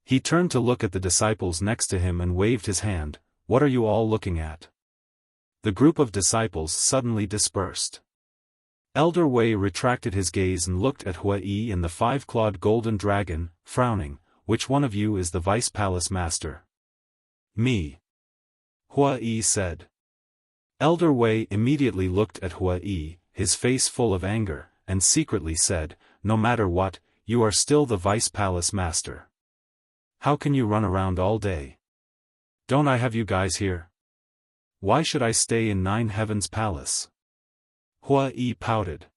He turned to look at the disciples next to him and waved his hand. "What are you all looking at?" The group of disciples suddenly dispersed. Elder Wei retracted his gaze and looked at Hua Yi and the five-clawed golden dragon, frowning. "Which one of you is the vice palace master?" "Me," Hua Yi said. Elder Wei immediately looked at Hua Yi, his face full of anger, and secretly said, "No matter what, you are still the vice palace master. How can you run around all day? Don't I have you guys here? Why should I stay in Nine Heavens Palace?" Hua Yi pouted.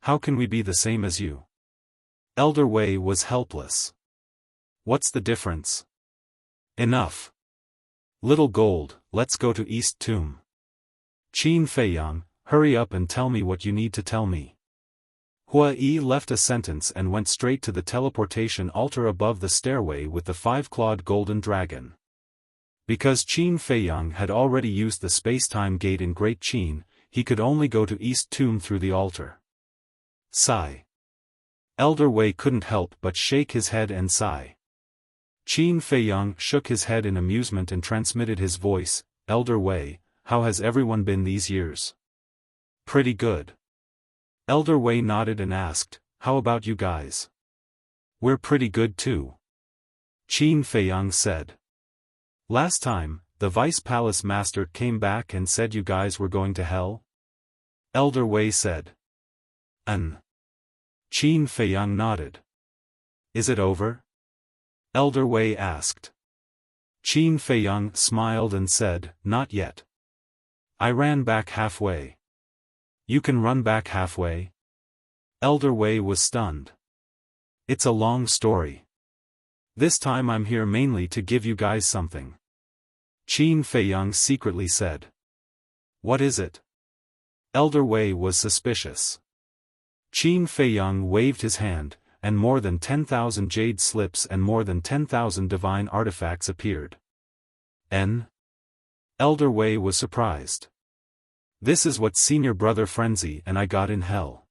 "How can we be the same as you?" Elder Wei was helpless. "What's the difference?" "Enough. Little Gold, let's go to East Tomb. Qin Feiyang, hurry up and tell me what you need to tell me." Hua Yi left a sentence and went straight to the teleportation altar above the stairway with the five-clawed golden dragon. Because Qin Feiyang had already used the space-time gate in Great Qin, he could only go to East Tomb through the altar. Sigh. Elder Wei couldn't help but shake his head and sigh. Qin Feiyang shook his head in amusement and transmitted his voice, "Elder Wei, how has everyone been these years?" "Pretty good." Elder Wei nodded and asked, "How about you guys?" "We're pretty good too," Qin Feiyang said. "Last time, the Vice Palace Master came back and said you guys were going to hell?" Elder Wei said. Qin Feiyang nodded. "Is it over?" Elder Wei asked. Qin Feiyang smiled and said, "Not yet. I ran back halfway." "You can run back halfway?" Elder Wei was stunned. "It's a long story. This time I'm here mainly to give you guys something," Qin Feiyang secretly said. "What is it?" Elder Wei was suspicious. Qin Feiyang waved his hand, and more than 10,000 jade slips and more than 10,000 divine artifacts appeared. Elder Wei was surprised. "This is what Senior Brother Frenzy and I got in hell.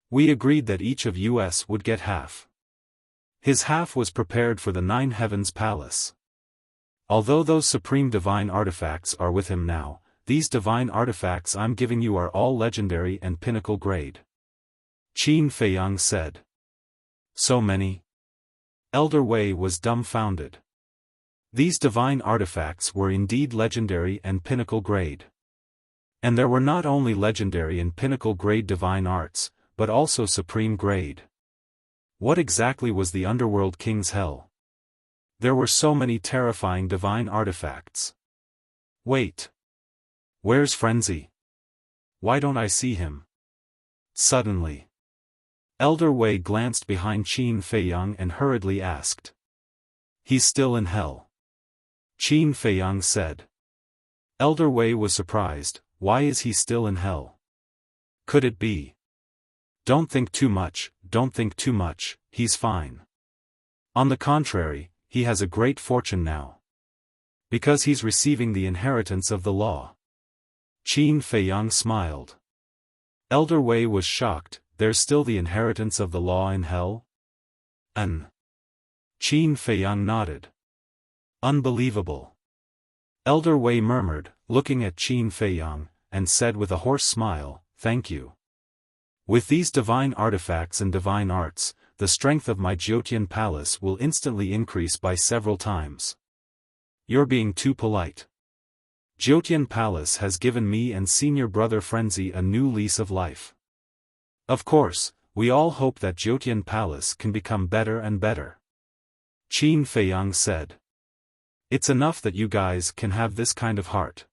We agreed that each of us would get half. His half was prepared for the Nine Heavens Palace. Although those supreme divine artifacts are with him now, these divine artifacts I'm giving you are all legendary and pinnacle grade," Qin Feiyang said. "So many?" Elder Wei was dumbfounded. These divine artifacts were indeed legendary and pinnacle grade. And there were not only legendary and pinnacle grade divine arts, but also supreme grade. What exactly was the Underworld King's hell? There were so many terrifying divine artifacts. Wait. Where's Frenzy? Why don't I see him? Suddenly, Elder Wei glanced behind Qin Feiyang and hurriedly asked. "He's still in hell," Qin Feiyang said. Elder Wei was surprised. "Why is he still in hell? Could it be?" "Don't think too much, don't think too much, he's fine. On the contrary, he has a great fortune now. Because he's receiving the inheritance of the law." Qin Feiyang smiled. Elder Wei was shocked. "There's still the inheritance of the law in hell?" Qin Feiyang nodded. "Unbelievable." Elder Wei murmured, looking at Qin Feiyang, and said with a hoarse smile, "Thank you. With these divine artifacts and divine arts, the strength of my Jiutian palace will instantly increase by several times." "You're being too polite. Jiutian Palace has given me and Senior Brother Frenzy a new lease of life. Of course, we all hope that Jiutian Palace can become better and better," Qin Feiyang said. "It's enough that you guys can have this kind of heart."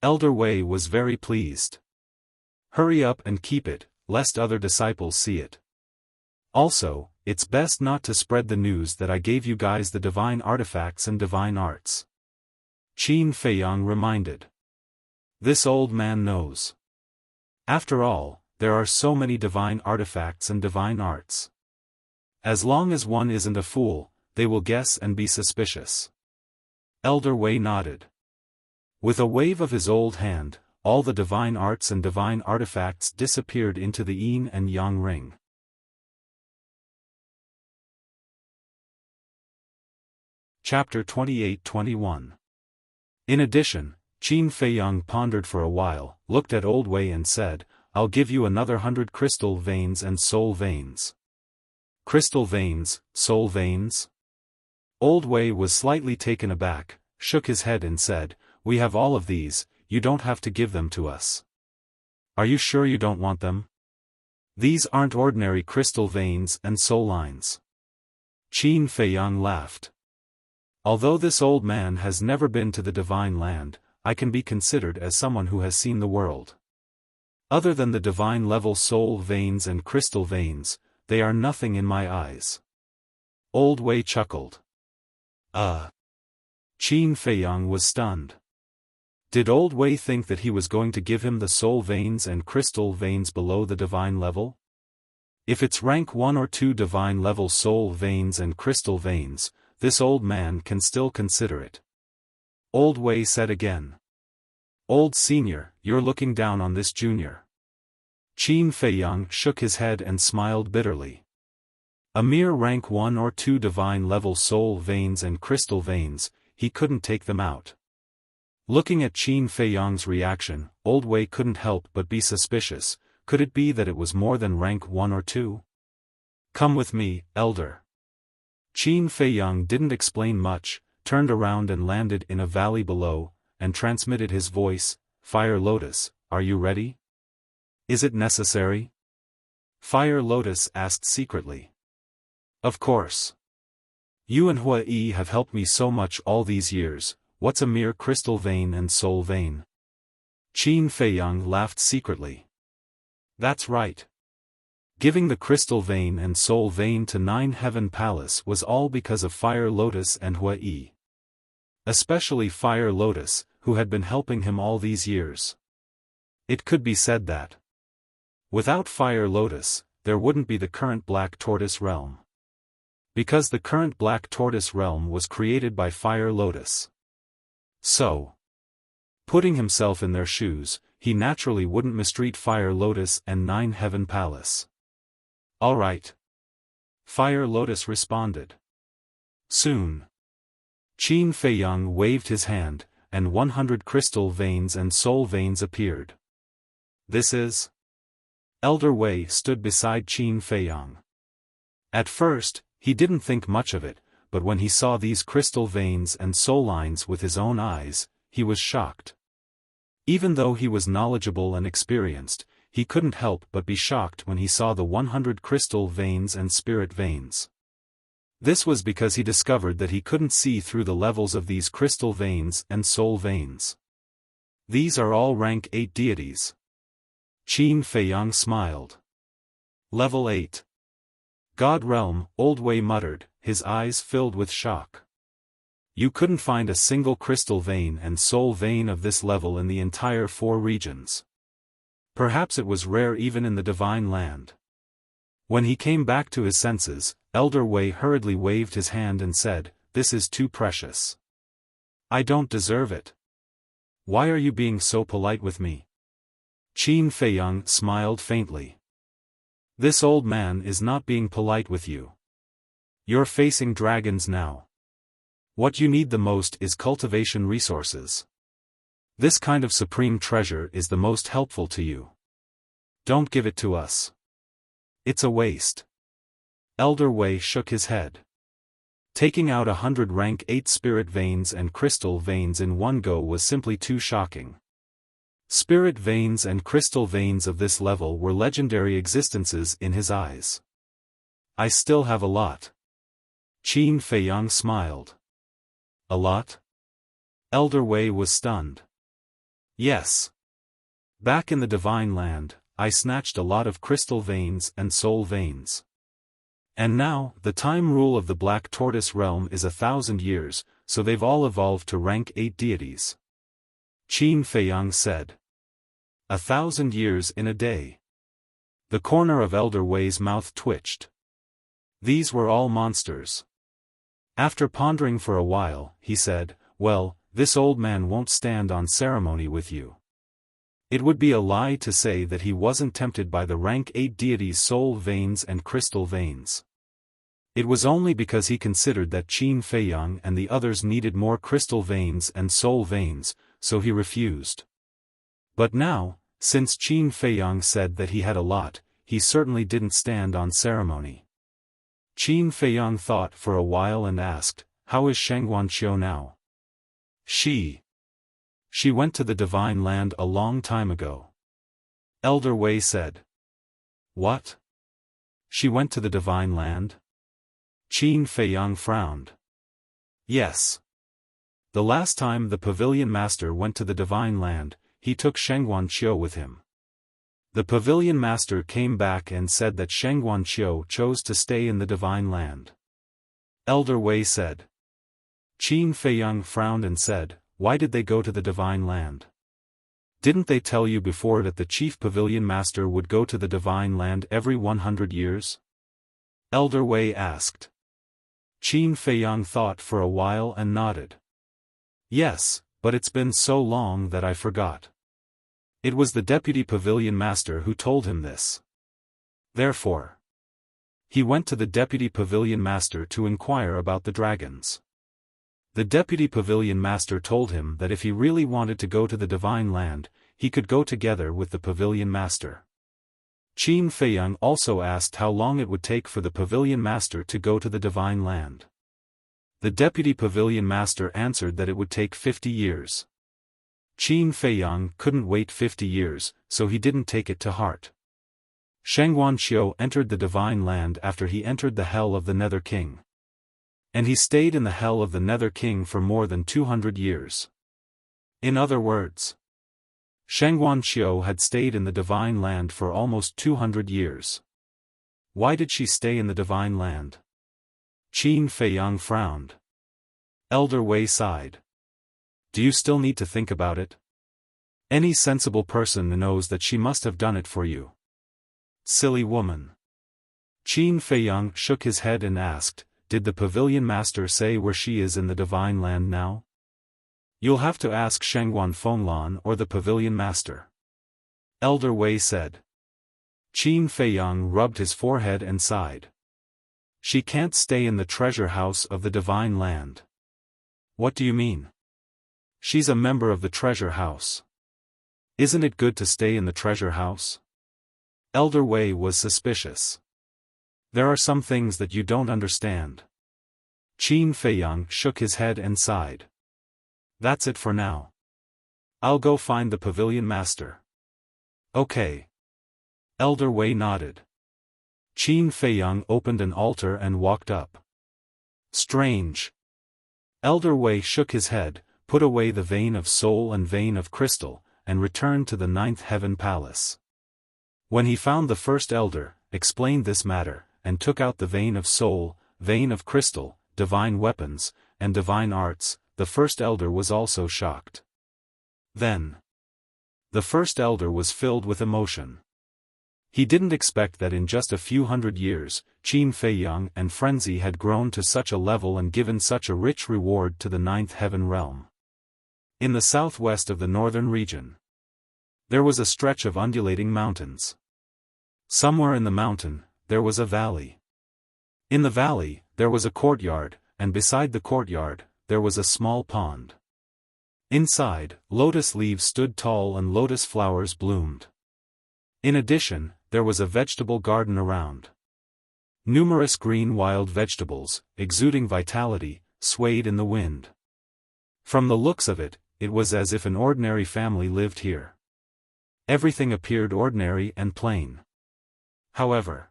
Elder Wei was very pleased. "Hurry up and keep it, lest other disciples see it. Also, it's best not to spread the news that I gave you guys the divine artifacts and divine arts," Qin Feiyang reminded. "This old man knows. After all, there are so many divine artifacts and divine arts. As long as one isn't a fool, they will guess and be suspicious. Elder Wei nodded. With a wave of his old hand, all the divine arts and divine artifacts disappeared into the yin and yang ring. Chapter 28-21. In addition, Qin Feiyang pondered for a while, looked at Old Wei and said, "I'll give you another 100 crystal veins and soul veins." Crystal veins, soul veins? Old Wei was slightly taken aback, shook his head and said, "We have all of these, you don't have to give them to us." "Are you sure you don't want them? These aren't ordinary crystal veins and soul lines." Qin Feiyang laughed. "Although this old man has never been to the divine land, I can be considered as someone who has seen the world. Other than the divine level soul veins and crystal veins, they are nothing in my eyes." Old Wei chuckled. Qin Feiyang was stunned. Did Old Wei think that he was going to give him the soul veins and crystal veins below the divine level? If it's rank 1 or 2 divine level soul veins and crystal veins, this old man can still consider it. Old Wei said again. "Old senior, you're looking down on this junior." Qin Feiyang shook his head and smiled bitterly. A mere rank 1 or 2 divine level soul veins and crystal veins, he couldn't take them out. Looking at Qin Feiyang's reaction, Old Wei couldn't help but be suspicious. Could it be that it was more than rank 1 or 2? "Come with me, elder." Qin Feiyang didn't explain much, turned around and landed in a valley below, and transmitted his voice, "Fire Lotus, are you ready? Is it necessary?" Fire Lotus asked secretly. "Of course. You and Hua Yi have helped me so much all these years. What's a mere crystal vein and soul vein?" Qin Feiyang laughed secretly. "That's right. Giving the crystal vein and soul vein to 9 Heaven Palace was all because of Fire Lotus and Hua Yi. Especially Fire Lotus, who had been helping him all these years. It could be said that without Fire Lotus, there wouldn't be the current Black Tortoise realm. Because the current Black Tortoise realm was created by Fire Lotus. So, putting himself in their shoes, he naturally wouldn't mistreat Fire Lotus and 9 Heaven Palace. "All right." Fire Lotus responded. Soon, Qin Feiyang waved his hand, and 100 crystal veins and soul veins appeared. "This is..." Elder Wei stood beside Qin Feiyang. At first, he didn't think much of it, but when he saw these crystal veins and soul lines with his own eyes, he was shocked. Even though he was knowledgeable and experienced, he couldn't help but be shocked when he saw the 100 crystal veins and spirit veins. This was because he discovered that he couldn't see through the levels of these crystal veins and soul veins. "These are all rank 8 deities." Qin Feiyang smiled. "Level 8. God Realm," Old Wei muttered, his eyes filled with shock. "You couldn't find a single crystal vein and soul vein of this level in the entire 4 regions. Perhaps it was rare even in the divine land." When he came back to his senses, Elder Wei hurriedly waved his hand and said, "This is too precious. I don't deserve it. Why are you being so polite with me?" Qin Feiyang smiled faintly. "This old man is not being polite with you. You're facing dragons now. What you need the most is cultivation resources. This kind of supreme treasure is the most helpful to you. Don't give it to us. It's a waste." Elder Wei shook his head. Taking out 100 rank 8 spirit veins and crystal veins in one go was simply too shocking. Spirit veins and crystal veins of this level were legendary existences in his eyes. "I still have a lot." Qin Feiyang smiled. "A lot?" Elder Wei was stunned. "Yes. Back in the divine land, I snatched a lot of crystal veins and soul veins. And now, the time rule of the Black Tortoise realm is 1,000 years, so they've all evolved to rank 8 deities." Qin Feiyang said. 1,000 years in a day. The corner of Elder Wei's mouth twitched. These were all monsters. After pondering for a while, he said, "Well, this old man won't stand on ceremony with you." It would be a lie to say that he wasn't tempted by the rank 8 deities' soul veins and crystal veins. It was only because he considered that Qin Feiyang and the others needed more crystal veins and soul veins, so he refused. But now, since Qin Feiyang said that he had a lot, he certainly didn't stand on ceremony. Qin Feiyang thought for a while and asked, "How is Shangguanqiu now?" She went to the Divine Land a long time ago." Elder Wei said. "What? She went to the Divine Land?" Qin Feiyang frowned. "Yes. The last time the Pavilion Master went to the Divine Land, he took Shangguanqiu with him. The Pavilion Master came back and said that Shangguanqiu chose to stay in the Divine Land." Elder Wei said. Qin Feiyang frowned and said, "Why did they go to the Divine Land? Didn't they tell you before that the Chief Pavilion Master would go to the Divine Land every 100 years? Elder Wei asked. Qin Feiyang thought for a while and nodded. "Yes, but it's been so long that I forgot." It was the Deputy Pavilion Master who told him this. Therefore, he went to the Deputy Pavilion Master to inquire about the dragons. The Deputy Pavilion Master told him that if he really wanted to go to the Divine Land, he could go together with the Pavilion Master. Qin Feiyang also asked how long it would take for the Pavilion Master to go to the Divine Land. The Deputy Pavilion Master answered that it would take 50 years. Qin Feiyang couldn't wait 50 years, so he didn't take it to heart. Shangguanqiu entered the Divine Land after he entered the Hell of the Nether King. And he stayed in the Hell of the Nether King for more than 200 years. In other words, Shangguanqiu had stayed in the Divine Land for almost 200 years. Why did she stay in the Divine Land? Qin Feiyang frowned. Elder Wei sighed. Do you still need to think about it? Any sensible person knows that she must have done it for you. Silly woman. Qin Feiyang shook his head and asked, "Did the Pavilion Master say where she is in the Divine Land now?" "You'll have to ask Shangguan Fenglan or the Pavilion Master," Elder Wei said. Qin Feiyang rubbed his forehead and sighed. "She can't stay in the treasure house of the Divine Land." "What do you mean?" "She's a member of the treasure house. Isn't it good to stay in the treasure house?" Elder Wei was suspicious. "There are some things that you don't understand." Qin Feiyang shook his head and sighed. "That's it for now. I'll go find the Pavilion Master." "Okay." Elder Wei nodded. Qin Feiyang opened an altar and walked up. "Strange." Elder Wei shook his head, put away the vein of soul and vein of crystal, and returned to the Ninth Heaven Palace. When he found the first elder, explained this matter, and took out the vein of soul, vein of crystal, divine weapons, and divine arts, the first elder was also shocked. Then, the first elder was filled with emotion. He didn't expect that in just a few hundred years, Qin Feiyang and Frenzy had grown to such a level and given such a rich reward to the Ninth Heaven Realm. In the southwest of the northern region, there was a stretch of undulating mountains. Somewhere in the mountain, there was a valley. In the valley, there was a courtyard, and beside the courtyard, there was a small pond. Inside, lotus leaves stood tall and lotus flowers bloomed. In addition, there was a vegetable garden around. Numerous green wild vegetables, exuding vitality, swayed in the wind. From the looks of it, it was as if an ordinary family lived here. Everything appeared ordinary and plain. However,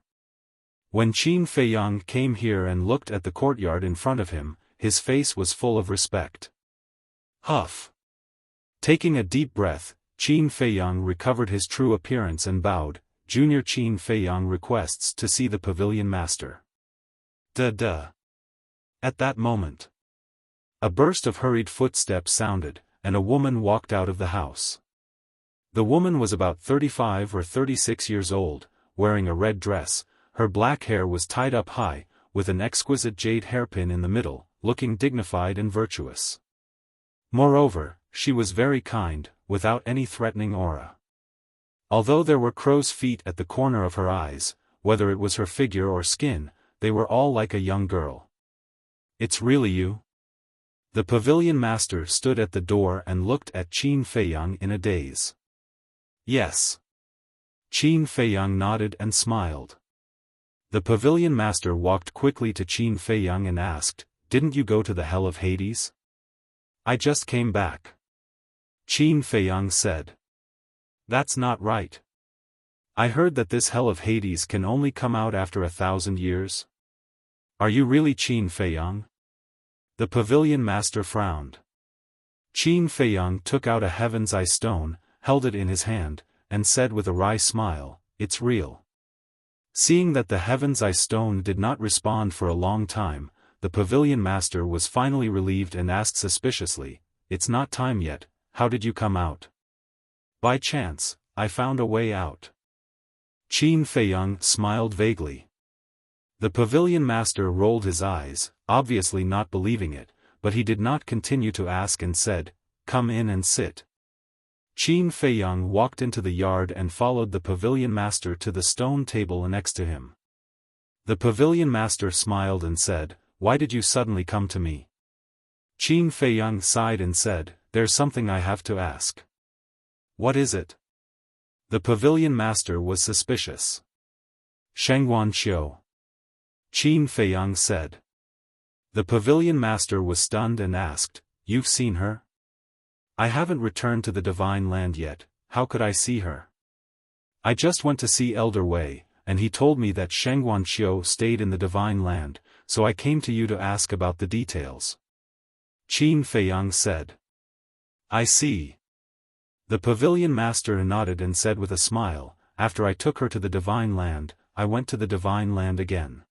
when Qin Feiyang came here and looked at the courtyard in front of him, his face was full of respect. Huff! Taking a deep breath, Qin Feiyang recovered his true appearance and bowed. Junior Qin Feiyang requests to see the Pavilion Master. Duh. At that moment, a burst of hurried footsteps sounded, and a woman walked out of the house. The woman was about 35 or 36 years old, wearing a red dress. Her black hair was tied up high, with an exquisite jade hairpin in the middle, looking dignified and virtuous. Moreover, she was very kind, without any threatening aura. Although there were crow's feet at the corner of her eyes, whether it was her figure or skin, they were all like a young girl. "It's really you?" The pavilion master stood at the door and looked at Qin Feiyang in a daze. "Yes." Qin Feiyang nodded and smiled. The pavilion master walked quickly to Qin Feiyang and asked, "Didn't you go to the hell of Hades?" "I just came back." Qin Feiyang said. "That's not right. I heard that this hell of Hades can only come out after 1,000 years. Are you really Qin Feiyang?" The pavilion master frowned. Qin Feiyang took out a heaven's eye stone, held it in his hand, and said with a wry smile, "It's real." Seeing that the heaven's eye stone did not respond for a long time, the pavilion master was finally relieved and asked suspiciously, "It's not time yet, how did you come out?" "By chance, I found a way out." Qin Feiyang smiled vaguely. The pavilion master rolled his eyes, obviously not believing it, but he did not continue to ask and said, "Come in and sit." Qin Feiyang walked into the yard and followed the pavilion master to the stone table next to him. The pavilion master smiled and said, "Why did you suddenly come to me?" Qin Feiyang sighed and said, "There's something I have to ask." "What is it?" The pavilion master was suspicious. "Shengguan Qiu," Qin Feiyang said. The pavilion master was stunned and asked, "You've seen her?" "I haven't returned to the Divine Land yet, how could I see her? I just went to see Elder Wei, and he told me that Shengguan Qiu stayed in the Divine Land, so I came to you to ask about the details." Qin Feiyang said. "I see." The pavilion master nodded and said with a smile, "After I took her to the Divine Land, I went to the Divine Land again."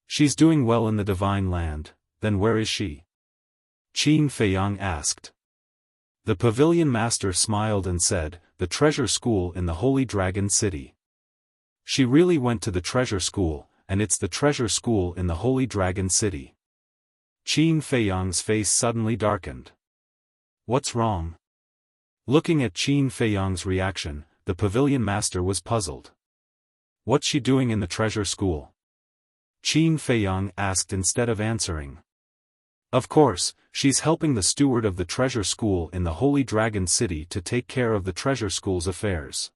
"She's doing well in the Divine Land, then where is she?" Qin Feiyang asked. The pavilion master smiled and said, "The treasure school in the Holy Dragon City." "She really went to the treasure school, and it's the treasure school in the Holy Dragon City." Qin Feiyang's face suddenly darkened. "What's wrong?" Looking at Qin Feiyang's reaction, the pavilion master was puzzled. "What's she doing in the treasure school?" Qin Feiyang asked instead of answering. "Of course, she's helping the steward of the treasure school in the Holy Dragon City to take care of the treasure school's affairs,"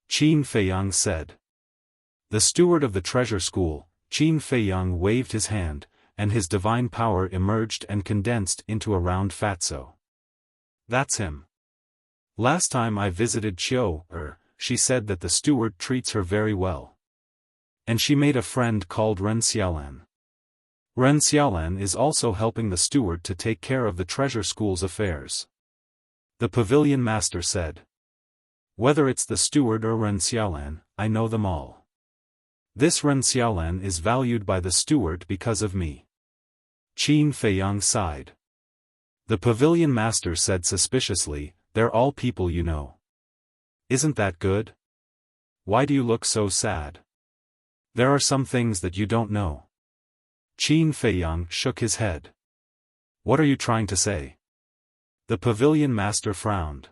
Qin Feiyang said. The steward of the treasure school, Qin Feiyang waved his hand, and his divine power emerged and condensed into a round fatso. "That's him. Last time I visited Qiu, she said that the steward treats her very well. And she made a friend called Ren Xiaolan. Ren Xiaolan is also helping the steward to take care of the treasure school's affairs," the pavilion master said. "Whether it's the steward or Ren Xiaolan, I know them all. This Ren Xiaolan is valued by the steward because of me." Qin Feiyang sighed. The pavilion master said suspiciously, "They're all people you know. Isn't that good? Why do you look so sad? There are some things that you don't know." Qin Feiyang shook his head. "What are you trying to say?" The pavilion master frowned.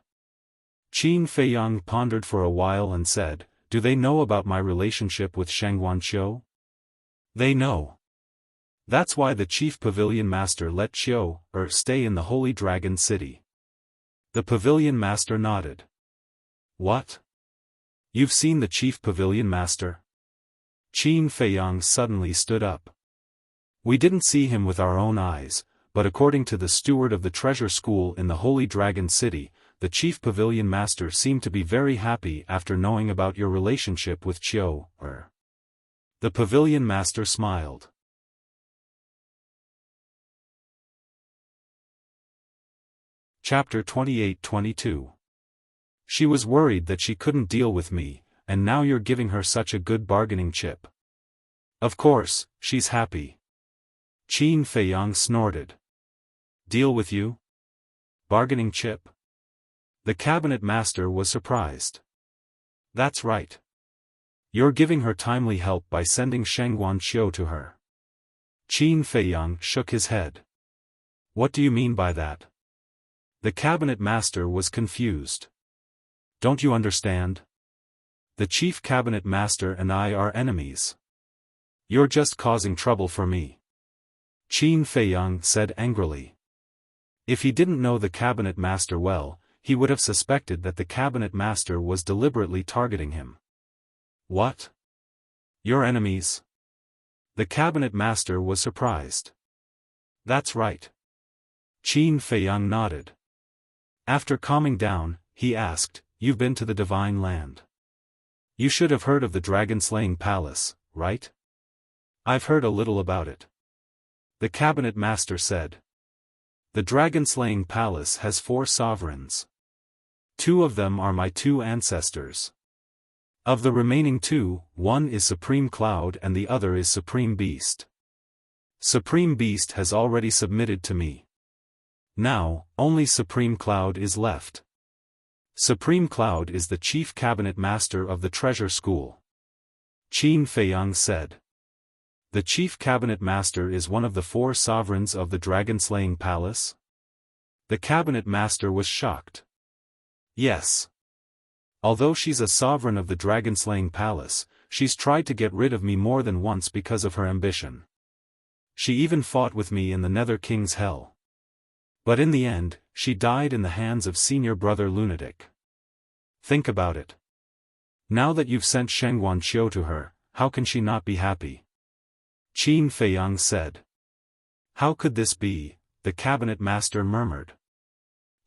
Qin Feiyang pondered for a while and said, "Do they know about my relationship with Shengguan Qiu?" "They know. That's why the chief pavilion master let Qiu, stay in the Holy Dragon City." The pavilion master nodded. "What? You've seen the chief pavilion master?" Qin Feiyang suddenly stood up. "We didn't see him with our own eyes, but according to the steward of the treasure school in the Holy Dragon City, the chief pavilion master seemed to be very happy after knowing about your relationship with Qiu, The pavilion master smiled. Chapter 28-22. She was worried that she couldn't deal with me, and now you're giving her such a good bargaining chip. Of course, she's happy. Qin Feiyang snorted. Deal with you? Bargaining chip? The cabinet master was surprised. That's right. You're giving her timely help by sending Shengguan Qiu to her. Qin Feiyang shook his head. What do you mean by that? The cabinet master was confused. Don't you understand? The chief cabinet master and I are enemies. You're just causing trouble for me. Qin Feiyang said angrily. If he didn't know the cabinet master well, he would have suspected that the cabinet master was deliberately targeting him. What? Your enemies? The cabinet master was surprised. That's right. Qin Feiyang nodded. After calming down, he asked, You've been to the Divine Land. You should have heard of the dragon-slaying palace, right? I've heard a little about it. The cabinet master said. The dragon-slaying palace has 4 sovereigns. 2 of them are my 2 ancestors. Of the remaining 2, one is Supreme Cloud and the other is Supreme Beast. Supreme Beast has already submitted to me. Now, only Supreme Cloud is left. Supreme Cloud is the chief cabinet master of the treasure school. Qin Feiyang said. The chief cabinet master is one of the 4 sovereigns of the dragon-slaying palace? The cabinet master was shocked. Yes. Although she's a sovereign of the dragon-slaying palace, she's tried to get rid of me more than once because of her ambition. She even fought with me in the Nether King's Hell. But in the end, she died in the hands of senior brother Lunatic. Think about it. Now that you've sent Shengguan Qiu to her, how can she not be happy? Qin Feiyang said. How could this be? The cabinet master murmured.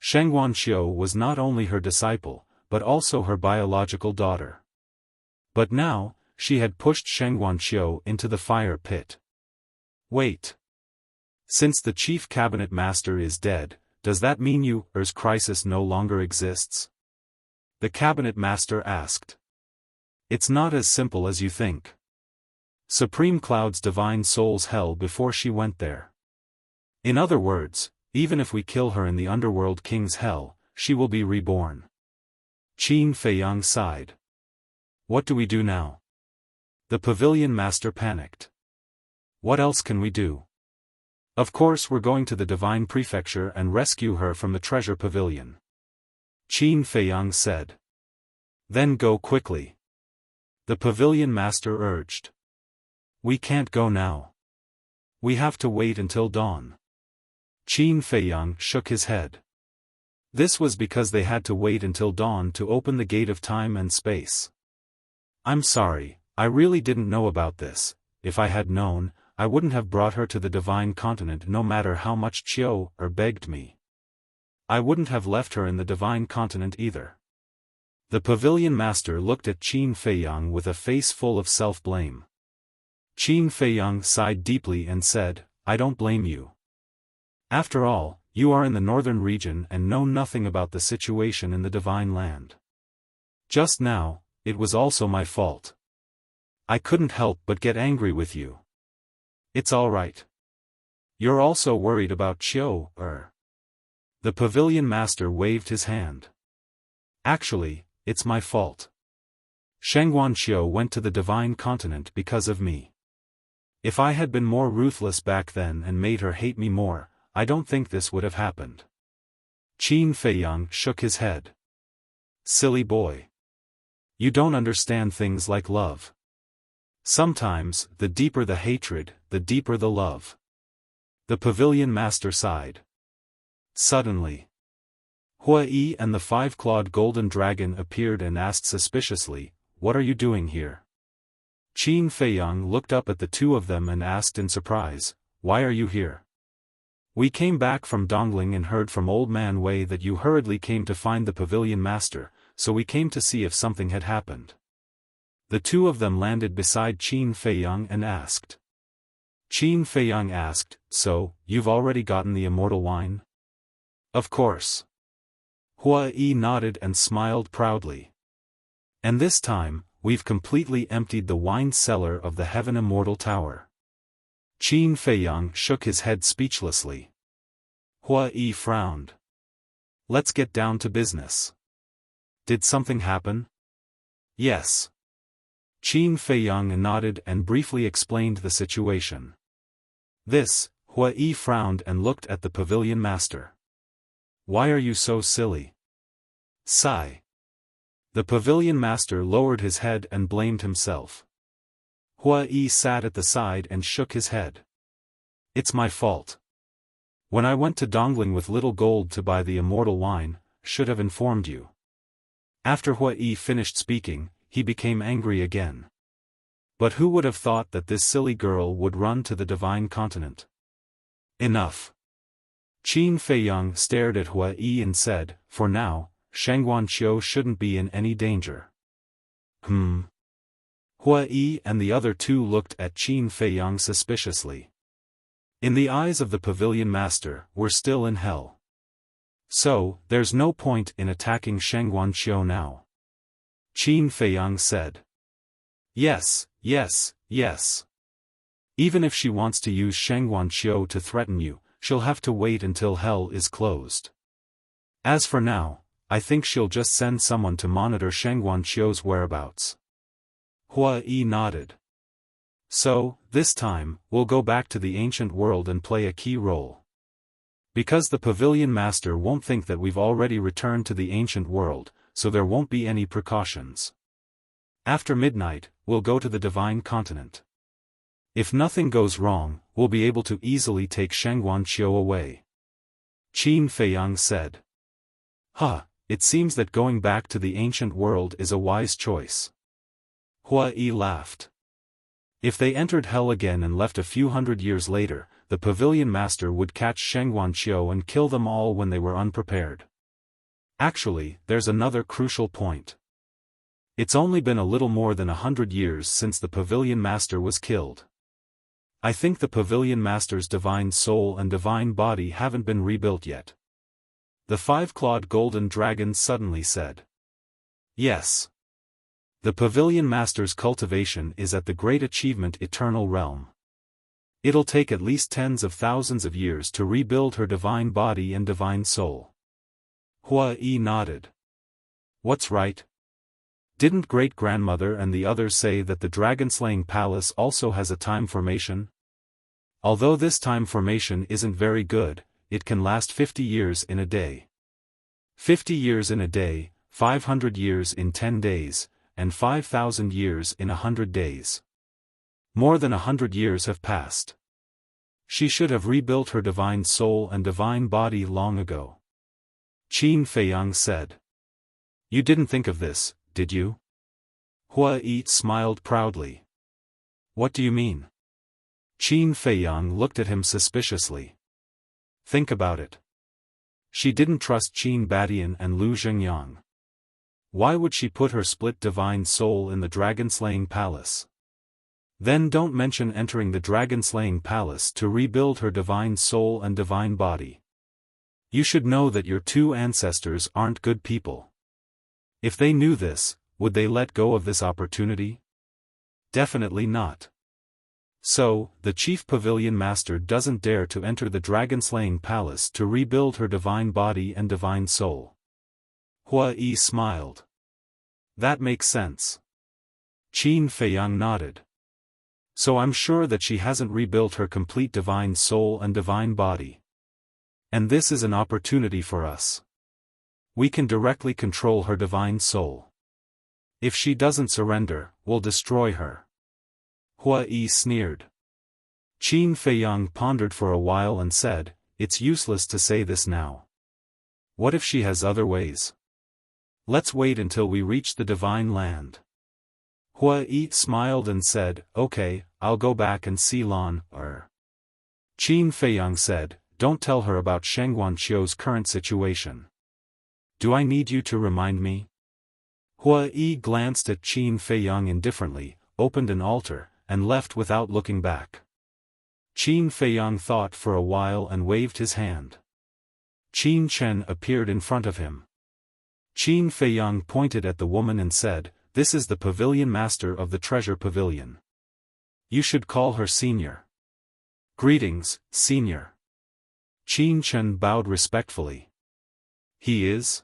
Shengguan Qiu was not only her disciple, but also her biological daughter. But now, she had pushed Shengguan Qiu into the fire pit. Wait. Since the chief cabinet master is dead, does that mean Yu's crisis no longer exists? The cabinet master asked. It's not as simple as you think. Supreme Cloud's divine soul's hell before she went there. In other words, even if we kill her in the underworld king's hell, she will be reborn. Qin Feiyang sighed. What do we do now? The pavilion master panicked. What else can we do? Of course we're going to the divine prefecture and rescue her from the treasure pavilion. Qin Feiyang said. Then go quickly. The pavilion master urged. We can't go now. We have to wait until dawn. Qin Feiyang shook his head. This was because they had to wait until dawn to open the gate of time and space. I'm sorry, I really didn't know about this. If I had known, I wouldn't have brought her to the divine continent no matter how much Qiu begged me. I wouldn't have left her in the divine continent either. The pavilion master looked at Qin Feiyang with a face full of self-blame. Qin Feiyang sighed deeply and said, I don't blame you. After all, you are in the northern region and know nothing about the situation in the divine land. Just now, it was also my fault. I couldn't help but get angry with you. It's all right. You're also worried about Qiu. The pavilion master waved his hand. Actually, it's my fault. Shengguan Qiu went to the divine continent because of me. If I had been more ruthless back then and made her hate me more, I don't think this would have happened. Qin Feiyang shook his head. Silly boy. You don't understand things like love. Sometimes, the deeper the hatred, the deeper the love. The pavilion master sighed. Suddenly, Hua Yi and the 5-clawed golden dragon appeared and asked suspiciously, What are you doing here? Qin Feiyang looked up at the 2 of them and asked in surprise, Why are you here? We came back from Dongling and heard from Old Man Wei that you hurriedly came to find the pavilion master, so we came to see if something had happened. The 2 of them landed beside Qin Feiyang and asked. Qin Feiyang asked, So, you've already gotten the immortal wine? Of course. Hua Yi nodded and smiled proudly. And this time, we've completely emptied the wine cellar of the Heaven Immortal Tower. Qin Feiyang shook his head speechlessly. Hua Yi frowned. Let's get down to business. Did something happen? Yes. Qin Feiyang nodded and briefly explained the situation. This, Hua Yi frowned and looked at the pavilion master. Why are you so silly? Sigh. The pavilion master lowered his head and blamed himself. Hua Yi sat at the side and shook his head. It's my fault. When I went to Dongling with little gold to buy the immortal wine, should have informed you. After Hua Yi finished speaking, he became angry again. But who would have thought that this silly girl would run to the divine continent? Enough. Qin Feiyang stared at Hua Yi and said, for now, Shangguan Qiu shouldn't be in any danger. Hua Yi and the other two looked at Qin Feiyang suspiciously. In the eyes of the pavilion master, we're still in hell. So, there's no point in attacking Shangguan Qiu now. Qin Feiyang said. Yes, yes, yes. Even if she wants to use Shangguan Qiu to threaten you, she'll have to wait until hell is closed. As for now, I think she'll just send someone to monitor Shangguan Qiu's whereabouts. Hua Yi nodded. So, this time, we'll go back to the ancient world and play a key role. Because the pavilion master won't think that we've already returned to the ancient world, so there won't be any precautions. After midnight, we'll go to the divine continent. If nothing goes wrong, we'll be able to easily take Shangguan Qiu away. Qin Feiyang said. It seems that going back to the ancient world is a wise choice. Hua Yi laughed. If they entered hell again and left a few hundred years later, the pavilion master would catch Shangguan Qiu and kill them all when they were unprepared. Actually, there's another crucial point. It's only been a little more than 100 years since the pavilion master was killed. I think the pavilion master's divine soul and divine body haven't been rebuilt yet. The five-clawed golden dragon suddenly said. Yes. The pavilion master's cultivation is at the great achievement eternal realm. It'll take at least tens of thousands of years to rebuild her divine body and divine soul. Hua Yi nodded. What's right? Didn't great-grandmother and the others say that the dragon-slaying palace also has a time formation? Although this time formation isn't very good, it can last 50 years in a day. 50 years in a day, 500 years in 10 days, and 5,000 years in 100 days. More than 100 years have passed. She should have rebuilt her divine soul and divine body long ago. Qin Feiyang said. You didn't think of this, did you? Hua Yi smiled proudly. What do you mean? Qin Feiyang looked at him suspiciously. Think about it. She didn't trust Qin Badian and Lu Zhengyang. Why would she put her split divine soul in the dragon-slaying palace? Then don't mention entering the dragon-slaying palace to rebuild her divine soul and divine body. You should know that your two ancestors aren't good people. If they knew this, would they let go of this opportunity? Definitely not. So, the chief pavilion master doesn't dare to enter the dragon-slaying palace to rebuild her divine body and divine soul. Hua Yi smiled. That makes sense. Qin Feiyang nodded. So I'm sure that she hasn't rebuilt her complete divine soul and divine body. And this is an opportunity for us. We can directly control her divine soul. If she doesn't surrender, we'll destroy her. Hua Yi sneered. Qin Feiyang pondered for a while and said, it's useless to say this now. What if she has other ways? Let's wait until we reach the divine land. Hua Yi smiled and said, okay, I'll go back and see Lan, Qin Feiyang said, don't tell her about Shangguan Qiu's current situation. Do I need you to remind me? Hua Yi glanced at Qin Feiyang indifferently, opened an altar, and left without looking back. Qin Feiyang thought for a while and waved his hand. Qin Chen appeared in front of him. Qin Feiyang pointed at the woman and said, this is the pavilion master of the treasure pavilion. You should call her senior. Greetings, senior. Qin Chen bowed respectfully. He is?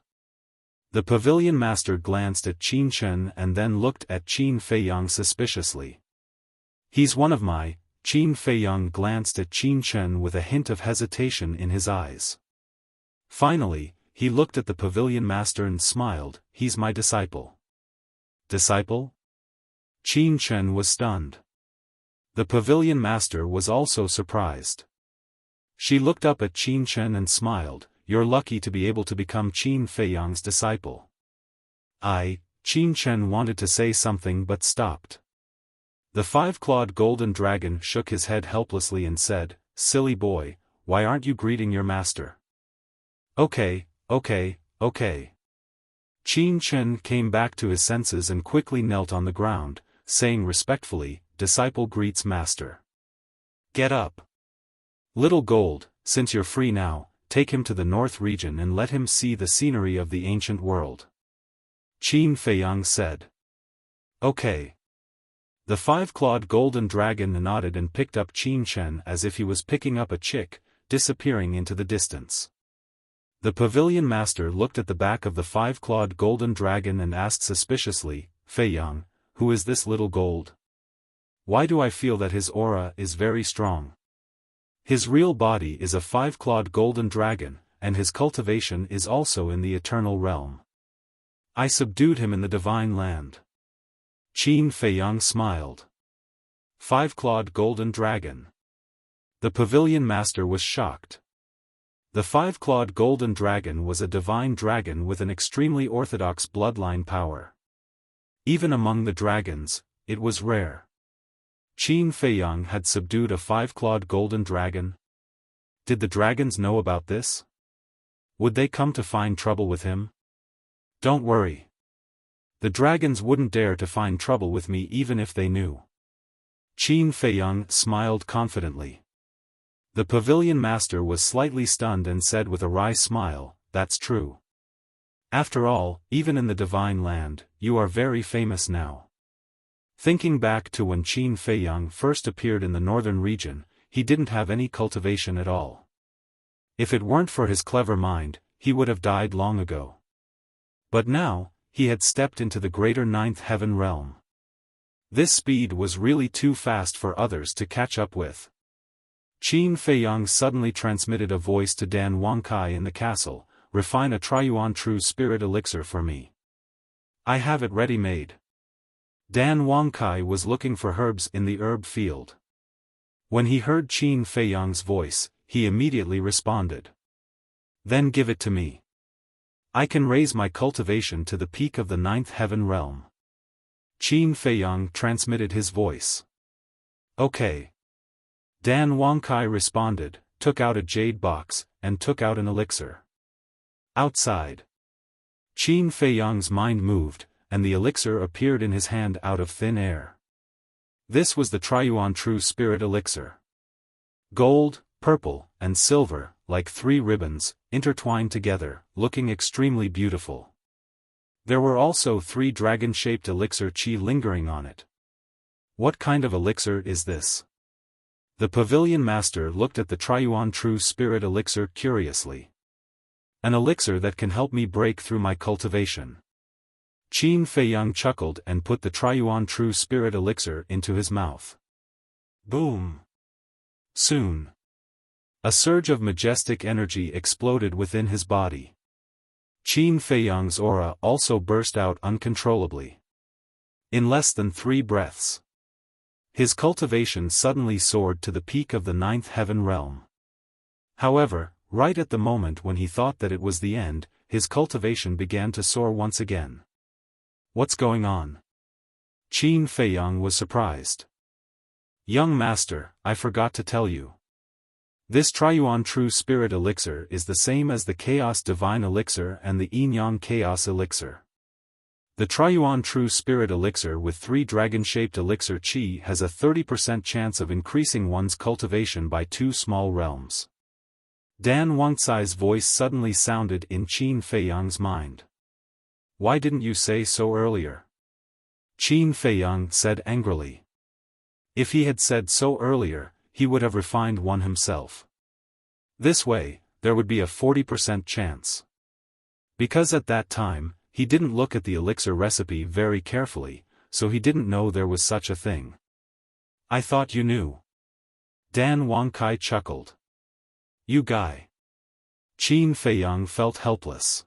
The pavilion master glanced at Qin Chen and then looked at Qin Feiyang suspiciously. He's one of my Qin Feiyang glanced at Qin Chen with a hint of hesitation in his eyes. Finally, he looked at the pavilion master and smiled. He's my disciple. Disciple? Qin Chen was stunned. The pavilion master was also surprised. She looked up at Qin Chen and smiled. You're lucky to be able to become Qin Feiyang's disciple. Qin Chen wanted to say something but stopped. The five-clawed golden dragon shook his head helplessly and said, Silly boy, why aren't you greeting your master? Okay. Qin Chen came back to his senses and quickly knelt on the ground, saying respectfully, Disciple greets master. Get up. Little Gold, since you're free now, take him to the north region and let him see the scenery of the ancient world. Qin Feiyang said. Okay. The five-clawed golden dragon nodded and picked up Qin Chen as if he was picking up a chick, disappearing into the distance. The pavilion master looked at the back of the five-clawed golden dragon and asked suspiciously, Feiyang, who is this little gold? Why do I feel that his aura is very strong? His real body is a five-clawed golden dragon, and his cultivation is also in the eternal realm. I subdued him in the divine land. Qin Feiyang smiled. Five-clawed golden dragon. The pavilion master was shocked. The five-clawed golden dragon was a divine dragon with an extremely orthodox bloodline power. Even among the dragons, it was rare. Qin Feiyang had subdued a five-clawed golden dragon. Did the dragons know about this? Would they come to find trouble with him? Don't worry. The dragons wouldn't dare to find trouble with me even if they knew. Qin Feiyang smiled confidently. The pavilion master was slightly stunned and said with a wry smile, That's true. After all, even in the divine land, you are very famous now. Thinking back to when Qin Feiyang first appeared in the northern region, he didn't have any cultivation at all. If it weren't for his clever mind, he would have died long ago. But now, he had stepped into the greater ninth heaven realm. This speed was really too fast for others to catch up with. Qin Feiyang suddenly transmitted a voice to Dan Wangkai in the castle, refine a Triyuan True Spirit elixir for me. I have it ready-made. Dan Wangkai was looking for herbs in the herb field. When he heard Qin Feiyang's voice, he immediately responded. Then give it to me. I can raise my cultivation to the peak of the ninth heaven realm. Qin Feiyang transmitted his voice. Okay. Dan Wangkai responded, took out a jade box, and took out an elixir. Outside. Qin Feiyang's mind moved, and the elixir appeared in his hand out of thin air. This was the Triyuan True Spirit elixir. Gold, purple, and silver, like three ribbons, intertwined together, looking extremely beautiful. There were also three dragon-shaped elixir chi lingering on it. What kind of elixir is this? The pavilion master looked at the Triyuan True Spirit elixir curiously. An elixir that can help me break through my cultivation. Qin Feiyang chuckled and put the Triyuan True Spirit elixir into his mouth. Boom! Soon. A surge of majestic energy exploded within his body. Qin Feiyang's aura also burst out uncontrollably. In less than 3 breaths. His cultivation suddenly soared to the peak of the ninth heaven realm. However, right at the moment when he thought that it was the end, his cultivation began to soar once again. What's going on? Qin Feiyang was surprised. Young master, I forgot to tell you. This Triyuan True Spirit elixir is the same as the Chaos Divine elixir and the Yin-Yang Chaos elixir. The Triyuan True Spirit elixir with 3 dragon-shaped elixir chi has a 30% chance of increasing one's cultivation by 2 small realms. Dan Wangcai's voice suddenly sounded in Qin Feiyang's mind. Why didn't you say so earlier? Qin Feiyang said angrily. If he had said so earlier, he would have refined one himself. This way, there would be a 40% chance. Because at that time, he didn't look at the elixir recipe very carefully, so he didn't know there was such a thing. I thought you knew. Dan Wangkai chuckled. You guy. Qin Feiyang felt helpless.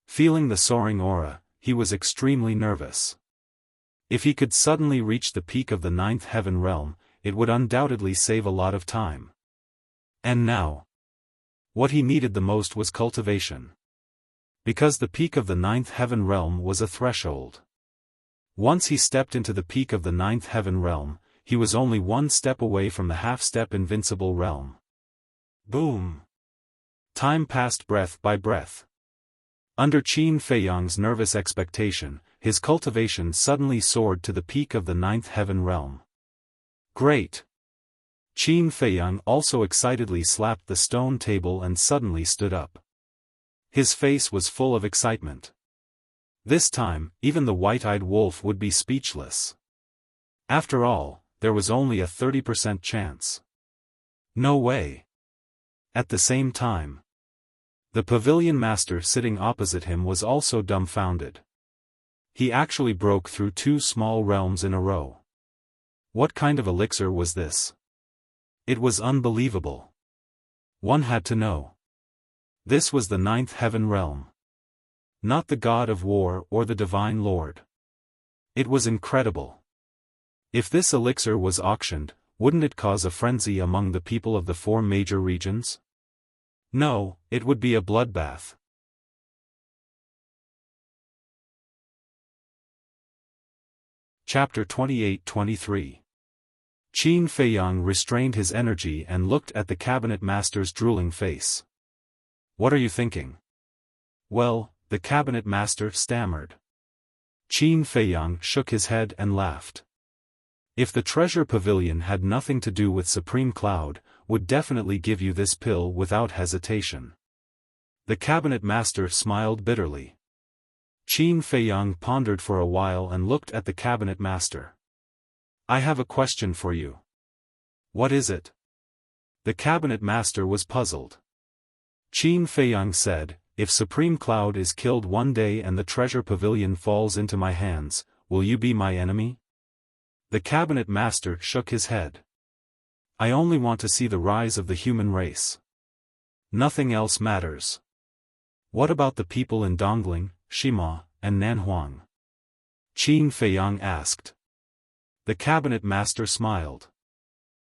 Feeling the soaring aura, he was extremely nervous. If he could suddenly reach the peak of the ninth heaven realm, it would undoubtedly save a lot of time. And now, what he needed the most was cultivation. Because the peak of the ninth heaven realm was a threshold. Once he stepped into the peak of the ninth heaven realm, he was only one step away from the half-step invincible realm. Boom! Time passed breath by breath. Under Qin Feiyang's nervous expectation, his cultivation suddenly soared to the peak of the ninth heaven realm. Great! Qin Feiyang also excitedly slapped the stone table and suddenly stood up. His face was full of excitement. This time, even the white-eyed wolf would be speechless. After all, there was only a 30% chance. No way. At the same time, the pavilion master sitting opposite him was also dumbfounded. He actually broke through 2 small realms in a row. What kind of elixir was this? It was unbelievable. One had to know. This was the ninth heaven realm. Not the god of war or the divine lord. It was incredible. If this elixir was auctioned, wouldn't it cause a frenzy among the people of the 4 major regions? No, it would be a bloodbath. Chapter 28-23. Qin Feiyang restrained his energy and looked at the cabinet master's drooling face. What are you thinking? Well, the cabinet master stammered. Qin Feiyang shook his head and laughed. If the treasure pavilion had nothing to do with Supreme Cloud, would definitely give you this pill without hesitation. The cabinet master smiled bitterly. Qin Feiyang pondered for a while and looked at the cabinet master. I have a question for you. What is it? The cabinet master was puzzled. Qin Feiyang said, if Supreme Cloud is killed one day and the treasure pavilion falls into my hands, will you be my enemy? The cabinet master shook his head. I only want to see the rise of the human race. Nothing else matters. What about the people in Dongling, Shima, and Nanhuang? Qin Feiyang asked. The cabinet master smiled.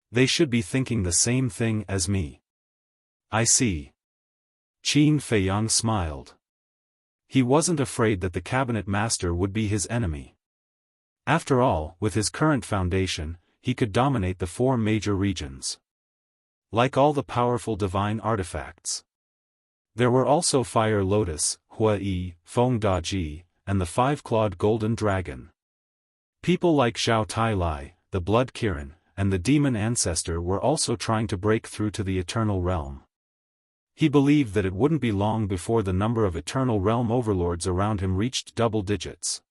They should be thinking the same thing as me. I see. Qin Feiyang smiled. He wasn't afraid that the cabinet master would be his enemy. After all, with his current foundation, he could dominate the 4 major regions. Like all the powerful divine artifacts. There were also Fire Lotus, Hua Yi, Feng Daji, and the 5-clawed golden dragon. People like Zhao Tai-Lai, the Blood Kirin, and the demon ancestor were also trying to break through to the Eternal Realm. He believed that it wouldn't be long before the number of Eternal Realm overlords around him reached double digits.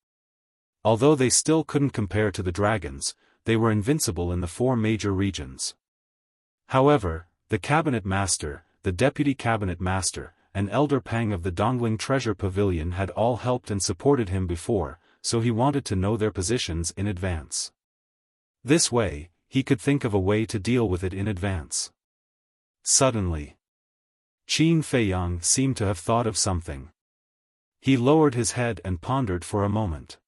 Although they still couldn't compare to the dragons, they were invincible in the 4 major regions. However, the cabinet master, the deputy cabinet master, and Elder Pang of the Dongling Treasure Pavilion had all helped and supported him before, so he wanted to know their positions in advance. This way, he could think of a way to deal with it in advance. Suddenly, Qin Feiyang seemed to have thought of something. He lowered his head and pondered for a moment.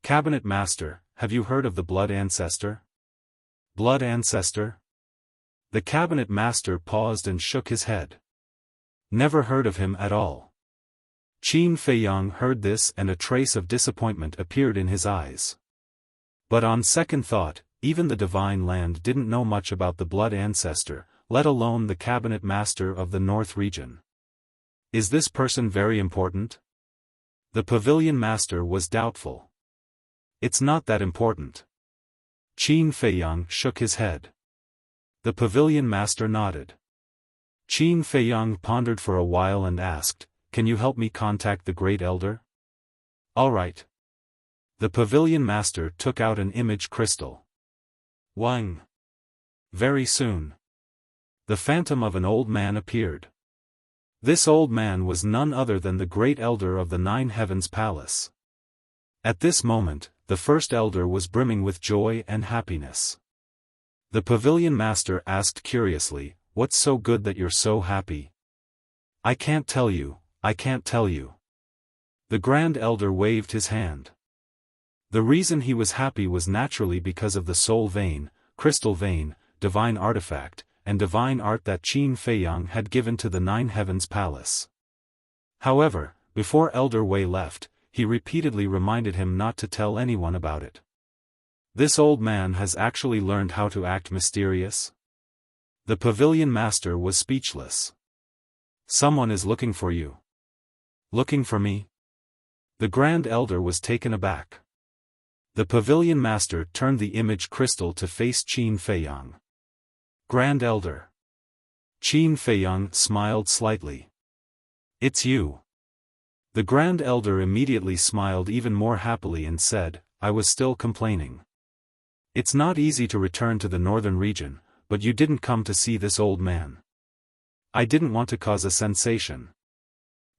Cabinet Master, have you heard of the Blood Ancestor? Blood Ancestor? The Cabinet Master paused and shook his head. Never heard of him at all. Qin Feiyang heard this and a trace of disappointment appeared in his eyes. But on second thought, even the Divine Land didn't know much about the Blood Ancestor, let alone the Cabinet Master of the North region. Is this person very important? The Pavilion Master was doubtful. It's not that important. Qin Feiyang shook his head. The Pavilion Master nodded. Qin Feiyang pondered for a while and asked, can you help me contact the Great Elder? All right. The Pavilion Master took out an image crystal. Wang. Very soon, the phantom of an old man appeared. This old man was none other than the Great Elder of the Nine Heavens Palace. At this moment, the first elder was brimming with joy and happiness. The pavilion master asked curiously, "What's so good that you're so happy?" "I can't tell you, I can't tell you." The Grand Elder waved his hand. The reason he was happy was naturally because of the soul vein, crystal vein, divine artifact, and divine art that Qin Feiyang had given to the Nine Heavens Palace. However, before Elder Wei left, he repeatedly reminded him not to tell anyone about it. This old man has actually learned how to act mysterious? The pavilion master was speechless. "Someone is looking for you." "Looking for me?" The Grand Elder was taken aback. The pavilion master turned the image crystal to face Qin Feiyang. "Grand Elder." Qin Feiyang smiled slightly. "It's you." The Grand Elder immediately smiled even more happily and said, "I was still complaining. It's not easy to return to the northern region, but you didn't come to see this old man. I didn't want to cause a sensation.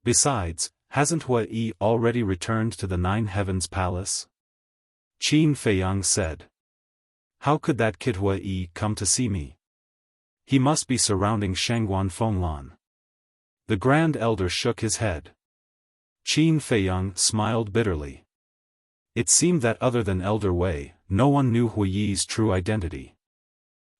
Besides, hasn't Hui already returned to the Nine Heavens Palace?" Qin Feiyang said. "How could that kid Hui come to see me? He must be surrounding Shangguan Fenglan." The Grand Elder shook his head. Qin Feiyang smiled bitterly. It seemed that other than Elder Wei, no one knew Hui's true identity.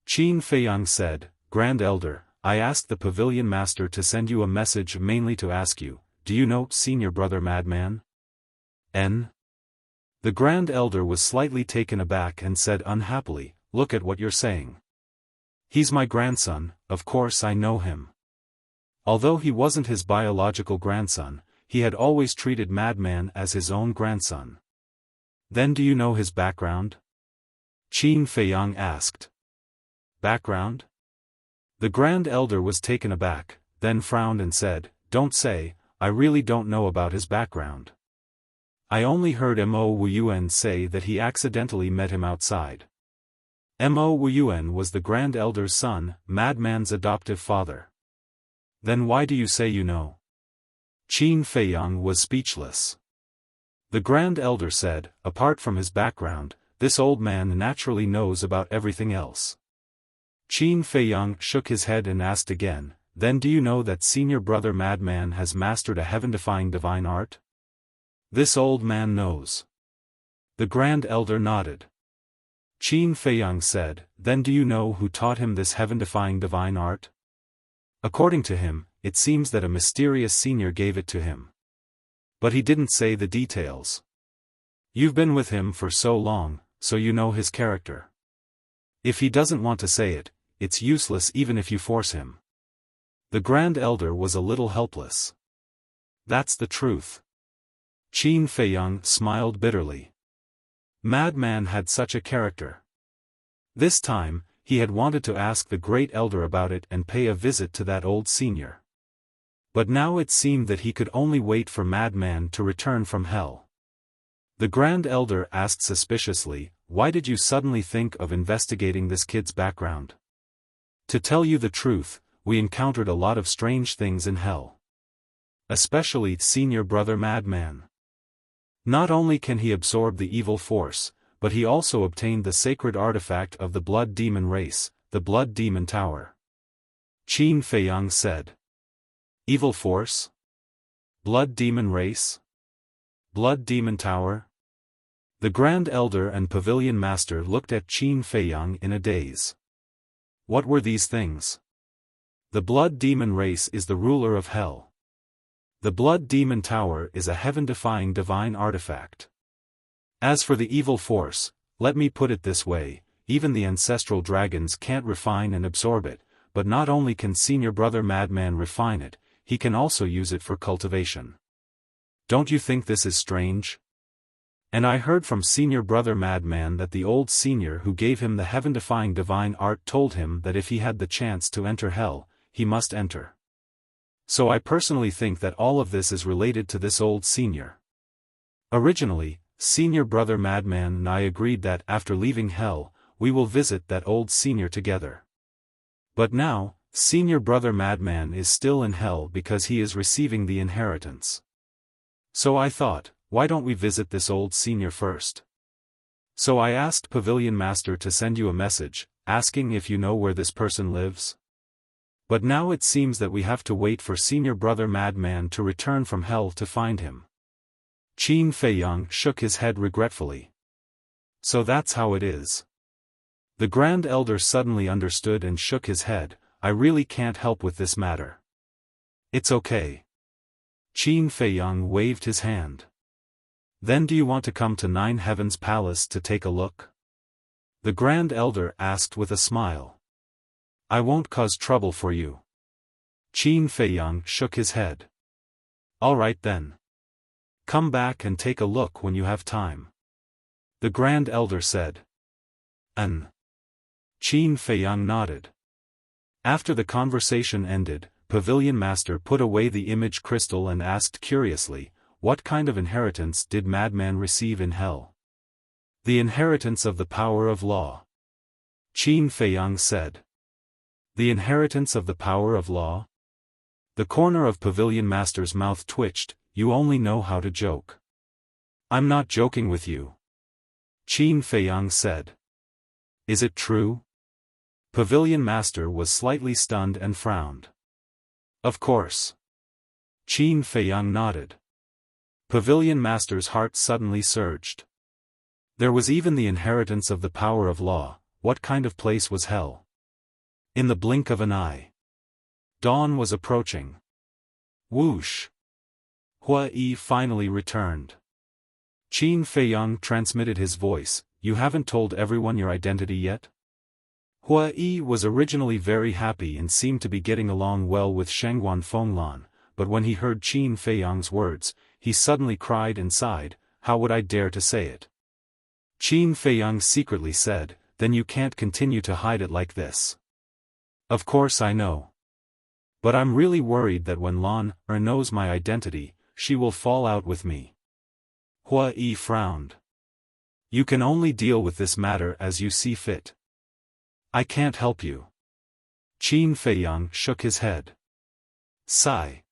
Qin Feiyang said, "Grand Elder, I asked the pavilion master to send you a message mainly to ask you, do you know Senior Brother Madman?" N. The Grand Elder was slightly taken aback and said unhappily, "Look at what you're saying. He's my grandson, of course I know him." Although he wasn't his biological grandson, he had always treated Madman as his own grandson. "Then do you know his background?" Qin Feiyang asked. "Background?" The Grand Elder was taken aback, then frowned and said, "Don't say, I really don't know about his background. I only heard Mo Wuyuan say that he accidentally met him outside." Mo Wuyuan was the Grand Elder's son, Madman's adoptive father. "Then why do you say you know?" Qin Feiyang was speechless. The Grand Elder said, "Apart from his background, this old man naturally knows about everything else." Qin Feiyang shook his head and asked again, "Then do you know that Senior Brother Madman has mastered a heaven-defying divine art?" "This old man knows." The Grand Elder nodded. Qin Feiyang said, "Then do you know who taught him this heaven-defying divine art?" "According to him, it seems that a mysterious senior gave it to him. But he didn't say the details." "You've been with him for so long, so you know his character. If he doesn't want to say it, it's useless even if you force him." The Grand Elder was a little helpless. "That's the truth." Qin Feiyang smiled bitterly. Madman had such a character. This time, he had wanted to ask the Great Elder about it and pay a visit to that old senior. But now it seemed that he could only wait for Madman to return from hell. The Grand Elder asked suspiciously, "Why did you suddenly think of investigating this kid's background?" "To tell you the truth, we encountered a lot of strange things in hell. Especially Senior Brother Madman. Not only can he absorb the evil force, but he also obtained the sacred artifact of the Blood Demon race, the Blood Demon Tower." Qin Feiyang said. "Evil force? Blood Demon race? Blood Demon Tower?" The Grand Elder and Pavilion Master looked at Qin Feiyang in a daze. What were these things? The Blood Demon race is the ruler of hell. The Blood Demon Tower is a heaven-defying divine artifact. As for the evil force, let me put it this way, even the ancestral dragons can't refine and absorb it, but not only can Senior Brother Madman refine it, he can also use it for cultivation. Don't you think this is strange? And I heard from Senior Brother Madman that the old senior who gave him the heaven-defying divine art told him that if he had the chance to enter hell, he must enter. So I personally think that all of this is related to this old senior. Originally, Senior Brother Madman and I agreed that after leaving hell, we will visit that old senior together. But now, Senior Brother Madman is still in hell because he is receiving the inheritance. So I thought, why don't we visit this old senior first? So I asked Pavilion Master to send you a message, asking if you know where this person lives? But now it seems that we have to wait for Senior Brother Madman to return from hell to find him. Qin Feiyang shook his head regretfully. So that's how it is. The Grand Elder suddenly understood and shook his head. I really can't help with this matter. It's okay. Qin Feiyang waved his hand. Then do you want to come to Nine Heavens Palace to take a look? The Grand Elder asked with a smile. I won't cause trouble for you. Qin Feiyang shook his head. All right then. Come back and take a look when you have time. The Grand Elder said. Qin Feiyang nodded. After the conversation ended, Pavilion Master put away the image crystal and asked curiously, what kind of inheritance did Madman receive in hell? The inheritance of the power of law. Qin Feiyang said. The inheritance of the power of law? The corner of Pavilion Master's mouth twitched. You only know how to joke. I'm not joking with you. Qin Feiyang said. Is it true? Pavilion Master was slightly stunned and frowned. Of course. Qin Feiyang nodded. Pavilion Master's heart suddenly surged. There was even the inheritance of the power of law. What kind of place was hell? In the blink of an eye. Dawn was approaching. Whoosh. Hua Yi finally returned. Qin Feiyang transmitted his voice. You haven't told everyone your identity yet? Hua Yi was originally very happy and seemed to be getting along well with Shengguan Fenglan, but when he heard Qin Feiyang's words, he suddenly cried and sighed. How would I dare to say it? Qin Feiyang secretly said, then you can't continue to hide it like this. Of course I know. But I'm really worried that when Lan knows my identity, she will fall out with me. Hua Yi frowned. You can only deal with this matter as you see fit. I can't help you. Qin Feiyang shook his head. Sigh.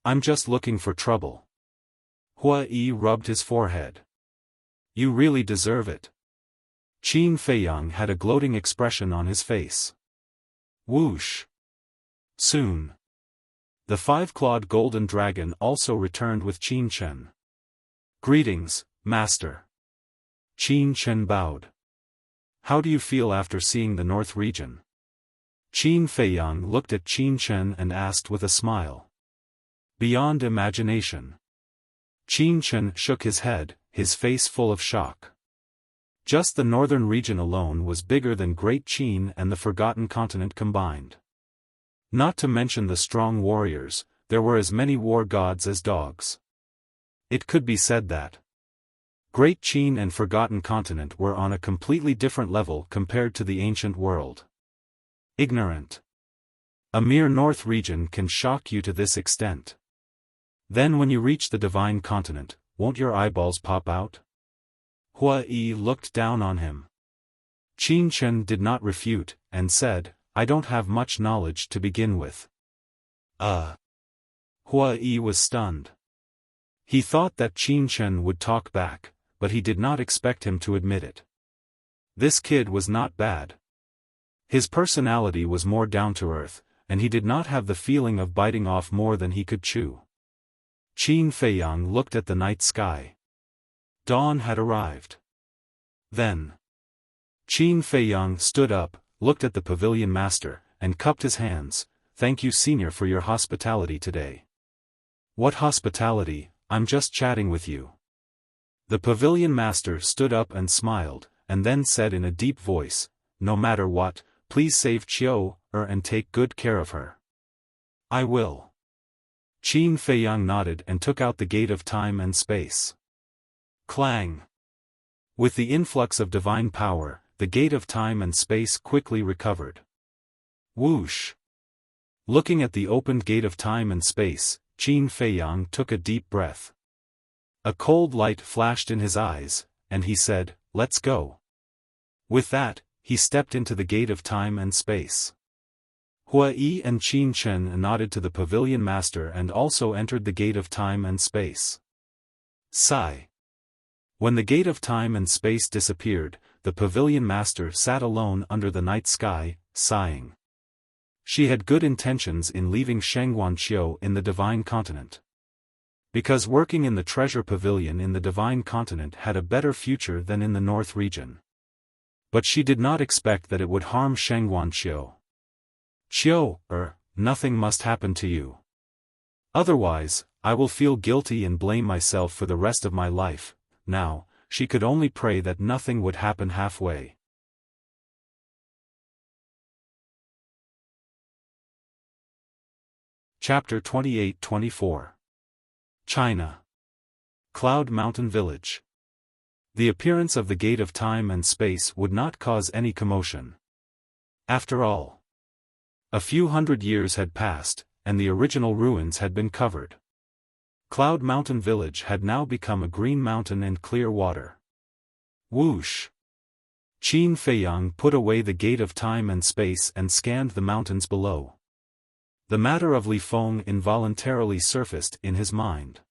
I'm just looking for trouble. Hua Yi rubbed his forehead. You really deserve it. Qin Feiyang had a gloating expression on his face. Whoosh. Soon. The five-clawed golden dragon also returned with Qin Chen. Greetings, Master. Qin Chen bowed. How do you feel after seeing the North region? Qin Feiyang looked at Qin Chen and asked with a smile. Beyond imagination. Qin Chen shook his head, his face full of shock. Just the northern region alone was bigger than Great Qin and the Forgotten Continent combined. Not to mention the strong warriors, there were as many war gods as dogs. It could be said that Great Qin and Forgotten Continent were on a completely different level compared to the ancient world. Ignorant. A mere north region can shock you to this extent. Then when you reach the Divine Continent, won't your eyeballs pop out? Hua Yi looked down on him. Qin Chen did not refute, and said, I don't have much knowledge to begin with. Hua Yi was stunned. He thought that Qin Chen would talk back, but he did not expect him to admit it. This kid was not bad. His personality was more down-to-earth, and he did not have the feeling of biting off more than he could chew. Qin Feiyang looked at the night sky. Dawn had arrived. Then Qin Feiyang stood up, looked at the Pavilion Master, and cupped his hands. Thank you, Senior, for your hospitality today. What hospitality? I'm just chatting with you. The Pavilion Master stood up and smiled, and then said in a deep voice, no matter what, please save Qiu and take good care of her. I will. Qin Feiyang nodded and took out the gate of time and space. Clang. With the influx of divine power, the gate of time and space quickly recovered. Whoosh. Looking at the opened gate of time and space, Qin Feiyang took a deep breath. A cold light flashed in his eyes, and he said, let's go. With that, he stepped into the gate of time and space. Hua Yi and Qin Chen nodded to the Pavilion Master and also entered the gate of time and space. Sigh. When the gate of time and space disappeared, the pavilion master sat alone under the night sky, sighing. She had good intentions in leaving Shangguanqiu in the Divine Continent. Because working in the treasure pavilion in the Divine Continent had a better future than in the North region. But she did not expect that it would harm Shangguanqiu. Nothing must happen to you. Otherwise, I will feel guilty and blame myself for the rest of my life. Now, she could only pray that nothing would happen halfway. Chapter 28-24. China. Cloud Mountain Village. The appearance of the Gate of Time and Space would not cause any commotion. After all, a few hundred years had passed, and the original ruins had been covered. Cloud Mountain Village had now become a green mountain and clear water. Whoosh! Qin Feiyang put away the Gate of Time and Space and scanned the mountains below. The matter of Li Feng involuntarily surfaced in his mind.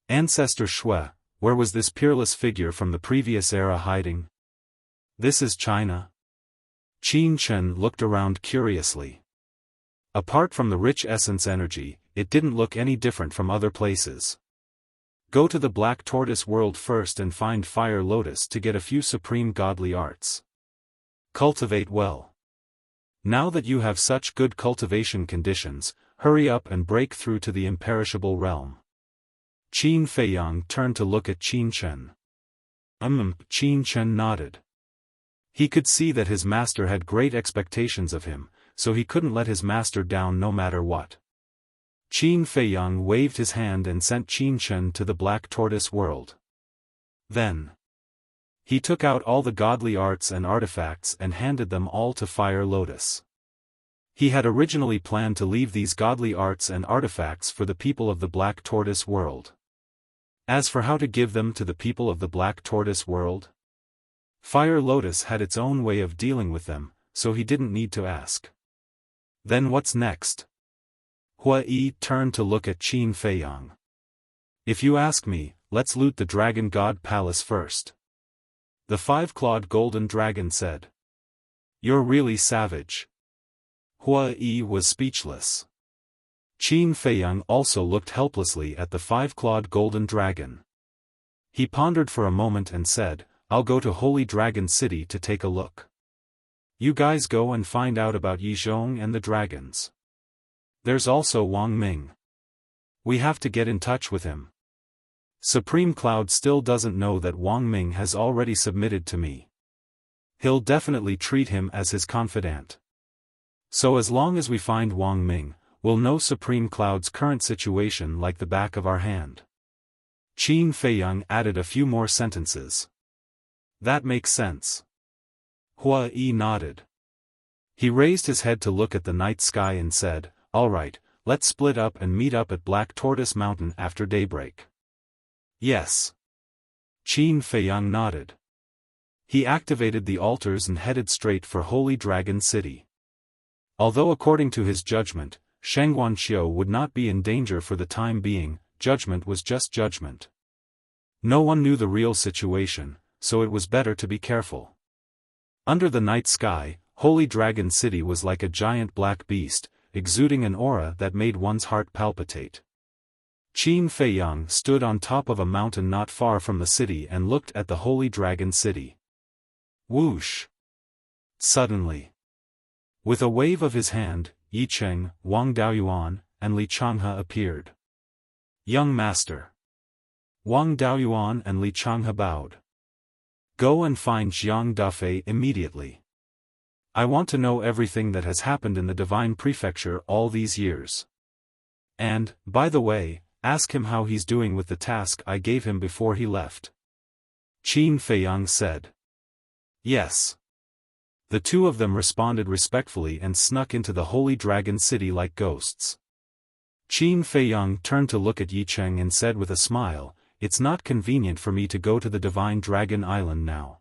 Ancestor Shui, where was this peerless figure from the previous era hiding? This is China? Qin Chen looked around curiously. Apart from the rich essence energy, it didn't look any different from other places. Go to the Black Tortoise world first and find Fire Lotus to get a few supreme godly arts. Cultivate well. Now that you have such good cultivation conditions, hurry up and break through to the imperishable realm. Qin Feiyang turned to look at Qin Chen. Qin Chen nodded. He could see that his master had great expectations of him, so he couldn't let his master down no matter what. Qin Feiyang waved his hand and sent Qin Chen to the Black Tortoise world. Then he took out all the godly arts and artifacts and handed them all to Fire Lotus. He had originally planned to leave these godly arts and artifacts for the people of the Black Tortoise world. As for how to give them to the people of the Black Tortoise world, Fire Lotus had its own way of dealing with them, so he didn't need to ask. Then what's next? Hua Yi turned to look at Qin Feiyang. If you ask me, let's loot the Dragon God Palace first. The five-clawed golden dragon said. You're really savage. Hua Yi was speechless. Qin Feiyang also looked helplessly at the five-clawed golden dragon. He pondered for a moment and said, I'll go to Holy Dragon City to take a look. You guys go and find out about Yi Zhong and the dragons. There's also Wang Ming. We have to get in touch with him. Supreme Cloud still doesn't know that Wang Ming has already submitted to me. He'll definitely treat him as his confidant. So as long as we find Wang Ming, we'll know Supreme Cloud's current situation like the back of our hand. Qin Feiyang added a few more sentences. That makes sense. Hua Yi nodded. He raised his head to look at the night sky and said, all right, let's split up and meet up at Black Tortoise Mountain after daybreak. Yes. Qin Feiyang nodded. He activated the altars and headed straight for Holy Dragon City. Although according to his judgment, Shangguanqiu would not be in danger for the time being, judgment was just judgment. No one knew the real situation, so it was better to be careful. Under the night sky, Holy Dragon City was like a giant black beast, exuding an aura that made one's heart palpitate. Qin Feiyang stood on top of a mountain not far from the city and looked at the Holy Dragon City. Whoosh! Suddenly, with a wave of his hand, Yi Cheng, Wang Daoyuan, and Li Changhe appeared. Young master. Wang Daoyuan and Li Changhe bowed. Go and find Jiang Dafei immediately. I want to know everything that has happened in the Divine Prefecture all these years. And, by the way, ask him how he's doing with the task I gave him before he left. Qin Feiyang said. Yes. The two of them responded respectfully and snuck into the Holy Dragon City like ghosts. Qin Feiyang turned to look at Yi Cheng and said with a smile, it's not convenient for me to go to the Divine Dragon Island now.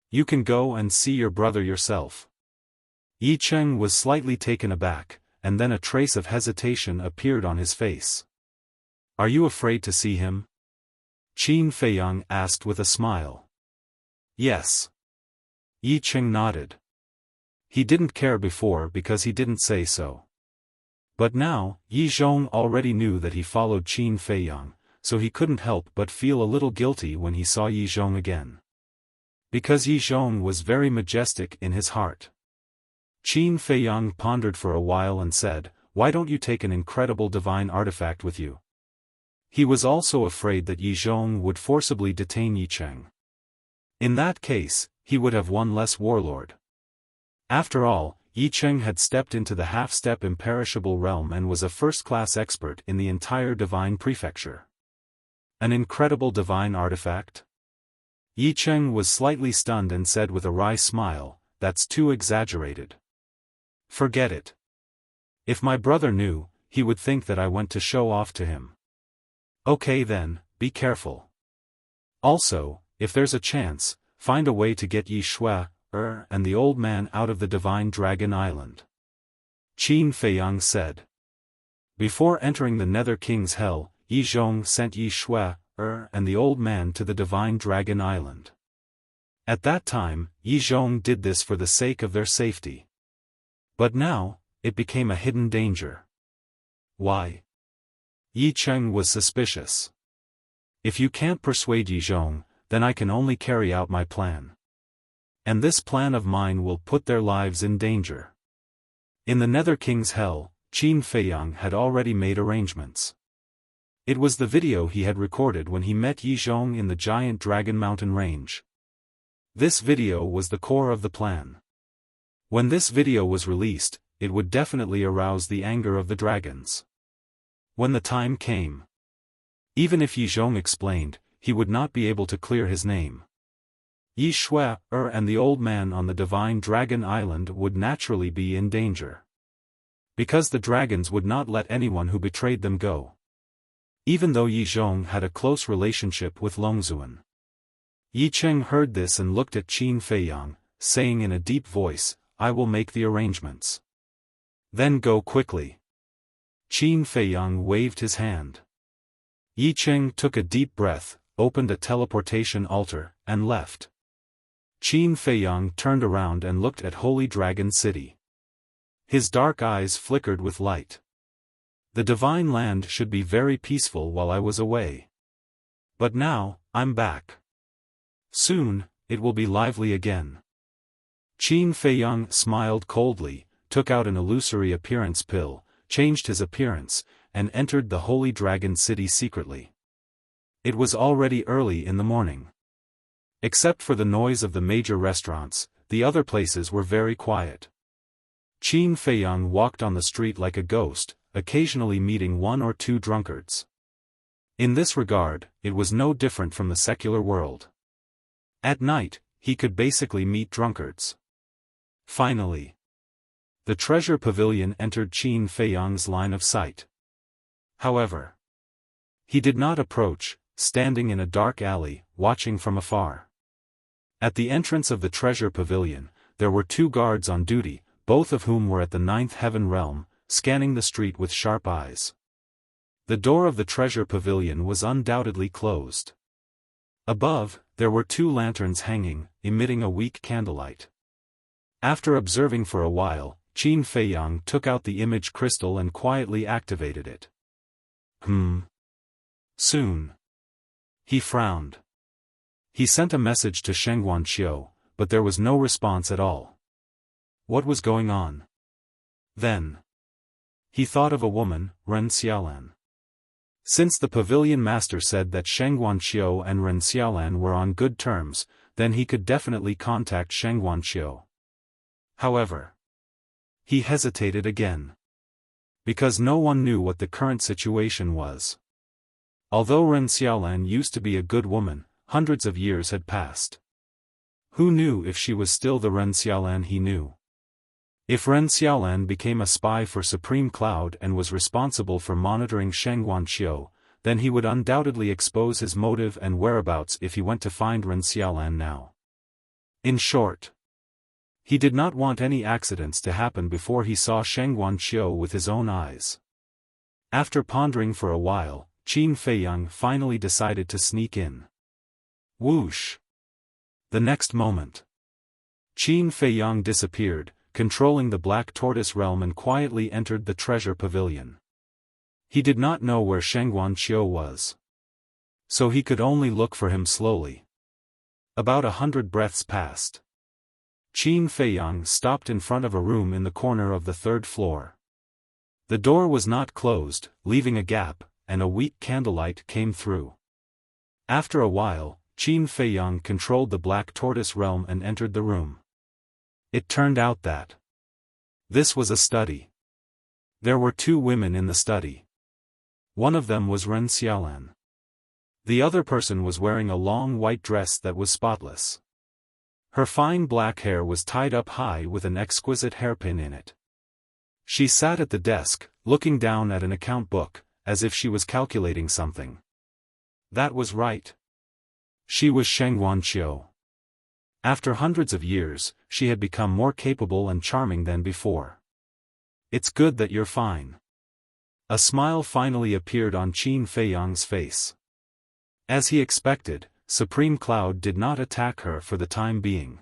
You can go and see your brother yourself. Yi Cheng was slightly taken aback, and then a trace of hesitation appeared on his face. Are you afraid to see him? Qin Feiyang asked with a smile. Yes. Yi Cheng nodded. He didn't care before because he didn't say so. But now, Yi Zhong already knew that he followed Qin Feiyang, so he couldn't help but feel a little guilty when he saw Yi Zhong again. Because Yi Zhong was very majestic in his heart. Qin Feiyang pondered for a while and said, "Why don't you take an incredible divine artifact with you?" He was also afraid that Yi Zhong would forcibly detain Yi Cheng. In that case, he would have one less warlord. After all, Yi Cheng had stepped into the half-step imperishable realm and was a first-class expert in the entire divine prefecture. An incredible divine artifact? Yi Cheng was slightly stunned and said with a wry smile, "That's too exaggerated. Forget it. If my brother knew, he would think that I went to show off to him. Okay then, be careful. Also, if there's a chance, find a way to get Yi Shui, and the old man out of the Divine Dragon Island," Qin Feiyang said. Before entering the Nether King's Hell, Yi Zhong sent Yi Shui, and the old man to the Divine Dragon Island. At that time, Yi Zhong did this for the sake of their safety. But now, it became a hidden danger. Why? Yi Cheng was suspicious. If you can't persuade Yi Zhong, then I can only carry out my plan. And this plan of mine will put their lives in danger. In the Nether King's Hell, Qin Feiyang had already made arrangements. It was the video he had recorded when he met Yi Zhong in the giant Dragon Mountain range. This video was the core of the plan. When this video was released, it would definitely arouse the anger of the dragons. When the time came, even if Yi Zhong explained, he would not be able to clear his name. Yi Shui, and the old man on the Divine Dragon Island would naturally be in danger. Because the dragons would not let anyone who betrayed them go. Even though Yi Zhong had a close relationship with Longzuan. Yi Cheng heard this and looked at Qin Feiyang, saying in a deep voice, "I will make the arrangements. Then go quickly." Qin Feiyang waved his hand. Yi Cheng took a deep breath, opened a teleportation altar, and left. Qin Feiyang turned around and looked at Holy Dragon City. His dark eyes flickered with light. The divine land should be very peaceful while I was away. But now, I'm back. Soon, it will be lively again. Qin Feiyang smiled coldly, took out an illusory appearance pill, changed his appearance, and entered the Holy Dragon City secretly. It was already early in the morning. Except for the noise of the major restaurants, the other places were very quiet. Qin Feiyang walked on the street like a ghost, occasionally meeting one or two drunkards. In this regard, it was no different from the secular world. At night, he could basically meet drunkards. Finally, the treasure pavilion entered Qin Feiyang's line of sight. However, he did not approach, standing in a dark alley, watching from afar. At the entrance of the treasure pavilion, there were two guards on duty, both of whom were at the ninth heaven realm, scanning the street with sharp eyes. The door of the treasure pavilion was undoubtedly closed. Above, there were two lanterns hanging, emitting a weak candlelight. After observing for a while, Qin Feiyang took out the image crystal and quietly activated it. Soon. He frowned. He sent a message to Sheng Guanqiu, but there was no response at all. What was going on? Then he thought of a woman, Ren Xiaolan. Since the pavilion master said that Sheng Guanqiu and Ren Xiaolan were on good terms, then he could definitely contact Sheng Guanqiu. However, he hesitated again. Because no one knew what the current situation was. Although Ren Xiaolan used to be a good woman, hundreds of years had passed. Who knew if she was still the Ren Xiaolan he knew? If Ren Xiaolan became a spy for Supreme Cloud and was responsible for monitoring Sheng Guanqiu, then he would undoubtedly expose his motive and whereabouts if he went to find Ren Xiaolan now. In short, he did not want any accidents to happen before he saw Sheng Guanqiu with his own eyes. After pondering for a while, Qin Feiyang finally decided to sneak in. Whoosh! The next moment, Qin Feiyang disappeared, controlling the Black Tortoise realm, and quietly entered the treasure pavilion. He did not know where Shengguanqiu was, so he could only look for him slowly. About 100 breaths passed. Qin Feiyang stopped in front of a room in the corner of the 3rd floor. The door was not closed, leaving a gap, and a weak candlelight came through. After a while, Qin Feiyang controlled the Black Tortoise realm and entered the room. It turned out that this was a study. There were 2 women in the study. One of them was Ren Xiaolan. The other person was wearing a long white dress that was spotless. Her fine black hair was tied up high with an exquisite hairpin in it. She sat at the desk, looking down at an account book, as if she was calculating something. That was right. She was Shengguanqiu. After hundreds of years, she had become more capable and charming than before. It's good that you're fine. A smile finally appeared on Qin Feiyang's face. As he expected, Supreme Cloud did not attack her for the time being.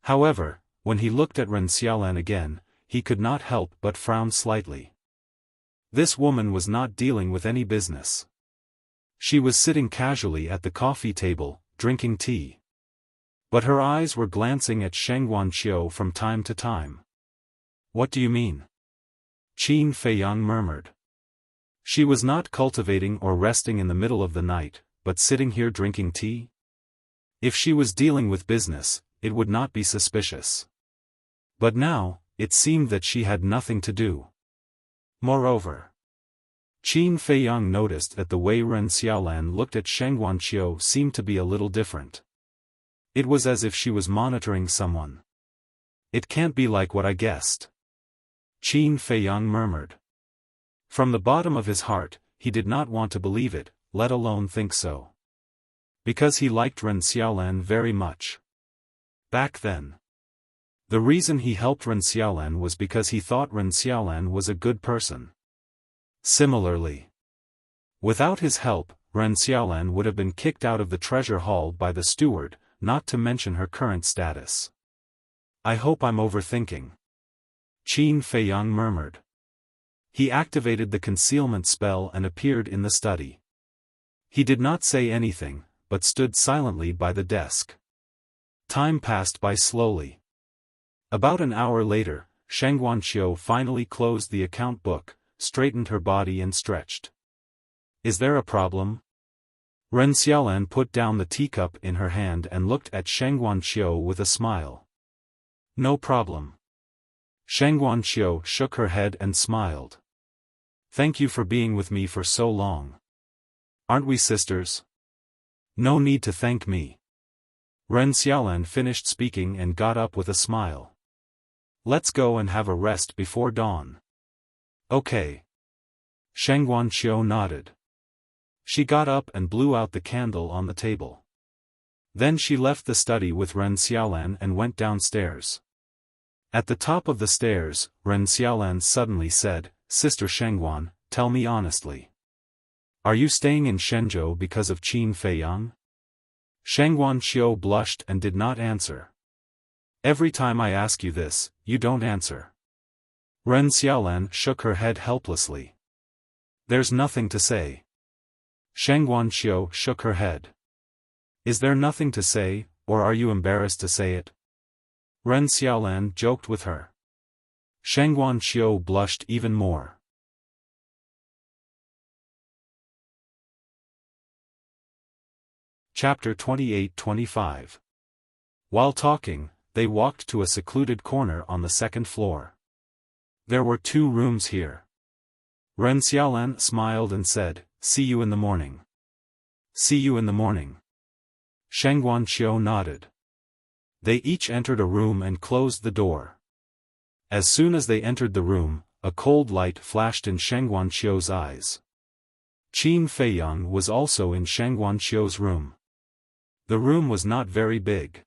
However, when he looked at Ren Xiaolan again, he could not help but frown slightly. This woman was not dealing with any business. She was sitting casually at the coffee table, drinking tea. But her eyes were glancing at Shengguanqiu from time to time. What do you mean? Qin Feiyang murmured. She was not cultivating or resting in the middle of the night, but sitting here drinking tea? If she was dealing with business, it would not be suspicious. But now, it seemed that she had nothing to do. Moreover, Qin Feiyang noticed that the way Ren Xiaolan looked at Shengguanqiu seemed to be a little different. It was as if she was monitoring someone. It can't be like what I guessed. Qin Feiyang murmured. From the bottom of his heart, he did not want to believe it, let alone think so. Because he liked Ren Xiaolan very much. Back then. The reason he helped Ren Xiaolan was because he thought Ren Xiaolan was a good person. Similarly, without his help, Ren Xiaolan would have been kicked out of the treasure hall by the steward, not to mention her current status. I hope I'm overthinking. Qin Feiyang murmured. He activated the concealment spell and appeared in the study. He did not say anything, but stood silently by the desk. Time passed by slowly. About an hour later, Shengguanqiu finally closed the account book, straightened her body and stretched. Is there a problem? Ren Xiaolan put down the teacup in her hand and looked at Shengguanqiu with a smile. No problem. Shengguanqiu shook her head and smiled. Thank you for being with me for so long. Aren't we sisters? No need to thank me. Ren Xiaolan finished speaking and got up with a smile. Let's go and have a rest before dawn. Okay. Shengguanqiu nodded. She got up and blew out the candle on the table. Then she left the study with Ren Xiaolan and went downstairs. At the top of the stairs, Ren Xiaolan suddenly said, Sister Shengguan, tell me honestly. Are you staying in Shenzhou because of Qin Feiyang? Shengguanqiu blushed and did not answer. Every time I ask you this, you don't answer. Ren Xiaolan shook her head helplessly. There's nothing to say. Shengguanqiu shook her head. Is there nothing to say, or are you embarrassed to say it? Ren Xiaolan joked with her. Shengguanqiu blushed even more. Chapter 28-25. While talking, they walked to a secluded corner on the 2nd floor. There were 2 rooms here. Ren Xiaolan smiled and said, See you in the morning. See you in the morning. Shengguanqiu nodded. They each entered a room and closed the door. As soon as they entered the room, a cold light flashed in Shengguanqiu's eyes. Qin Feiyang was also in Shengguanqiu's room. The room was not very big.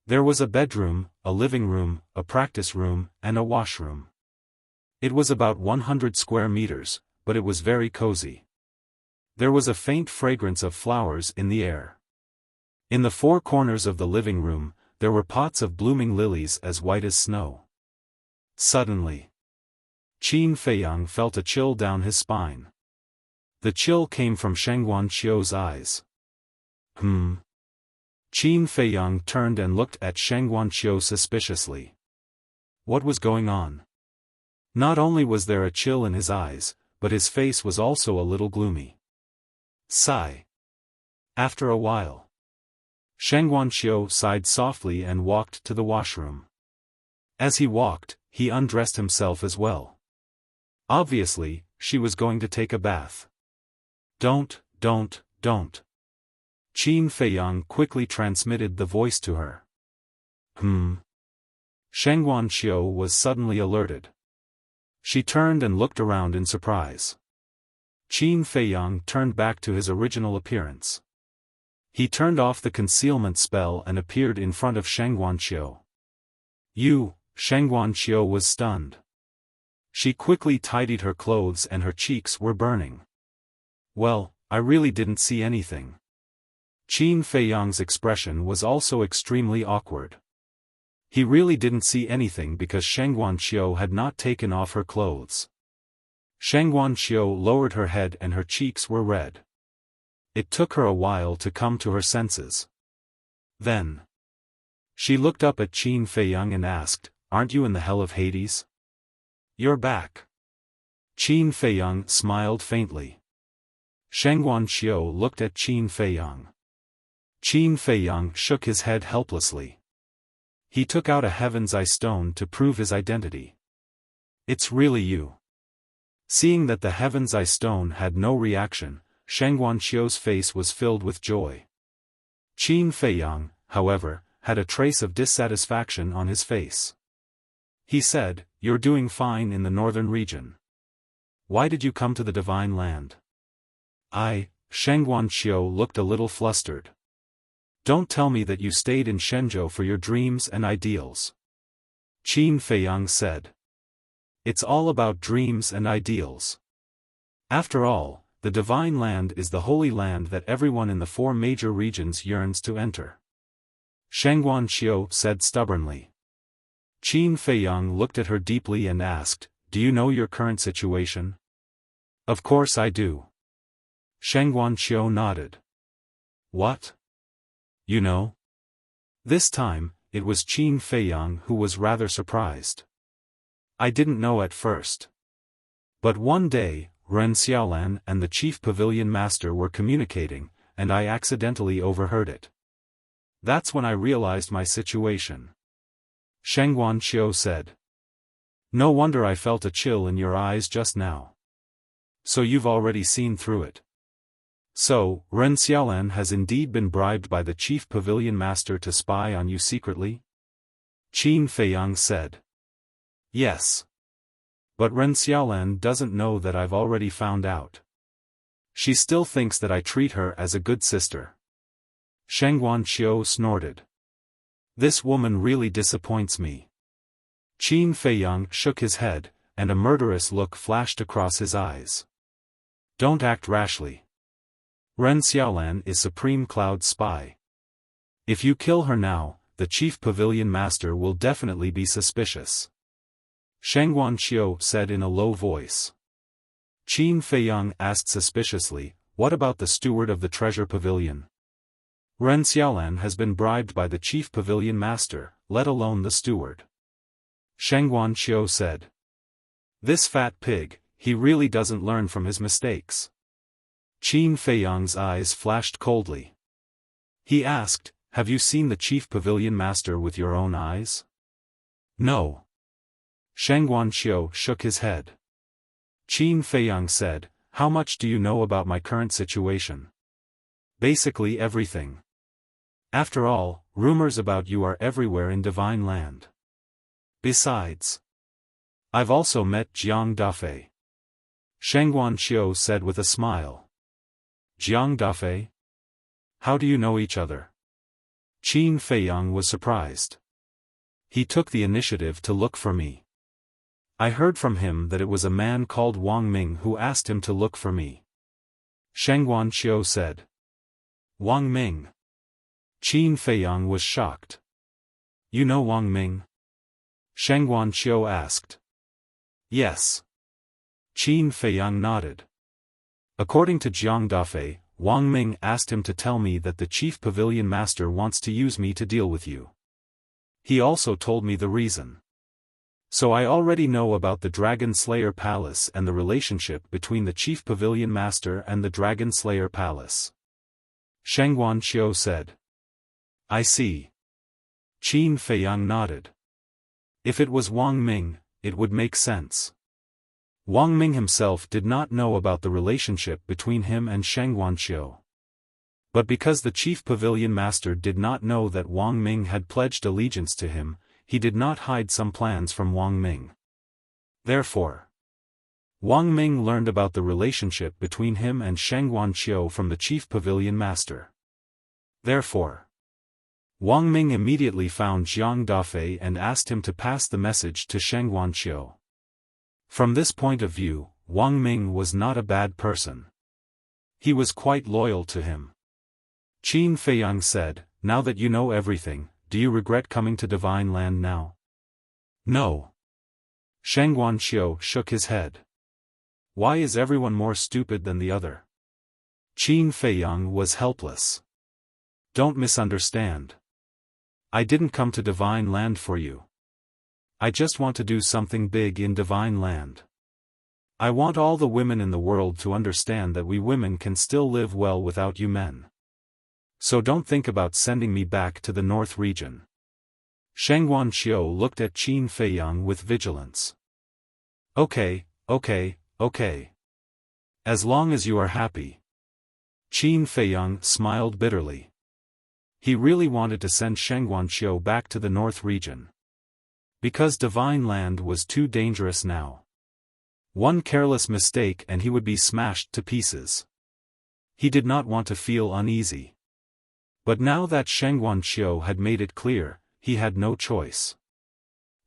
There was a bedroom, a living room, a practice room, and a washroom. It was about 100 square meters, but it was very cozy. There was a faint fragrance of flowers in the air. In the 4 corners of the living room, there were pots of blooming lilies as white as snow. Suddenly, Qin Feiyang felt a chill down his spine. The chill came from Shengguan Qiu's eyes. Qin Feiyang turned and looked at Shengguan Qiu suspiciously. What was going on? Not only was there a chill in his eyes, but his face was also a little gloomy. Sigh. After a while, Shengguan Qiu sighed softly and walked to the washroom. As he walked, he undressed himself as well. Obviously, she was going to take a bath. Don't. Qin Feiyang quickly transmitted the voice to her. Shengguan Qiu was suddenly alerted. She turned and looked around in surprise. Qin Feiyang turned back to his original appearance. He turned off the concealment spell and appeared in front of Shengguan Qiu. Shengguan Qiu was stunned. She quickly tidied her clothes and her cheeks were burning. Well, I really didn't see anything. Qin Feiyang's expression was also extremely awkward. He really didn't see anything because Shengguan Qiu had not taken off her clothes. Shengguan Qiu lowered her head and her cheeks were red. It took her a while to come to her senses. Then, she looked up at Qin Feiyang and asked, "Aren't you in the hell of Hades?" "You're back." Qin Feiyang smiled faintly. Shengguan Qiu looked at Qin Feiyang. Qin Feiyang shook his head helplessly. He took out a Heaven's Eye stone to prove his identity. "It's really you." Seeing that the Heaven's Eye stone had no reaction, Shengguan Qiu's face was filled with joy. Qin Feiyang, however, had a trace of dissatisfaction on his face. He said, "You're doing fine in the northern region. Why did you come to the Divine Land?" Shengguan Qiu looked a little flustered. "Don't tell me that you stayed in Shenzhou for your dreams and ideals." Qin Feiyang said. "It's all about dreams and ideals. After all, the Divine Land is the holy land that everyone in the 4 major regions yearns to enter." Shengguan Qiu said stubbornly. Qin Feiyang looked at her deeply and asked, "Do you know your current situation?" "Of course I do." Shengguan Qiu nodded. "What? You know?" This time, it was Qin Feiyang who was rather surprised. "I didn't know at first. But one day, Ren Xiaolan and the chief pavilion master were communicating, and I accidentally overheard it. That's when I realized my situation." Shengguan Qiu said. "No wonder I felt a chill in your eyes just now. So you've already seen through it. So, Ren Xiaolan has indeed been bribed by the chief pavilion master to spy on you secretly?" Qin Feiyang said. "Yes. But Ren Xiaolan doesn't know that I've already found out. She still thinks that I treat her as a good sister." Shengguan Qiu snorted. "This woman really disappoints me." Qin Feiyang shook his head, and a murderous look flashed across his eyes. "Don't act rashly. Ren Xiaolan is Supreme Cloud's spy. If you kill her now, the chief pavilion master will definitely be suspicious." Shengguan Qiu said in a low voice. Qin Feiyang asked suspiciously, "What about the steward of the treasure pavilion?" "Ren Xiaolan has been bribed by the chief pavilion master, let alone the steward." Shengguan Qiu said. "This fat pig, he really doesn't learn from his mistakes." Qin Feiyang's eyes flashed coldly. He asked, "Have you seen the chief pavilion master with your own eyes?" "No." Shengguan Qiu shook his head. Qin Feiyang said, "How much do you know about my current situation?" "Basically everything. After all, rumors about you are everywhere in Divine Land. Besides, I've also met Jiang Dafei." Shengguan Qiu said with a smile. "Jiang Dafei? How do you know each other?" Qin Feiyang was surprised. "He took the initiative to look for me. I heard from him that it was a man called Wang Ming who asked him to look for me." Shengguan Qiu said. "Wang Ming?" Qin Feiyang was shocked. You know Wang Ming? Shengguan Xiu asked. Yes. Qin Feiyang nodded. According to Jiang Dafei, Wang Ming asked him to tell me that the chief pavilion master wants to use me to deal with you. He also told me the reason. So I already know about the Dragon Slayer Palace and the relationship between the chief pavilion master and the Dragon Slayer Palace. Shengguan Xiu said. I see. Qin Feiyang nodded. If it was Wang Ming, it would make sense. Wang Ming himself did not know about the relationship between him and Shengguan Xiu. But because the chief pavilion master did not know that Wang Ming had pledged allegiance to him, he did not hide some plans from Wang Ming. Therefore, Wang Ming learned about the relationship between him and Shengguan Xiu from the chief pavilion master. Therefore, Wang Ming immediately found Jiang Dafei and asked him to pass the message to Shengguan Xiu. From this point of view, Wang Ming was not a bad person. He was quite loyal to him. Qin Feiyang said, now that you know everything, do you regret coming to Divine Land now? No. Shengguan Xiu shook his head. Why is everyone more stupid than the other? Qin Feiyang was helpless. Don't misunderstand. I didn't come to Divine Land for you. I just want to do something big in Divine Land. I want all the women in the world to understand that we women can still live well without you men. So don't think about sending me back to the North region. Shengguan Xiu looked at Qin Feiyang with vigilance. Okay. As long as you are happy. Qin Feiyang smiled bitterly. He really wanted to send Shengguan Xiu back to the North region. Because Divine Land was too dangerous now. One careless mistake and he would be smashed to pieces. He did not want to feel uneasy. But now that Shengguan Xiu had made it clear, he had no choice.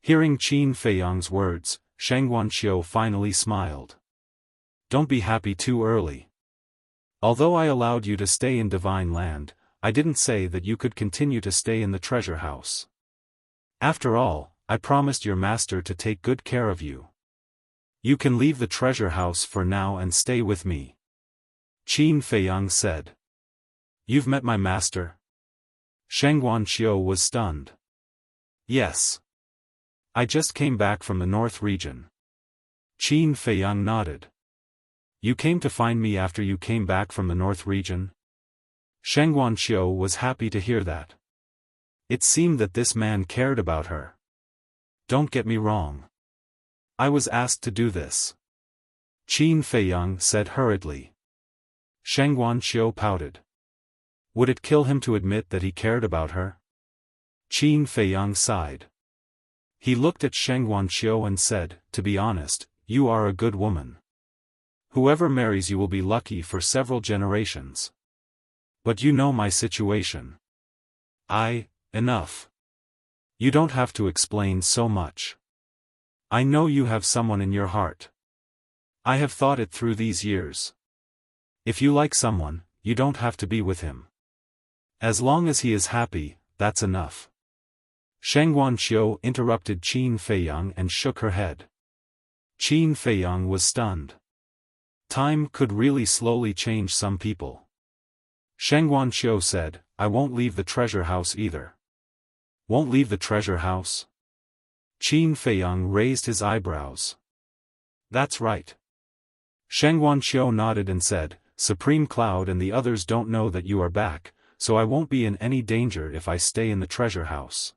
Hearing Qin Feiyang's words, Shengguan Xiu finally smiled. Don't be happy too early. Although I allowed you to stay in Divine Land, I didn't say that you could continue to stay in the treasure house. After all, I promised your master to take good care of you. You can leave the treasure house for now and stay with me. Qin Feiyang said. You've met my master? Shengguan Xiu was stunned. Yes. I just came back from the North region. Qin Feiyang nodded. You came to find me after you came back from the North region? Shengguan Xiu was happy to hear that. It seemed that this man cared about her. Don't get me wrong. I was asked to do this. Qin Feiyang said hurriedly. Shengguan Xiu pouted. Would it kill him to admit that he cared about her? Qin Feiyang sighed. He looked at Shengguan Xiu and said, to be honest, you are a good woman. Whoever marries you will be lucky for several generations. But you know my situation. Enough. You don't have to explain so much. I know you have someone in your heart. I have thought it through these years. If you like someone, you don't have to be with him. As long as he is happy, that's enough. Shengguan Xiu interrupted Qin Feiyang and shook her head. Qin Feiyang was stunned. Time could really slowly change some people. Shengguan Xiu said, I won't leave the treasure house either. Won't leave the treasure house? Qin Feiyang raised his eyebrows. That's right. Shengguan Xiu nodded and said, Supreme Cloud and the others don't know that you are back, so I won't be in any danger if I stay in the treasure house.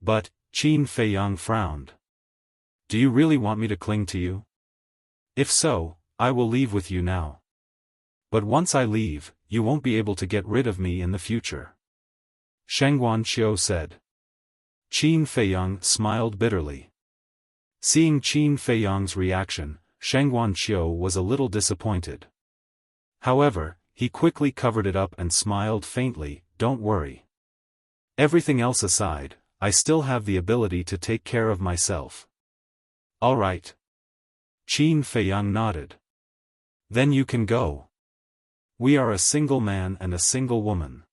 But, Qin Feiyang frowned. Do you really want me to cling to you? If so, I will leave with you now. But once I leave, you won't be able to get rid of me in the future. Shengguan Xiu said. Qin Feiyang smiled bitterly. Seeing Qin Feiyang's reaction, Shengguan Xiu was a little disappointed. However, he quickly covered it up and smiled faintly, don't worry. Everything else aside, I still have the ability to take care of myself. All right. Qin Feiyang nodded. Then you can go. We are a single man and a single woman.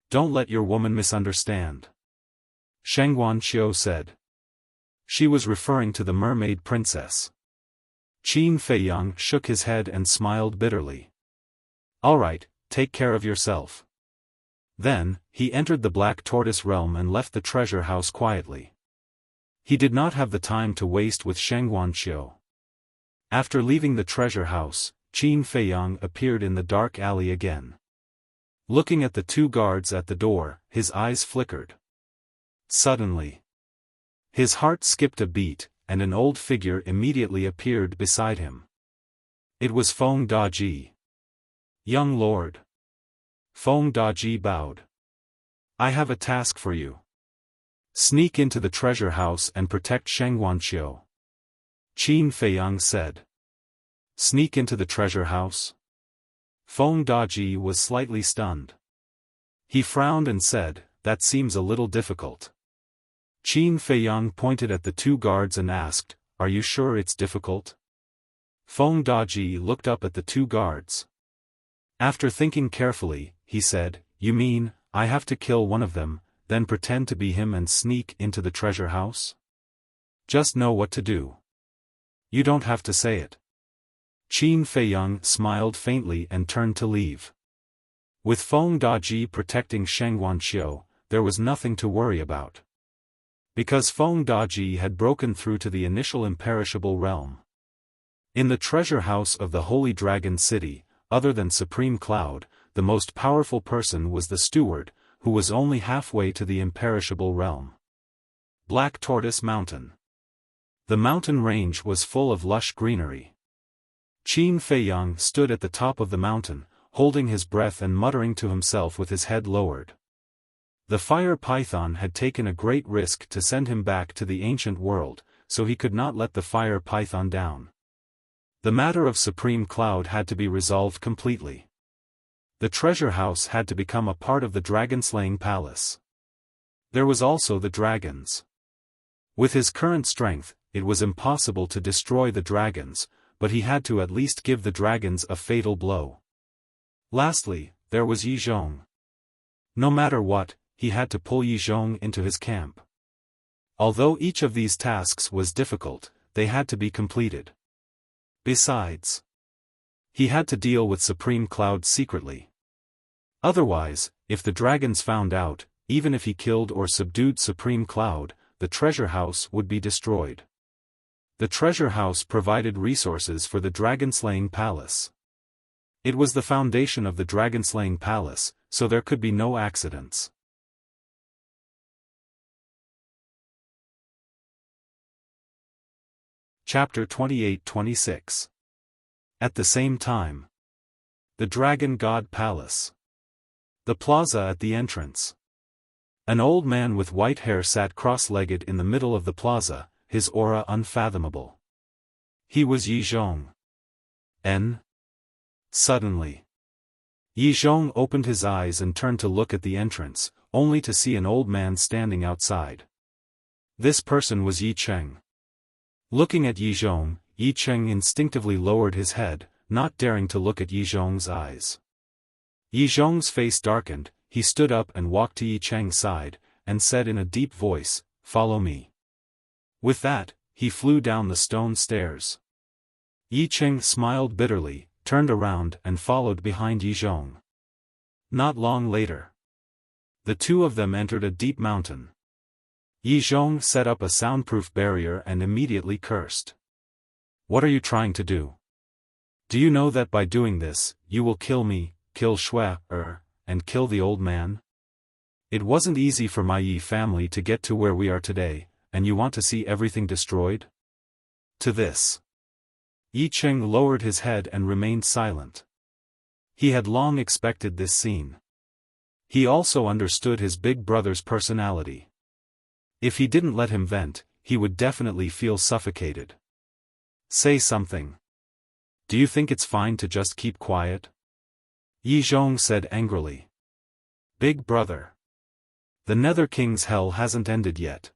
Don't let your woman misunderstand. Shangguan Xiu said. She was referring to the mermaid princess. Qin Feiyang shook his head and smiled bitterly. All right, take care of yourself. Then, he entered the Black Tortoise realm and left the treasure house quietly. He did not have the time to waste with Shangguan Xiu. After leaving the treasure house, Qin Feiyang appeared in the dark alley again. Looking at the two guards at the door, his eyes flickered. Suddenly, his heart skipped a beat, and an old figure immediately appeared beside him. It was Feng Daji. Young lord. Feng Daji bowed. I have a task for you. Sneak into the treasure house and protect Shangguan Xiu. Qin Feiyang said. Sneak into the treasure house? Feng Daji was slightly stunned. He frowned and said, that seems a little difficult. Qin Feiyang pointed at the two guards and asked, are you sure it's difficult? Feng Daji looked up at the two guards. After thinking carefully, he said, you mean, I have to kill one of them, then pretend to be him and sneak into the treasure house? Just know what to do. You don't have to say it. Qin Feiyang smiled faintly and turned to leave. With Feng Daji protecting Shangguan Xiu, there was nothing to worry about. Because Feng Daji had broken through to the initial imperishable realm. In the treasure house of the Holy Dragon City, other than Supreme Cloud, the most powerful person was the steward, who was only halfway to the imperishable realm. Black Tortoise Mountain. The mountain range was full of lush greenery. Qin Feiyang stood at the top of the mountain, holding his breath and muttering to himself with his head lowered. The fire python had taken a great risk to send him back to the ancient world, so he could not let the fire python down. The matter of Supreme Cloud had to be resolved completely. The treasure house had to become a part of the dragon-slaying palace. There was also the dragons. With his current strength, it was impossible to destroy the dragons, but he had to at least give the dragons a fatal blow. Lastly, there was Yi Zhong. No matter what, he had to pull Yi Zhong into his camp. Although each of these tasks was difficult, they had to be completed. Besides, he had to deal with Supreme Cloud secretly. Otherwise, if the dragons found out, even if he killed or subdued Supreme Cloud, the treasure house would be destroyed. The treasure house provided resources for the dragon-slaying palace. It was the foundation of the dragon-slaying palace, so there could be no accidents. Chapter 28-26. At the same time. The Dragon God Palace. The plaza at the entrance. An old man with white hair sat cross-legged in the middle of the plaza, his aura unfathomable. He was Yi Zhong. Suddenly, Yi Zhong opened his eyes and turned to look at the entrance, only to see an old man standing outside. This person was Yi Cheng. Looking at Yi Zhong, Yi Cheng instinctively lowered his head, not daring to look at Yi Zhong's eyes. Yi Zhong's face darkened, he stood up and walked to Yi Cheng's side, and said in a deep voice, "Follow me." With that, he flew down the stone stairs. Yi Cheng smiled bitterly, turned around and followed behind Yi Zhong. Not long later, the two of them entered a deep mountain. Yi Zhong set up a soundproof barrier and immediately cursed. "What are you trying to do? Do you know that by doing this, you will kill me, kill Shui, and kill the old man? It wasn't easy for my Yi family to get to where we are today, and you want to see everything destroyed?" To this, Yi Cheng lowered his head and remained silent. He had long expected this scene. He also understood his big brother's personality. If he didn't let him vent, he would definitely feel suffocated. "Say something. Do you think it's fine to just keep quiet?" Yi Zhong said angrily. "Big brother. The Nether King's hell hasn't ended yet.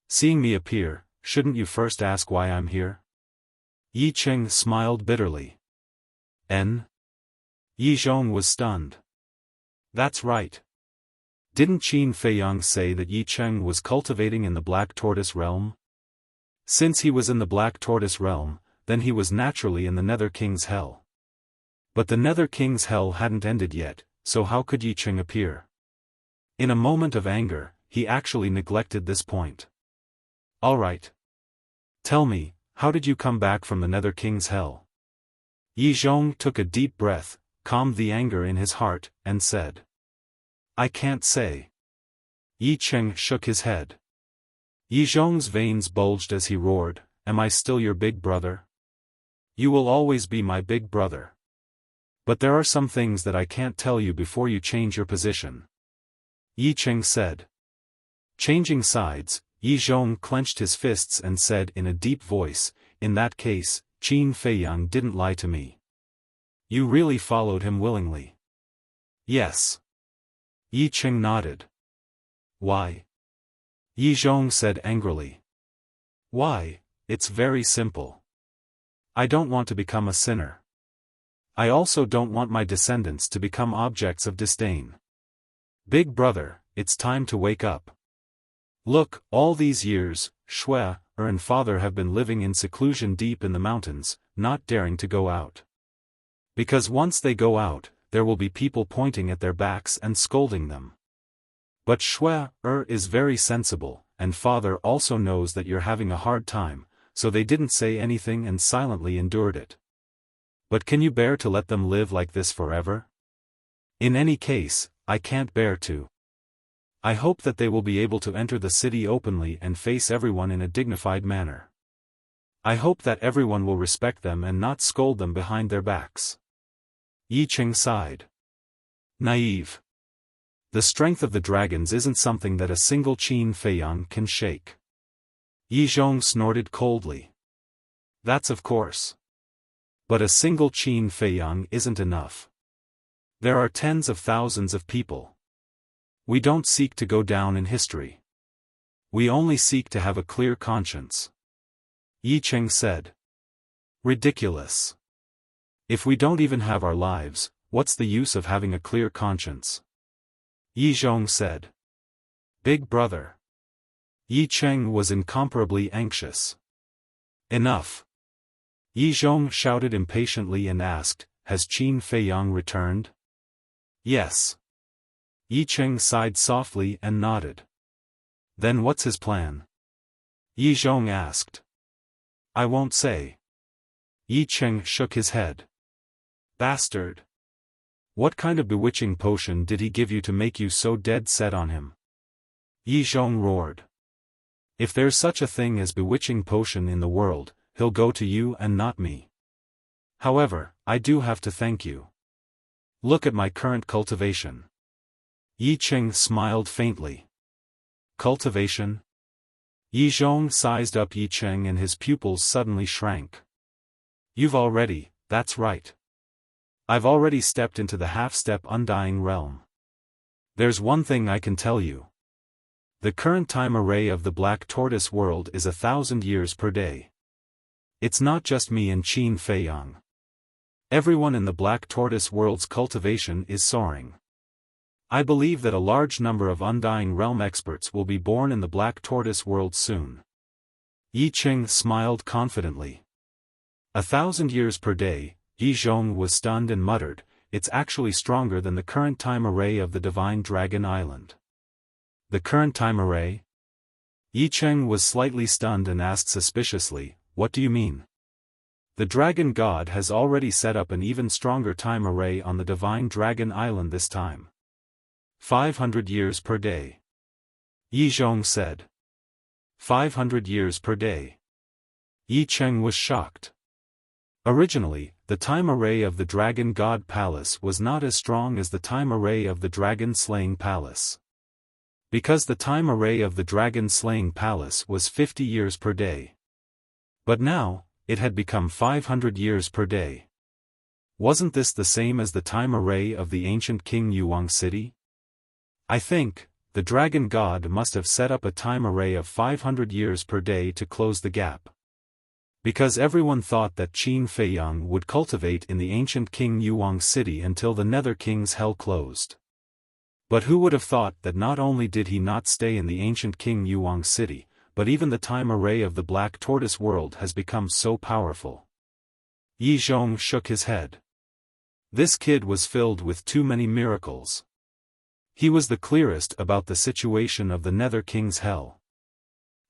Seeing me appear, shouldn't you first ask why I'm here?" Yi Cheng smiled bitterly. Yi Zhong was stunned. "That's right. Didn't Qin Feiyang say that Yi Cheng was cultivating in the Black Tortoise realm? Since he was in the Black Tortoise realm, then he was naturally in the Nether King's Hell. But the Nether King's Hell hadn't ended yet, so how could Yi Cheng appear? In a moment of anger, he actually neglected this point. Alright. Tell me, how did you come back from the Nether King's Hell? Yi Zhong took a deep breath, calmed the anger in his heart, and said. I can't say. Yi Cheng shook his head. Yi Zhong's veins bulged as he roared, Am I still your big brother? You will always be my big brother. But there are some things that I can't tell you before you change your position. Yi Cheng said. Changing sides, Yi Zhong clenched his fists and said in a deep voice, In that case, Qin Feiyang didn't lie to me. You really followed him willingly. Yes. Yi Cheng nodded. Why? Yi Zhong said angrily. Why? It's very simple. I don't want to become a sinner. I also don't want my descendants to become objects of disdain. Big brother, it's time to wake up. Look, all these years, Shui and father have been living in seclusion deep in the mountains, not daring to go out. Because once they go out, there will be people pointing at their backs and scolding them. But Shui is very sensible, and father also knows that you're having a hard time, so they didn't say anything and silently endured it. But can you bear to let them live like this forever? In any case, I can't bear to. I hope that they will be able to enter the city openly and face everyone in a dignified manner. I hope that everyone will respect them and not scold them behind their backs. Yi Cheng sighed. Naive. The strength of the dragons isn't something that a single Qin Feiyang can shake. Yi Zhong snorted coldly. That's of course. But a single Qin Feiyang isn't enough. There are tens of thousands of people. We don't seek to go down in history. We only seek to have a clear conscience. Yi Cheng said. Ridiculous. If we don't even have our lives, what's the use of having a clear conscience? Yi Zhong said. Big brother. Yi Cheng was incomparably anxious. Enough. Yi Zhong shouted impatiently and asked, Has Qin Feiyang returned? Yes. Yi Cheng sighed softly and nodded. Then what's his plan? Yi Zhong asked. I won't say. Yi Cheng shook his head. Bastard. What kind of bewitching potion did he give you to make you so dead set on him? Yi Zhong roared. If there's such a thing as bewitching potion in the world, he'll go to you and not me. However, I do have to thank you. Look at my current cultivation. Yi Cheng smiled faintly. Cultivation? Yi Zhong sized up Yi Cheng and his pupils suddenly shrank. You've already, that's right. I've already stepped into the half-step undying realm. There's one thing I can tell you. The current time array of the Black Tortoise world is 1,000 years per day. It's not just me and Qin Feiyang. Everyone in the Black Tortoise world's cultivation is soaring. I believe that a large number of Undying Realm experts will be born in the Black Tortoise world soon. Yi Cheng smiled confidently. 1,000 years per day, Yi Zhong was stunned and muttered, It's actually stronger than the current time array of the Divine Dragon Island. The current time array? Yi Cheng was slightly stunned and asked suspiciously, What do you mean? The Dragon God has already set up an even stronger time array on the Divine Dragon Island this time. 500 years per day. Yi Zhong said. 500 years per day. Yi Cheng was shocked. Originally, the time array of the Dragon God Palace was not as strong as the time array of the Dragon Slaying Palace. Because the time array of the Dragon Slaying Palace was 50 years per day. But now, it had become 500 years per day. Wasn't this the same as the time array of the ancient King Yuang City? I think, the Dragon God must have set up a time array of 500 years per day to close the gap. Because everyone thought that Qin Feiyang would cultivate in the ancient King Yuang City until the Nether King's Hell closed. But who would have thought that not only did he not stay in the ancient King Yuang city, but even the time array of the Black Tortoise world has become so powerful. Yi Zhong shook his head. This kid was filled with too many miracles. He was the clearest about the situation of the Nether King's hell.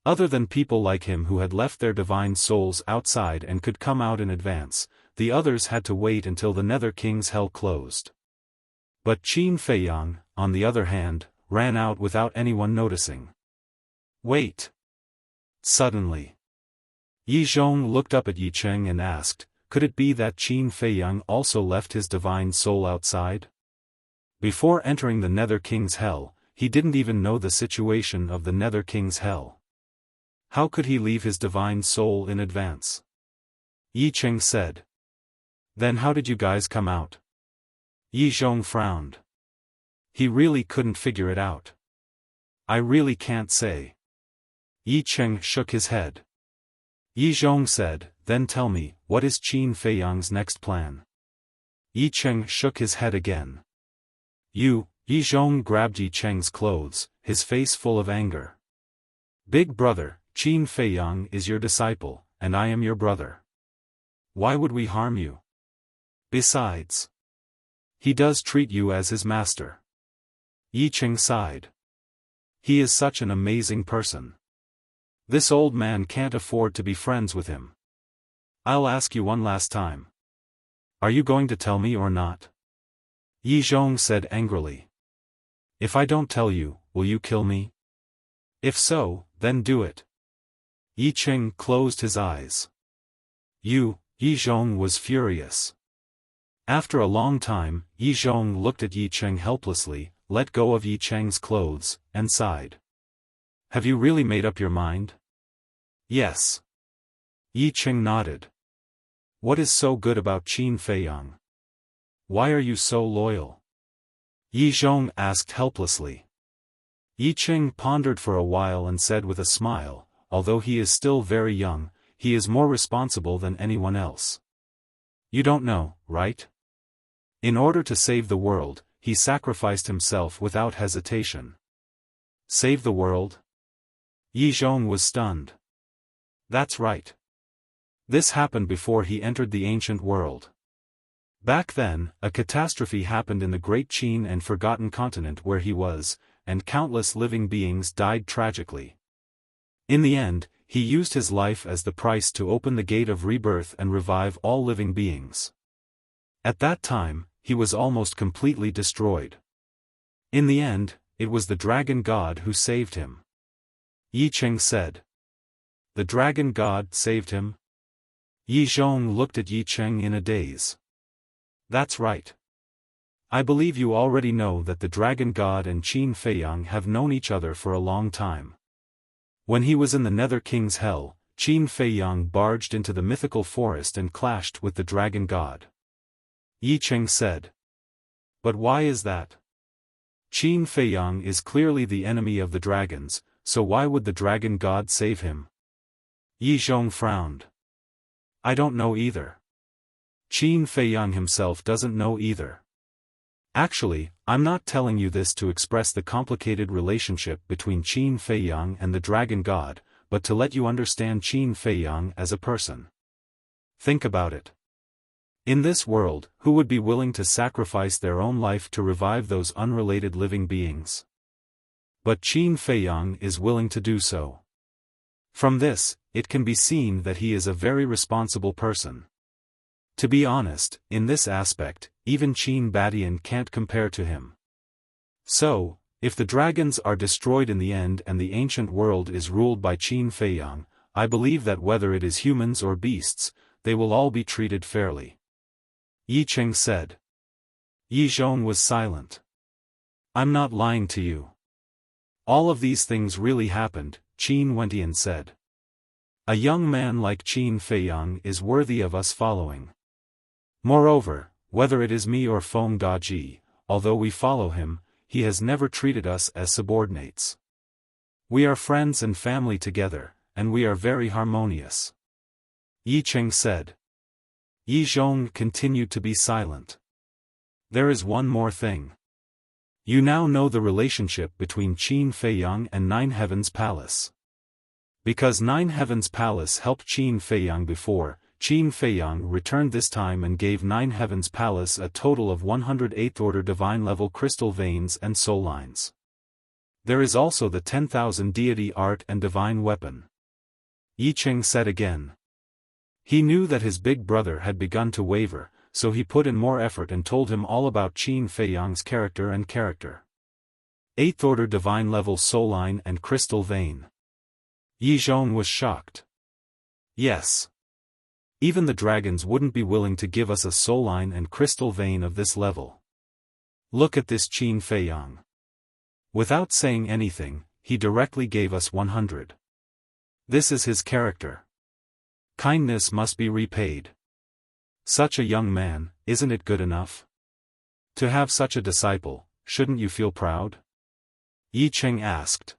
Other than people like him who had left their divine souls outside and could come out in advance, the others had to wait until the Nether King's hell closed. But Qin Feiyang, on the other hand, ran out without anyone noticing. Wait! Suddenly, Yi Zhong looked up at Yi Cheng and asked, could it be that Qin Feiyang also left his divine soul outside? Before entering the Nether King's hell, he didn't even know the situation of the Nether King's hell. How could he leave his divine soul in advance? Yi Cheng said. Then how did you guys come out? Yi Zhong frowned. He really couldn't figure it out. I really can't say. Yi Cheng shook his head. Yi Zhong said, then tell me, what is Qin Feiyang's next plan? Yi Cheng shook his head again. Yi Zhong grabbed Yi Cheng's clothes, his face full of anger. Big brother, Qin Feiyang is your disciple, and I am your brother. Why would we harm you? Besides, he does treat you as his master. Yi Cheng sighed. He is such an amazing person. This old man can't afford to be friends with him. I'll ask you one last time. Are you going to tell me or not? Yi Zhong said angrily. If I don't tell you, will you kill me? If so, then do it. Yi Cheng closed his eyes. Yi Zhong was furious. After a long time, Yi Zhong looked at Yi Cheng helplessly, let go of Yi Cheng's clothes, and sighed. Have you really made up your mind? Yes. Yi Cheng nodded. What is so good about Qin Feiyang? Why are you so loyal? Yi Zhong asked helplessly. Yi Cheng pondered for a while and said with a smile, although he is still very young, he is more responsible than anyone else. You don't know, right? In order to save the world, he sacrificed himself without hesitation. Save the world? Yi Zhong was stunned. That's right. This happened before he entered the ancient world. Back then, a catastrophe happened in the great Qin and forgotten continent where he was, and countless living beings died tragically. In the end, he used his life as the price to open the gate of rebirth and revive all living beings. At that time, he was almost completely destroyed. In the end, it was the dragon god who saved him. Yi Cheng said. The dragon god saved him? Yi Zhong looked at Yi Cheng in a daze. That's right. I believe you already know that the dragon god and Qin Feiyang have known each other for a long time. When he was in the Nether King's hell, Qin Feiyang barged into the mythical forest and clashed with the dragon god. Yi Cheng said. But why is that? Qin Feiyang is clearly the enemy of the dragons, so why would the dragon god save him? Yi Zhong frowned. I don't know either. Qin Feiyang himself doesn't know either. Actually, I'm not telling you this to express the complicated relationship between Qin Feiyang and the dragon god, but to let you understand Qin Feiyang as a person. Think about it. In this world, who would be willing to sacrifice their own life to revive those unrelated living beings? But Qin Feiyang is willing to do so. From this, it can be seen that he is a very responsible person. To be honest, in this aspect, even Qin Badian can't compare to him. So, if the dragons are destroyed in the end and the ancient world is ruled by Qin Feiyang, I believe that whether it is humans or beasts, they will all be treated fairly. Yi Cheng said. Yi Zhong was silent. I'm not lying to you. All of these things really happened, Qin Wentian said. A young man like Qin Feiyang is worthy of us following. Moreover, whether it is me or Feng Daji, although we follow him, he has never treated us as subordinates. We are friends and family together, and we are very harmonious. Yi Cheng said. Yi Zhong continued to be silent. There is one more thing. You now know the relationship between Qin Feiyang and Nine Heavens Palace. Because Nine Heavens Palace helped Qin Feiyang before, Qin Feiyang returned this time and gave Nine Heavens Palace a total of 108th order divine level crystal veins and soul lines. There is also the 10,000 deity art and divine weapon. Yi Cheng said again. He knew that his big brother had begun to waver, so he put in more effort and told him all about Qin Feiyang's character. 8th order divine level soul line and crystal vein. Yi Zhong was shocked. Yes. Even the dragons wouldn't be willing to give us a soul line and crystal vein of this level. Look at this Qin Feiyang. Without saying anything, he directly gave us 100. This is his character. Kindness must be repaid. Such a young man, isn't it good enough? To have such a disciple, shouldn't you feel proud? Yi Cheng asked.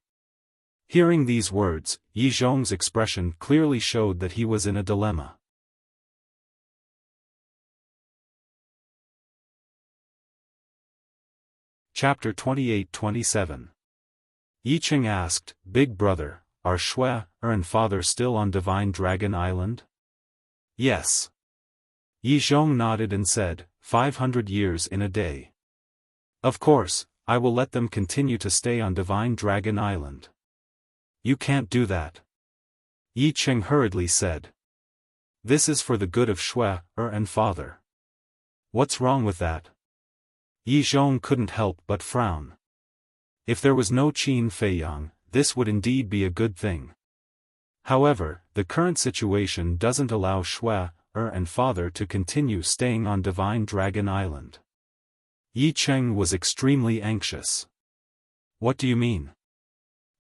Hearing these words, Yi Zhong's expression clearly showed that he was in a dilemma. Chapter 28-27. Yi Cheng asked, Big brother, are Shui and father still on Divine Dragon Island? Yes. Yi Zhong nodded and said, 500 years in a day. Of course, I will let them continue to stay on Divine Dragon Island. You can't do that. Yi Cheng hurriedly said. This is for the good of Shui and father. What's wrong with that? Yi Zhong couldn't help but frown. If there was no Qin Feiyang, this would indeed be a good thing. However, the current situation doesn't allow Shui and father to continue staying on Divine Dragon Island. Yi Cheng was extremely anxious. What do you mean?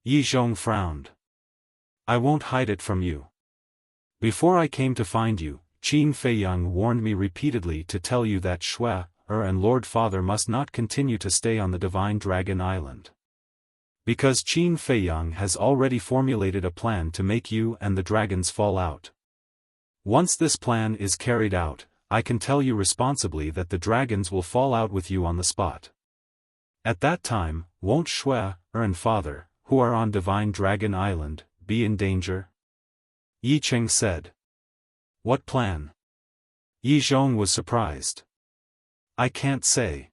Yi Zhong frowned. I won't hide it from you. Before I came to find you, Qin Feiyang warned me repeatedly to tell you that Shui and Lord Father must not continue to stay on the Divine Dragon Island. Because Qin Feiyang has already formulated a plan to make you and the dragons fall out. Once this plan is carried out, I can tell you responsibly that the dragons will fall out with you on the spot. At that time, won't Shui and father, who are on Divine Dragon Island, be in danger? Yi Cheng said. What plan? Yi Zhong was surprised. I can't say.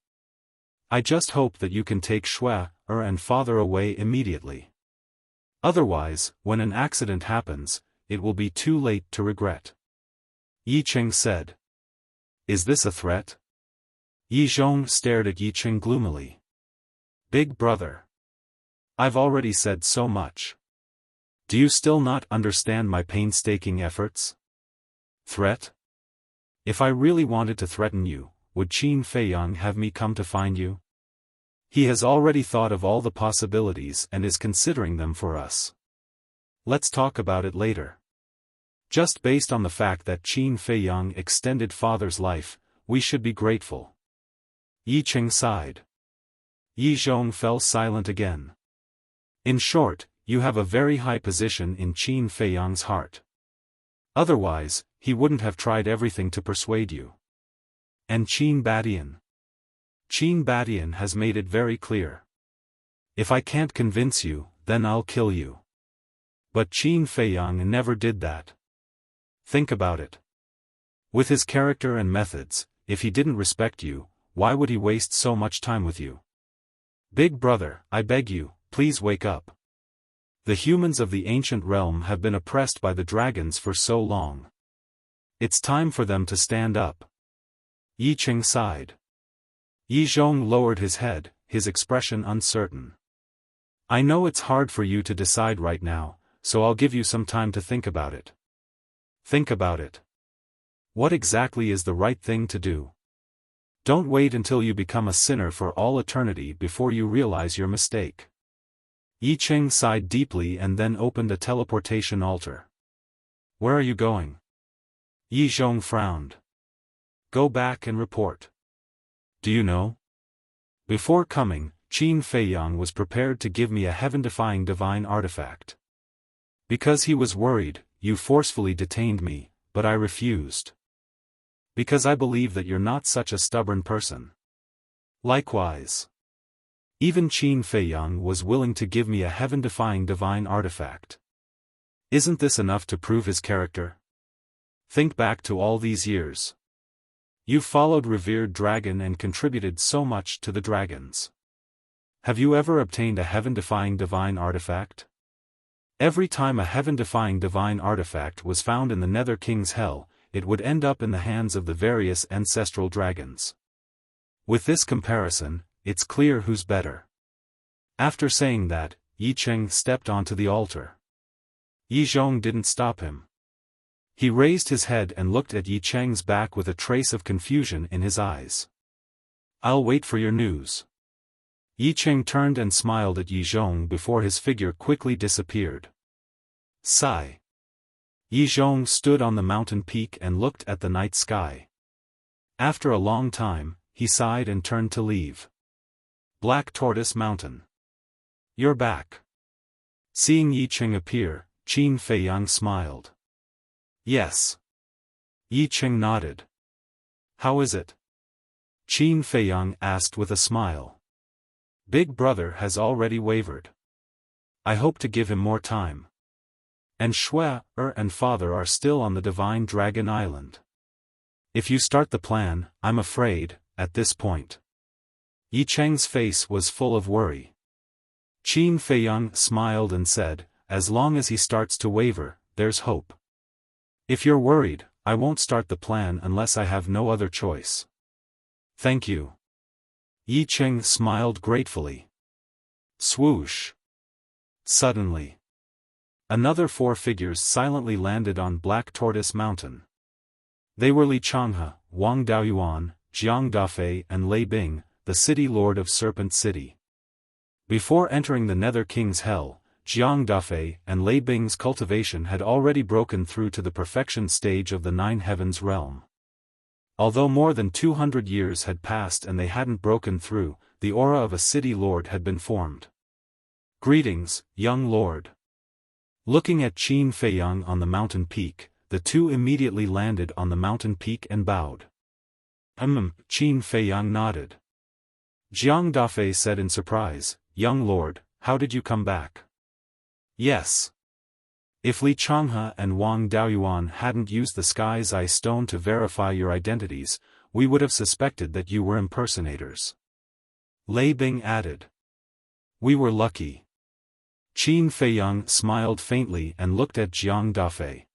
I just hope that you can take Shui and father away immediately. Otherwise, when an accident happens, it will be too late to regret. Yi Cheng said. Is this a threat? Yi Zhong stared at Yi Cheng gloomily. Big brother. I've already said so much. Do you still not understand my painstaking efforts? Threat? If I really wanted to threaten you, would Qin Feiyang have me come to find you? He has already thought of all the possibilities and is considering them for us. Let's talk about it later. Just based on the fact that Qin Feiyang extended father's life, we should be grateful. Yi Cheng sighed. Yi Zhong fell silent again. In short, you have a very high position in Qin Feiyang's heart. Otherwise, he wouldn't have tried everything to persuade you. And Qin Badian? Qin Badian has made it very clear. If I can't convince you, then I'll kill you. But Qin Feiyang never did that. Think about it. With his character and methods, if he didn't respect you, why would he waste so much time with you? Big brother, I beg you, please wake up. The humans of the ancient realm have been oppressed by the dragons for so long. It's time for them to stand up. Yi Cheng sighed. Yi Zhong lowered his head, his expression uncertain. I know it's hard for you to decide right now, so I'll give you some time to think about it. Think about it. What exactly is the right thing to do? Don't wait until you become a sinner for all eternity before you realize your mistake. Yi Cheng sighed deeply and then opened a teleportation altar. Where are you going? Yi Zhong frowned. Go back and report. Do you know? Before coming, Qin Feiyang was prepared to give me a heaven-defying divine artifact. Because he was worried, you forcefully detained me, but I refused. Because I believe that you're not such a stubborn person. Likewise. Even Qin Feiyang was willing to give me a heaven-defying divine artifact. Isn't this enough to prove his character? Think back to all these years. You've followed revered dragon and contributed so much to the dragons. Have you ever obtained a heaven-defying divine artifact? Every time a heaven-defying divine artifact was found in the Nether King's Hell, it would end up in the hands of the various ancestral dragons. With this comparison, it's clear who's better. After saying that, Yi Cheng stepped onto the altar. Yi Zhong didn't stop him. He raised his head and looked at Yi Cheng's back with a trace of confusion in his eyes. I'll wait for your news. Yi Cheng turned and smiled at Yi Zhong before his figure quickly disappeared. Sigh. Yi Zhong stood on the mountain peak and looked at the night sky. After a long time, he sighed and turned to leave. Black Tortoise Mountain. You're back. Seeing Yi Cheng appear, Qin Feiyang smiled. Yes. Yi Cheng nodded. How is it? Qin Feiyang asked with a smile. Big brother has already wavered. I hope to give him more time. And Shui, and father are still on the Divine Dragon Island. If you start the plan, I'm afraid, at this point. Yi Cheng's face was full of worry. Qin Feiyang smiled and said, as long as he starts to waver, there's hope. If you're worried, I won't start the plan unless I have no other choice. Thank you. Yi Cheng smiled gratefully. Swoosh. Suddenly, another 4 figures silently landed on Black Tortoise Mountain. They were Li Changhe, Wang Daoyuan, Jiang Dafei and Lei Bing, the city lord of Serpent City. Before entering the Nether King's Hell, Jiang Dafei and Lei Bing's cultivation had already broken through to the perfection stage of the Nine Heavens realm. Although more than 200 years had passed and they hadn't broken through, the aura of a city lord had been formed. Greetings, young lord. Looking at Qin Feiyang on the mountain peak, the two immediately landed on the mountain peak and bowed. Qin Feiyang nodded. Jiang Dafei said in surprise, young lord, how did you come back? Yes. If Li Changhe and Wang Daoyuan hadn't used the Sky's Eye Stone to verify your identities, we would have suspected that you were impersonators. Lei Bing added. We were lucky. Qin Feiyang smiled faintly and looked at Jiang Dafei.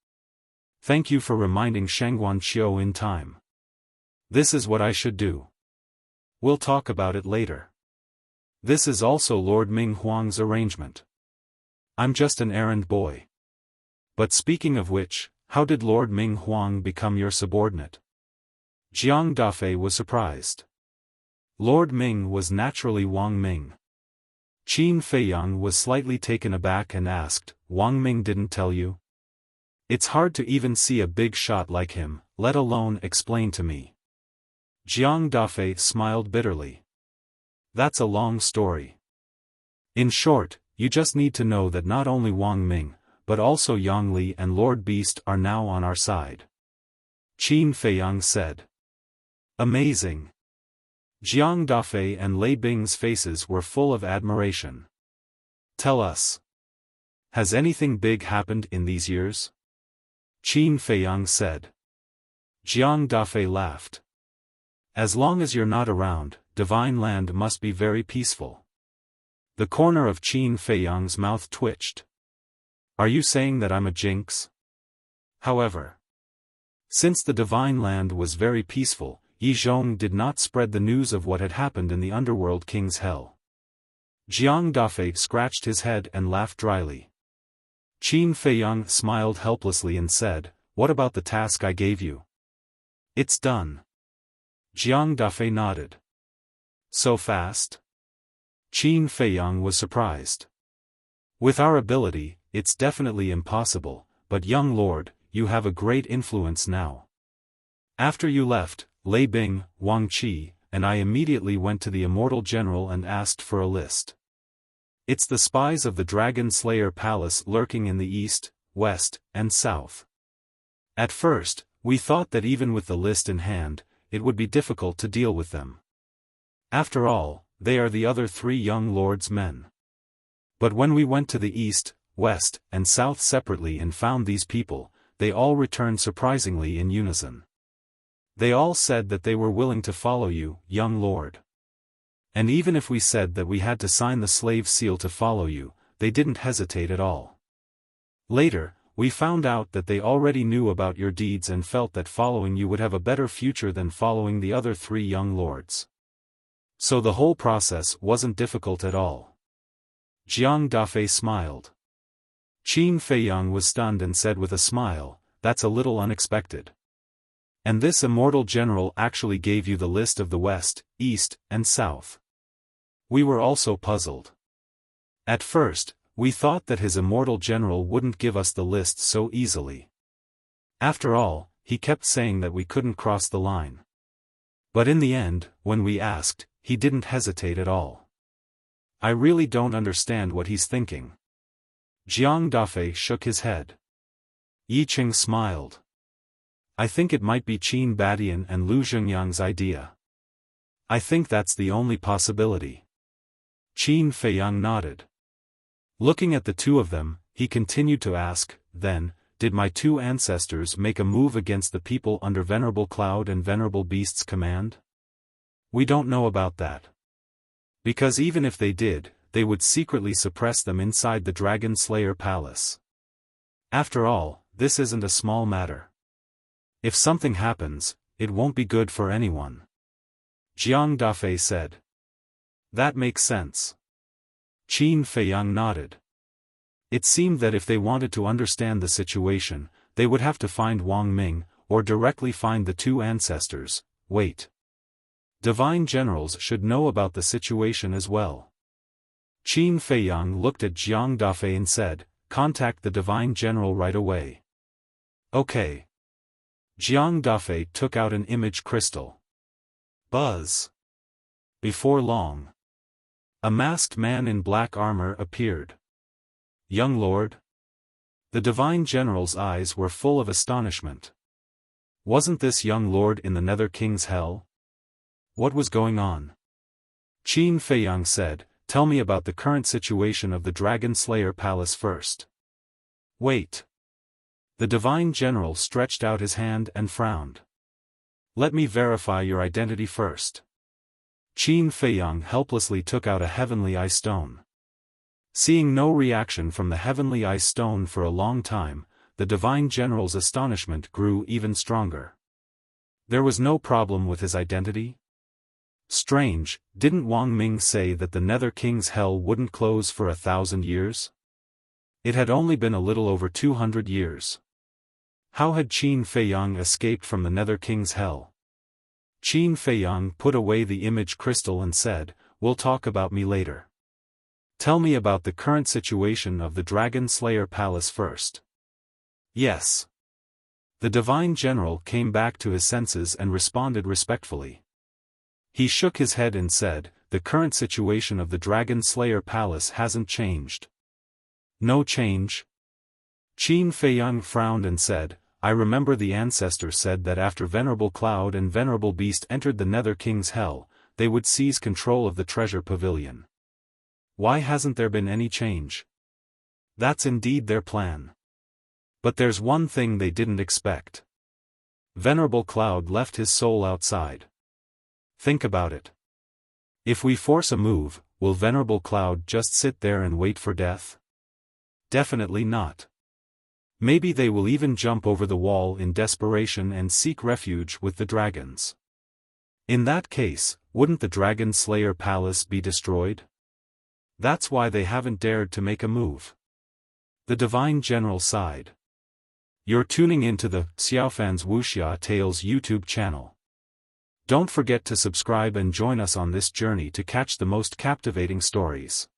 Thank you for reminding Shangguan Qiu in time. This is what I should do. We'll talk about it later. This is also Lord Ming Huang's arrangement. I'm just an errand boy. But speaking of which, how did Lord Ming Huang become your subordinate? Jiang Dafei was surprised. Lord Ming was naturally Wang Ming. Qin Feiyang was slightly taken aback and asked, Wang Ming didn't tell you? It's hard to even see a big shot like him, let alone explain to me. Jiang Dafei smiled bitterly. That's a long story. In short, you just need to know that not only Wang Ming, but also Yang Li and Lord Beast are now on our side. Qin Feiyang said. Amazing. Jiang Dafei and Lei Bing's faces were full of admiration. Tell us. Has anything big happened in these years? Qin Feiyang said. Jiang Dafei laughed. As long as you're not around, Divine Land must be very peaceful. The corner of Qin Feiyang's mouth twitched. Are you saying that I'm a jinx? However, since the Divine Land was very peaceful, Yi Zhong did not spread the news of what had happened in the Underworld King's Hell. Jiang Dafei scratched his head and laughed dryly. Qin Feiyang smiled helplessly and said, What about the task I gave you? It's done. Jiang Dafei nodded. So fast? Qin Feiyang was surprised. With our ability, it's definitely impossible, but young lord, you have a great influence now. After you left, Lei Bing, Wang Qi, and I immediately went to the Immortal General and asked for a list. It's the spies of the Dragon Slayer Palace lurking in the east, west, and south. At first, we thought that even with the list in hand, it would be difficult to deal with them. After all, they are the other 3 young lords' men. But when we went to the east, west, and south separately and found these people, they all returned surprisingly in unison. They all said that they were willing to follow you, young lord. And even if we said that we had to sign the slave seal to follow you, they didn't hesitate at all. Later, we found out that they already knew about your deeds and felt that following you would have a better future than following the other 3 young lords. So the whole process wasn't difficult at all. Jiang Dafei smiled. Qin Feiyang was stunned and said with a smile, "That's a little unexpected. And this immortal general actually gave you the list of the west, east, and south." We were also puzzled. At first, we thought that his immortal general wouldn't give us the list so easily. After all, he kept saying that we couldn't cross the line. But in the end, when we asked, he didn't hesitate at all. I really don't understand what he's thinking. Jiang Dafei shook his head. Yi Qing smiled. I think it might be Qin Badian and Lu Zhengyang's idea. I think that's the only possibility. Qin Feiyang nodded. Looking at the 2 of them, he continued to ask, then, did my 2 ancestors make a move against the people under Venerable Cloud and Venerable Beast's command? We don't know about that. Because even if they did, they would secretly suppress them inside the Dragon Slayer Palace. After all, this isn't a small matter. If something happens, it won't be good for anyone. Jiang Dafei said. That makes sense. Qin Feiyang nodded. It seemed that if they wanted to understand the situation, they would have to find Wang Ming, or directly find the 2 ancestors. Wait. Divine generals should know about the situation as well. Qin Feiyang looked at Jiang Dafei and said, contact the divine general right away. Okay. Jiang Dafei took out an image crystal. Buzz. Before long, a masked man in black armor appeared. Young lord? The divine general's eyes were full of astonishment. Wasn't this young lord in the Nether King's hell? What was going on? Qin Feiyang said, tell me about the current situation of the Dragon Slayer Palace first. Wait. The divine general stretched out his hand and frowned. Let me verify your identity first. Qin Feiyang helplessly took out a heavenly ice stone. Seeing no reaction from the heavenly ice stone for a long time, the divine general's astonishment grew even stronger. There was no problem with his identity? Strange, didn't Wang Ming say that the Nether King's hell wouldn't close for 1,000 years? It had only been a little over 200 years. How had Qin Feiyang escaped from the Nether King's hell? Qin Feiyang put away the image crystal and said, we'll talk about me later. Tell me about the current situation of the Dragon Slayer Palace first. Yes. The divine general came back to his senses and responded respectfully. He shook his head and said, the current situation of the Dragon Slayer Palace hasn't changed. No change? Qin Feiyang frowned and said, I remember the ancestor said that after Venerable Cloud and Venerable Beast entered the Nether King's hell, they would seize control of the treasure pavilion. Why hasn't there been any change? That's indeed their plan. But there's one thing they didn't expect. Venerable Cloud left his soul outside. Think about it. If we force a move, will Venerable Cloud just sit there and wait for death? Definitely not. Maybe they will even jump over the wall in desperation and seek refuge with the dragons. In that case, wouldn't the Dragon Slayer Palace be destroyed? That's why they haven't dared to make a move. The Divine General sighed. You're tuning into the Xiaofan's Wuxia Tales YouTube channel. Don't forget to subscribe and join us on this journey to catch the most captivating stories.